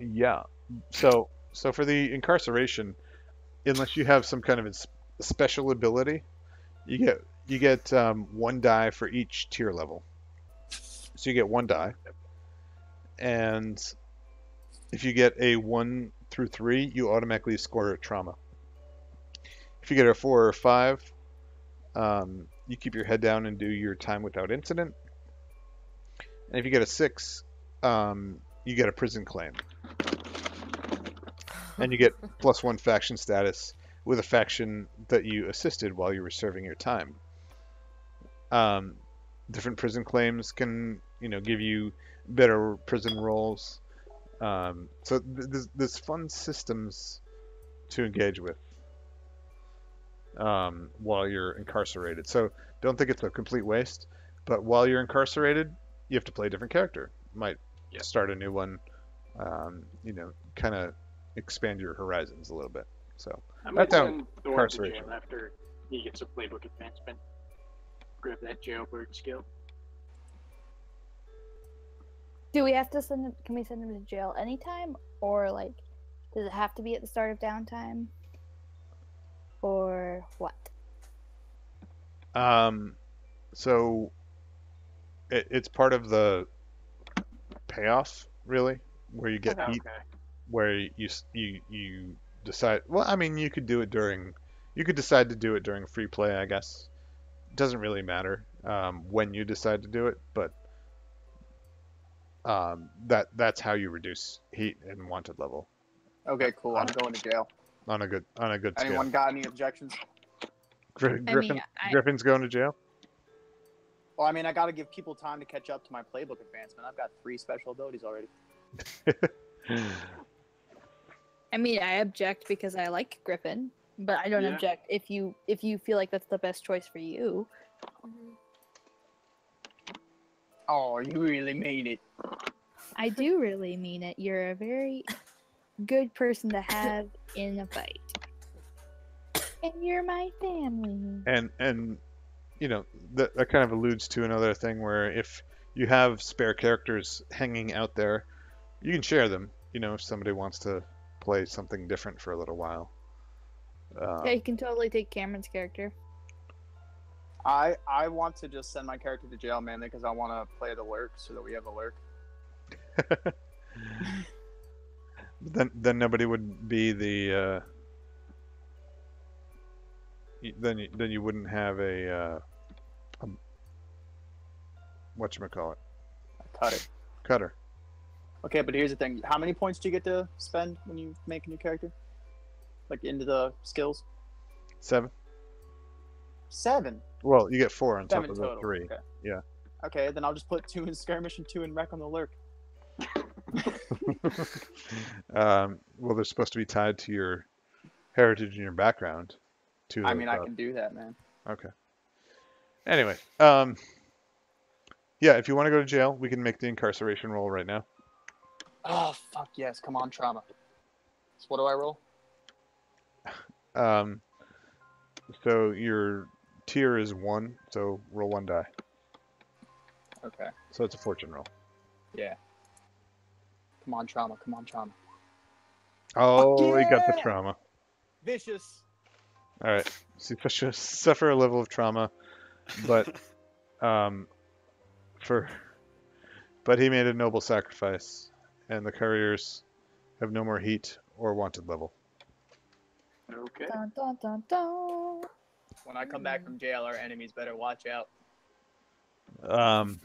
Yeah. So for the incarceration, unless you have some kind of special ability, you get 1 die for each tier level. So you get 1 die, and if you get a 1 through 3, you automatically score a trauma. If you get a 4 or 5, you keep your head down and do your time without incident. And if you get a 6, you get a prison claim. And you get +1 faction status with a faction that you assisted while you were serving your time. Different prison claims can, give you better prison rolls. So there's fun systems to engage with while you're incarcerated. So don't think it's a complete waste. But while you're incarcerated, you have to play a different character. Might start a new one. Kind of expand your horizons a little bit. So I might that's how send Thor to incarceration. jail after he gets a playbook advancement. Grab that jailbird skill. Do we have to send him? Can we send him to jail anytime, or like, does it have to be at the start of downtime, or what? So it's part of the payoff, really, where you get heat, where you decide. Well, I mean, you could do it during. You could decide to do it during free play, I guess. It doesn't really matter when you decide to do it, but that's how you reduce heat and wanted level Okay, cool. I'm going to jail. on a good scale. Anyone got any objections? Griffin's going to jail. Well, I mean, I got to give people time to catch up to my playbook advancement. I've got 3 special abilities already. I mean, I object because I like Griffin, but I don't Yeah. object if you feel like that's the best choice for you. Oh, you really made it. I do really mean it. You're a very good person to have in a fight. And you're my family. And that kind of alludes to another thing where if you have spare characters hanging out there, you can share them. If somebody wants to play something different for a little while. Yeah, you can totally take Cameron's character. I want to just send my character to jail mainly because I want to play the lurk so that we have a lurk. Then nobody would be the. Then you wouldn't have a whatchamacallit? Cut it. Cutter. Okay, but here's the thing: how many points do you get to spend when you make a new character? Like into the skills? 7. 7. Well, you get 4 on top 7 of the total. 3. Okay. Yeah. Okay, then I'll just put 2 in skirmish and 2 in wreck on the lurk. Well, they're supposed to be tied to your heritage and your background. I mean, I can do that, man. Okay. Anyway, yeah, if you want to go to jail, we can make the incarceration roll right now. Oh fuck yes! Come on, trauma. So what do I roll? Um, so your tier is 1, so roll 1 die. Okay. So it's a fortune roll. Yeah. Come on, trauma. Come on, trauma. Oh, he got the yeah! trauma. Vicious. All right. So you suffer a level of trauma, but for but he made a noble sacrifice, and the couriers have no more heat or wanted level. Okay. Dun, dun, dun, dun. When I come back from jail, our enemies better watch out. Um,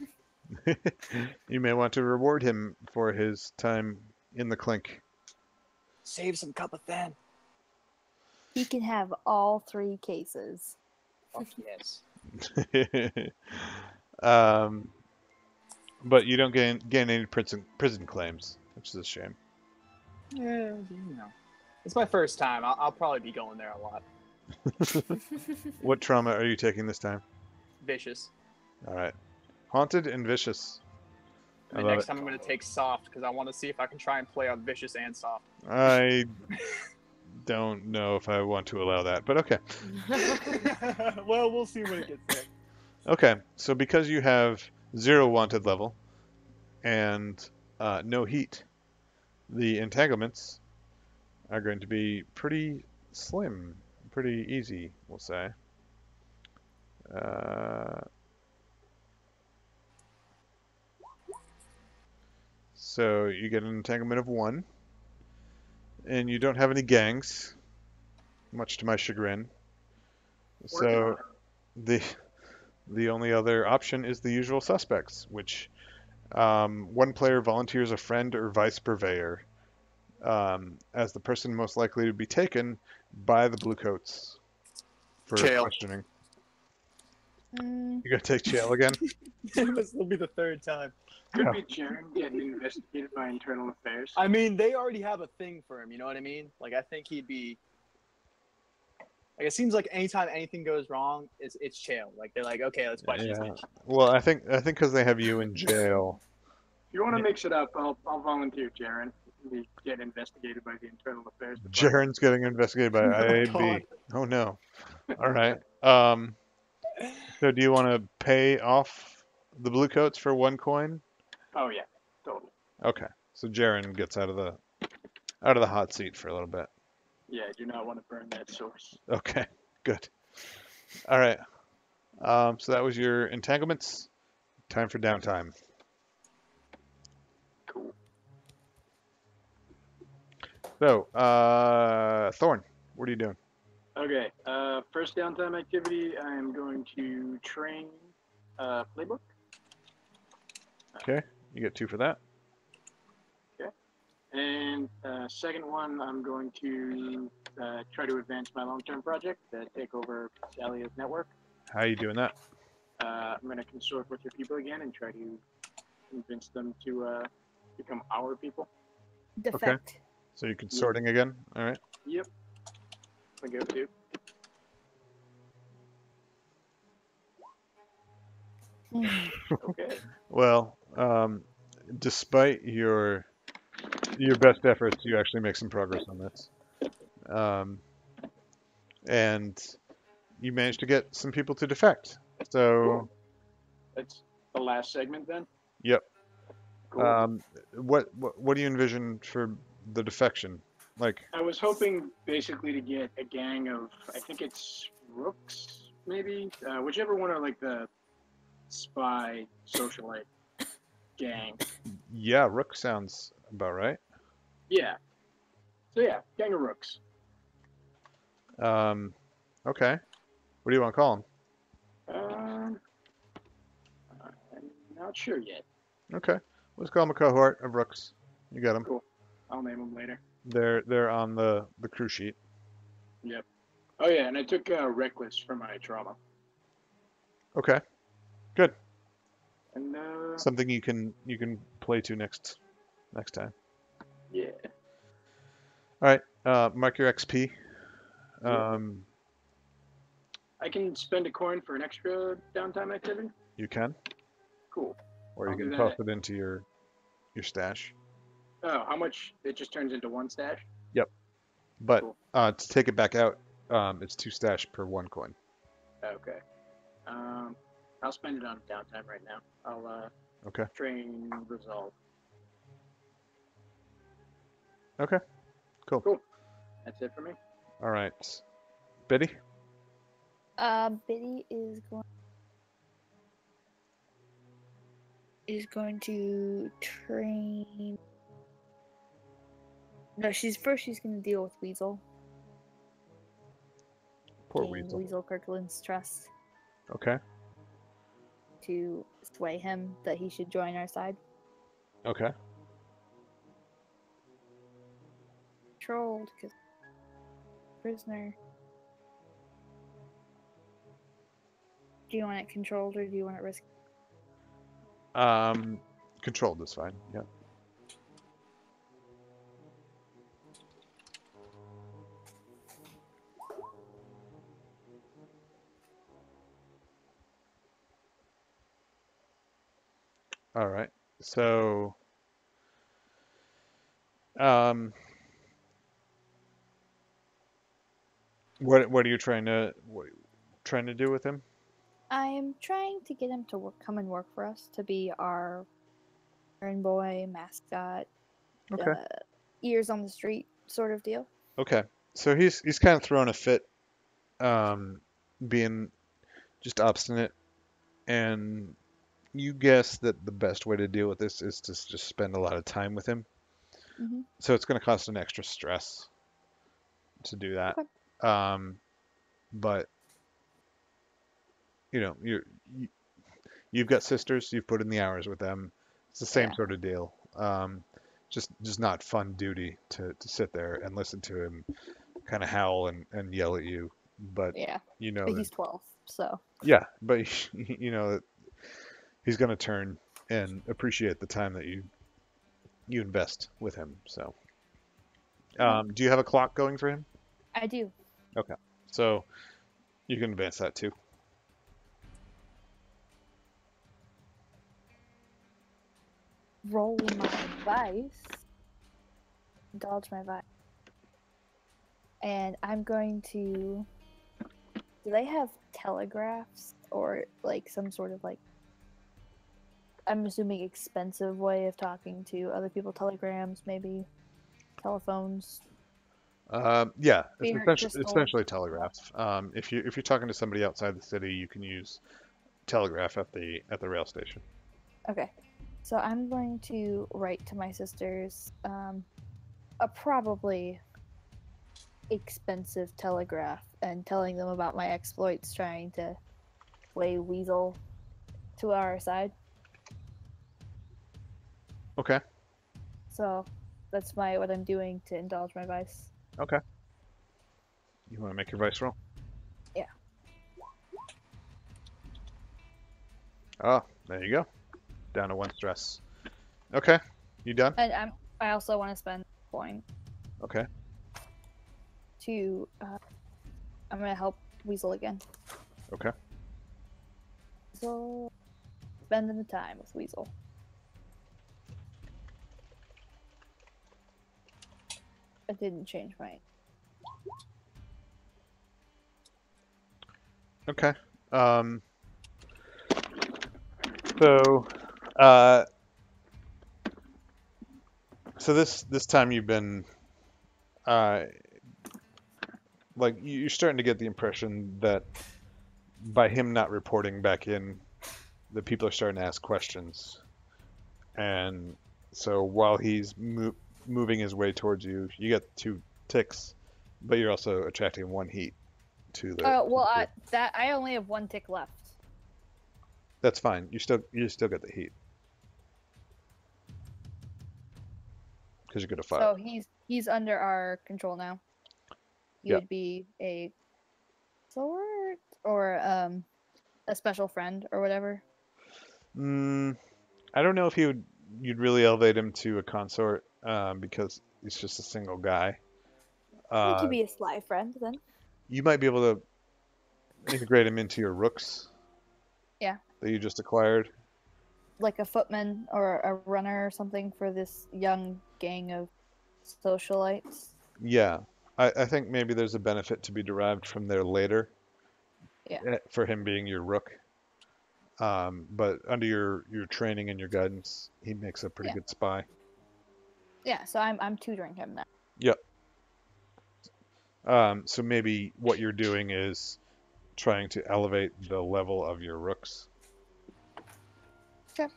you may want to reward him for his time in the clink. Save some cup of than. He can have all 3 cases. Fuck yes. um, but you don't gain any prison claims, which is a shame. Yeah, it's my first time. I'll probably be going there a lot. What trauma are you taking this time? Vicious. All right. Haunted and vicious. And I then love next it. time I'm going to take soft because I want to see if I can try and play on vicious and soft. I don't know if I want to allow that, but okay. Well, we'll see when it gets there. Okay, so because you have 0 wanted level and no heat, the entanglements are going to be pretty slim, pretty easy, we'll say. So you get an entanglement of 1, and you don't have any gangs, much to my chagrin. So the only other option is the usual suspects, which one player volunteers a friend or vice purveyor as the person most likely to be taken by the bluecoats for Chael. questioning. Mm, You gotta take Chael again? This will be the 3rd time. Could Yeah. be Jaren getting investigated by internal affairs. I mean, they already have a thing for him. You know what I mean? Like, I think he'd be. Like, it seems like anytime anything goes wrong, it's Chael. Like, they're like, okay, let's question this Yeah. bitch. Well, I think because they have you in jail. If you want to Yeah. mix it up, I'll volunteer Jaren. He get investigated by the internal affairs department. Jaren's getting investigated by Oh, IAB. God. Oh no. All right. So do you want to pay off the bluecoats for 1 coin? Oh yeah, totally. Okay. So Jaren gets out of the hot seat for a little bit. Yeah, I do not want to burn that source. Okay. Good. All right. So that was your entanglements. Time for downtime. Cool. So, Thorn, what are you doing? Okay, first downtime activity, I am going to train playbook. Okay. You get 2 for that. And second one, I'm going to try to advance my long-term project, take over Salia's network. How are you doing that? I'm going to consort with your people again and try to convince them to become our people. defect. So you're consorting again? All right. Yep. I go to. Okay. Well, despite your best efforts, you actually make some progress on this. And you managed to get some people to defect. So, That's the last segment then? yep. Cool. What do you envision for the defection? Like, I was hoping basically to get a gang of, I think it's Rooks, maybe? Whichever one are like the spy socialite gang. yeah, Rook sounds about right. Yeah. So yeah, gang of Rooks. Okay. What do you want to call them? I'm not sure yet. Okay. Let's call them a cohort of Rooks. You got them. Cool. I'll name them later. They're on the crew sheet. Yep. Oh yeah, and I took reckless for my trauma. Okay. Good. And Something you can play to next time. yeah. All right. Mark your XP. I can spend a coin for an extra downtime activity. You can, Cool. or you I'll can do toss that. it into your stash. Oh, how much? It just turns into one stash. But Cool. to take it back out, it's 2 stash per 1 coin. Okay. I'll spend it on downtime right now. I'll Okay. train resolve. Okay. Cool. Cool. That's it for me. All right. Betty. Biddy is going to train. No, she's going to deal with Weasel. Poor Gain Weasel. Kirkland's trust Okay. to sway him that he should join our side. Okay. Controlled, because prisoner. Do you want it controlled or do you want it risky? Controlled is fine. Yeah. All right. So, what are you trying to do with him? I am trying to get him to come and work for us, to be our errand boy, mascot, Okay. ears on the street sort of deal. Okay. So he's kind of throwing a fit, being just obstinate, and you guess that the best way to deal with this is to just spend a lot of time with him. Mm-hmm. So it's going to cost an extra stress to do that. Okay. But you've got sisters. You've put in the hours with them. It's the same Yeah. sort of deal. Just not fun duty to sit there and listen to him kind of howl and yell at you. But Yeah, you know but that, he's 12, so. yeah, but you know that he's going to turn and appreciate the time that you invest with him. So, do you have a clock going for him? I do. Okay, so you can advance that too. Roll my vice. Indulge my vice. And I'm going to. Do they have telegraphs or like some sort of like, I'm assuming expensive way of talking to other people? Telegrams, maybe telephones. Yeah, it's Beer crystals. essentially telegraph. If you're talking to somebody outside the city, you can use telegraph at the rail station. Okay, so I'm going to write to my sisters a probably expensive telegraph and telling them about my exploits trying to play Weasel to our side. Okay. So that's what I'm doing to indulge my vice. Okay. You want to make your vice roll? Yeah. Oh, there you go. Down to 1 stress. Okay. You done? And I also want to spend a coin Okay. to I'm gonna help Weasel again. Okay. So spending the time with Weasel. I didn't change mine. Okay. So, so this time you've been, like you're starting to get the impression that by him not reporting back in, the people are starting to ask questions, and so while he's moving his way towards you, you get 2 ticks, but you're also attracting 1 heat to the. Well, I only have 1 tick left. That's fine. You still get the heat. because you get a 5. So he's under our control now. Yeah. You'd be a sword or a special friend or whatever. I don't know if you'd really elevate him to a consort because he's just a single guy. He could be a sly friend then. You might be able to integrate him into your rooks. Yeah. That you just acquired. Like a footman or a runner or something for this young gang of socialites. Yeah. I think maybe there's a benefit to be derived from there later. Yeah. For him being your rook. But under your training and your guidance, he makes a pretty good spy. Yeah, so I'm tutoring him now. Yep. So maybe what you're doing is trying to elevate the level of your rooks. Okay.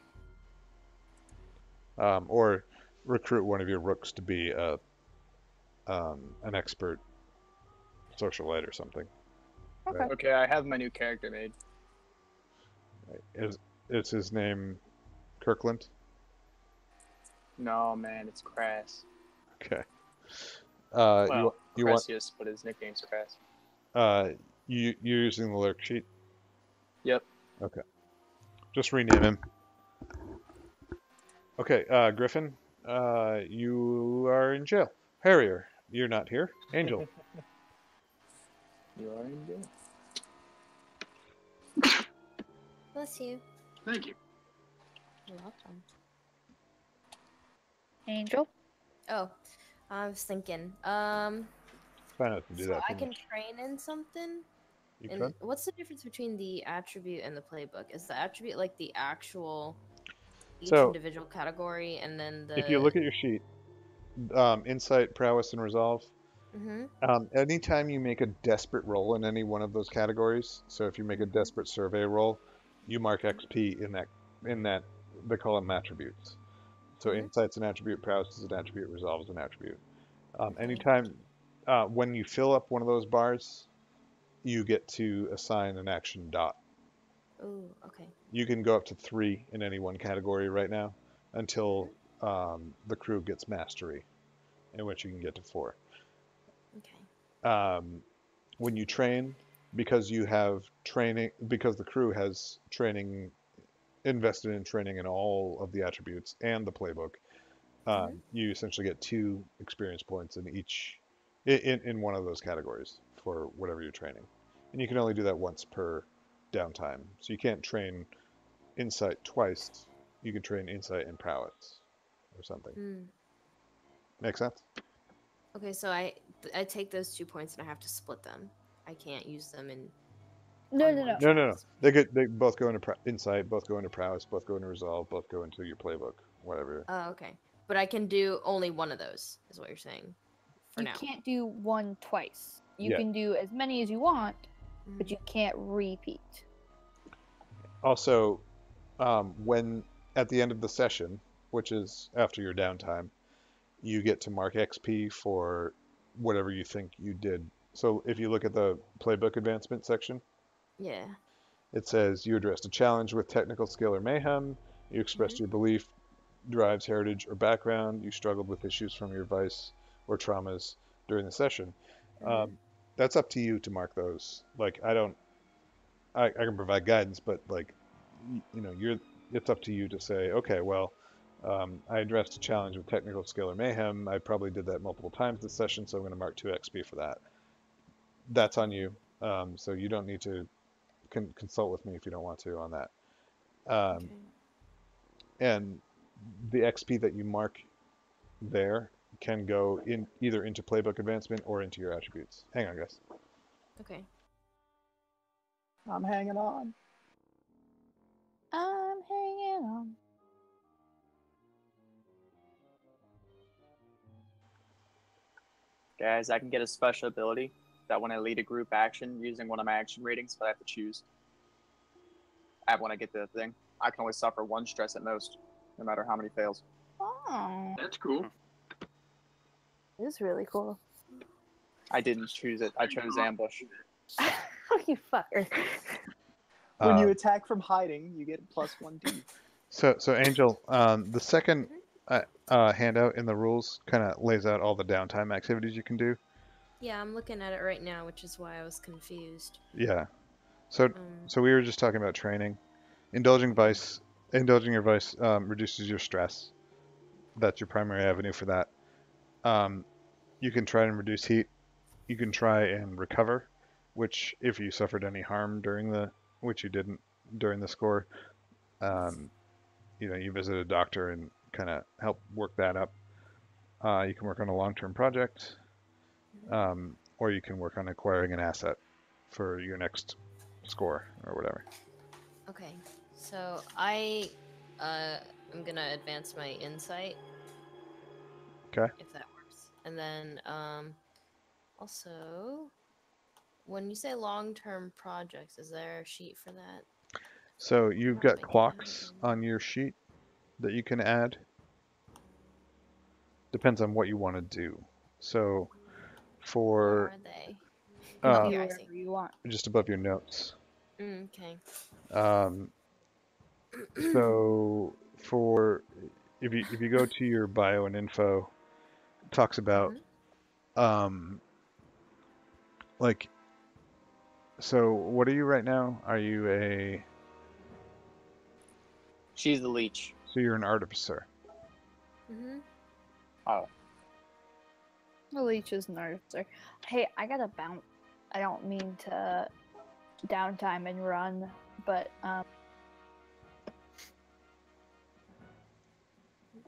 Or recruit one of your rooks to be an expert socialite or something. Okay. Okay, I have my new character made. Is his name Kirkland? No, man, it's Crass. Okay. Well, you want Cressius, but his nickname's Crass. you're using the lurk sheet? Yep. Okay. Just rename him. Okay, Griffin, you are in jail. Harrier, you're not here. Angel. You are in jail. Bless you. Thank you. You're welcome. Angel? Oh, I was thinking. Try not to do So that I too can much. train in something. You And could? what's the difference between the attribute and the playbook? Is the attribute like the actual each So, individual category, and then the? If you look at your sheet, insight, prowess, and resolve, Mm-hmm. anytime you make a desperate roll in any one of those categories, so if you make a desperate survey roll, you mark XP in that they call them attributes. So insight's an attribute, prowess is an attribute, resolve is an attribute. Anytime when you fill up one of those bars, you get to assign an action dot. Oh, okay. You can go up to 3 in any one category right now until the crew gets mastery, in which you can get to 4. Okay. When you train, because you have training, because the crew has training invested in training in all of the attributes and the playbook, you essentially get 2 experience points in each in one of those categories for whatever you're training, and you can only do that once per downtime. So you can't train insight twice. You can train insight and prowess or something. Make sense? Okay, so I take those 2 points and I have to split them. I can't use them in. No. No. They both go into insight, both go into prowess, both go into resolve, both go into your playbook, whatever. Oh, okay. But I can do only one of those, is what you're saying. For You now. can't do one twice. You Yeah. can do as many as you want, but you can't repeat. Also, when at the end of the session, which is after your downtime, you get to mark XP for whatever you think you did. So if you look at the playbook advancement section, Yeah. it says you addressed a challenge with technical skill or mayhem, you expressed your belief, drives, heritage, or background, you struggled with issues from your vice or traumas during the session. That's up to you to mark those. Like, I can provide guidance, but like, it's up to you to say, okay, well, I addressed a challenge with technical skill or mayhem. I probably did that multiple times this session, so I'm going to mark 2 XP for that. That's on you. So you don't need to consult with me if you don't want to on that. And the XP that you mark there can go in either into playbook advancement or into your attributes. Hang on, guys. Okay. I'm hanging on. I'm hanging on. Guys, I can get a special ability that when I lead a group action using one of my action ratings, but I have to choose. I have when I get the thing. I can only suffer 1 stress at most, no matter how many fails. Oh, That's cool. this is really cool. I didn't choose it. I chose ambush. You fucker. When you attack from hiding, you get +1d. So Angel, the second handout in the rules kind of lays out all the downtime activities you can do. Yeah, I'm looking at it right now, which is why I was confused. Yeah. So Um, we were just talking about training. Indulging your vice reduces your stress. That's your primary avenue for that. You can try and reduce heat. You can try and recover, which if you suffered any harm which you didn't during the score, um, you visit a doctor and kind of help work that up. You can work on a long-term project, or you can work on acquiring an asset for your next score or whatever. okay, so I am gonna advance my insight. Okay. If that works, and then also, when you say long-term projects, is there a sheet for that? So you've got I can clocks open. on your sheet that you can add. Depends on what you want to do. So Where for are they? uh, Here, I Wherever see. you want. just above your notes. Okay. Um, so for if you go to your bio and info, it talks about um, like so what are you right now? Are you She's the leech. so you're an artificer? Mm-hmm. Oh, The leech is an artificer. Hey, I gotta bounce. I don't mean to downtime and run, but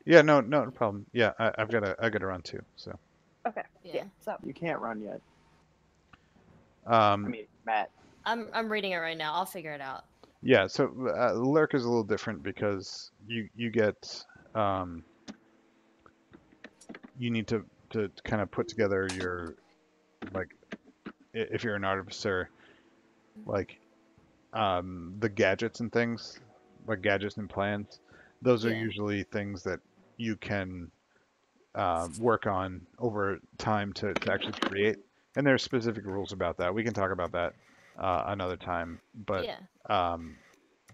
Yeah, no problem. Yeah, I've got to run too. So okay. Yeah. Yeah. So you can't run yet. I um, mean, Matt. I'm reading it right now. I'll figure it out. yeah, so lurk is a little different because you get you need to kind of put together your like if you're an artificer like the gadgets and things like gadgets and plans. Those are Yeah. usually things that you can work on over time to actually create. And there's specific rules about that. We can talk about that another time, but Yeah. um,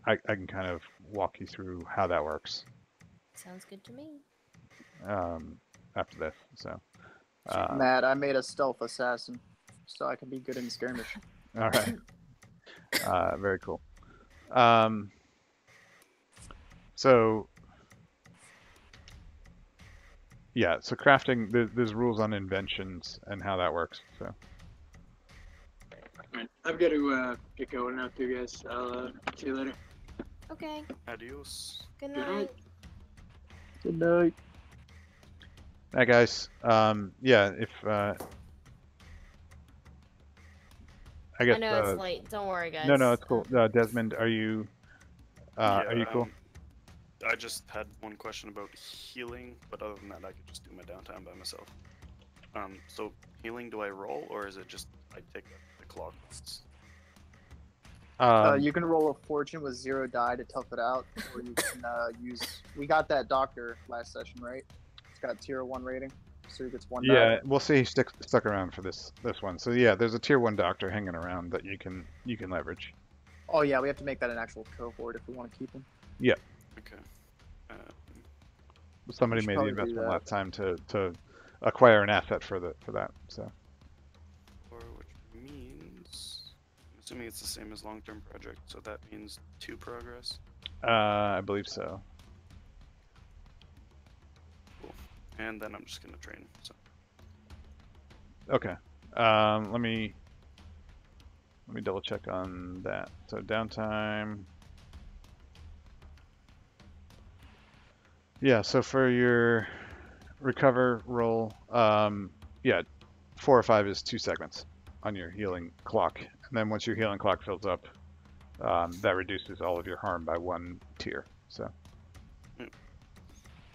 I can kind of walk you through how that works Sounds good to me. after this. So, uh, Matt, I made a stealth assassin, so I can be good in skirmish. all right, very cool. Um, so yeah, so crafting, there's rules on inventions and how that works. So, Alright, I've got to get going now too, guys. I'll see you later. Okay. Adios. Good Good night. night. Good night. hi guys. Yeah, if I guess I know it's late. Don't worry, guys. no, it's cool. Desmond, are you cool? I just had one question about healing, but other than that, I could just do my downtime by myself. So healing, do I roll, or is it just I take the clock? You can roll a fortune with 0 die to tough it out, or you can use. We got that doctor last session, right? It's got tier 1 rating, so he gets 1 die. Yeah, we'll see. He stuck around for this one. So yeah, there's a tier 1 doctor hanging around that you can leverage. Oh yeah, we have to make that an actual cohort if we want to keep him. Okay. Somebody should made the probably do investment that. last time to acquire an asset for that. So Or which means, I'm assuming it's the same as long-term project, so that means 2 progress. I believe so. Cool. And then I'm just gonna train. So Okay. Let me double check on that. So downtime. Yeah. So for your recover roll, yeah, 4 or 5 is 2 segments on your healing clock, and then once your healing clock fills up, that reduces all of your harm by 1 tier. So.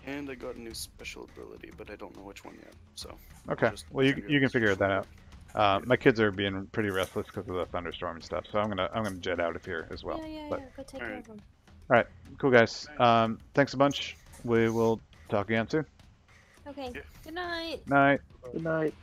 and I got a new special ability, but I don't know which one yet. So Okay. I'll just Well, you figure can this figure that out. out. My kids are being pretty restless because of the thunderstorm and stuff, so I'm gonna jet out of here as well. Yeah. But Go take care of them. cool guys. Thanks a bunch. We will talk again soon. Okay. Yeah. Good night. Night. Good night.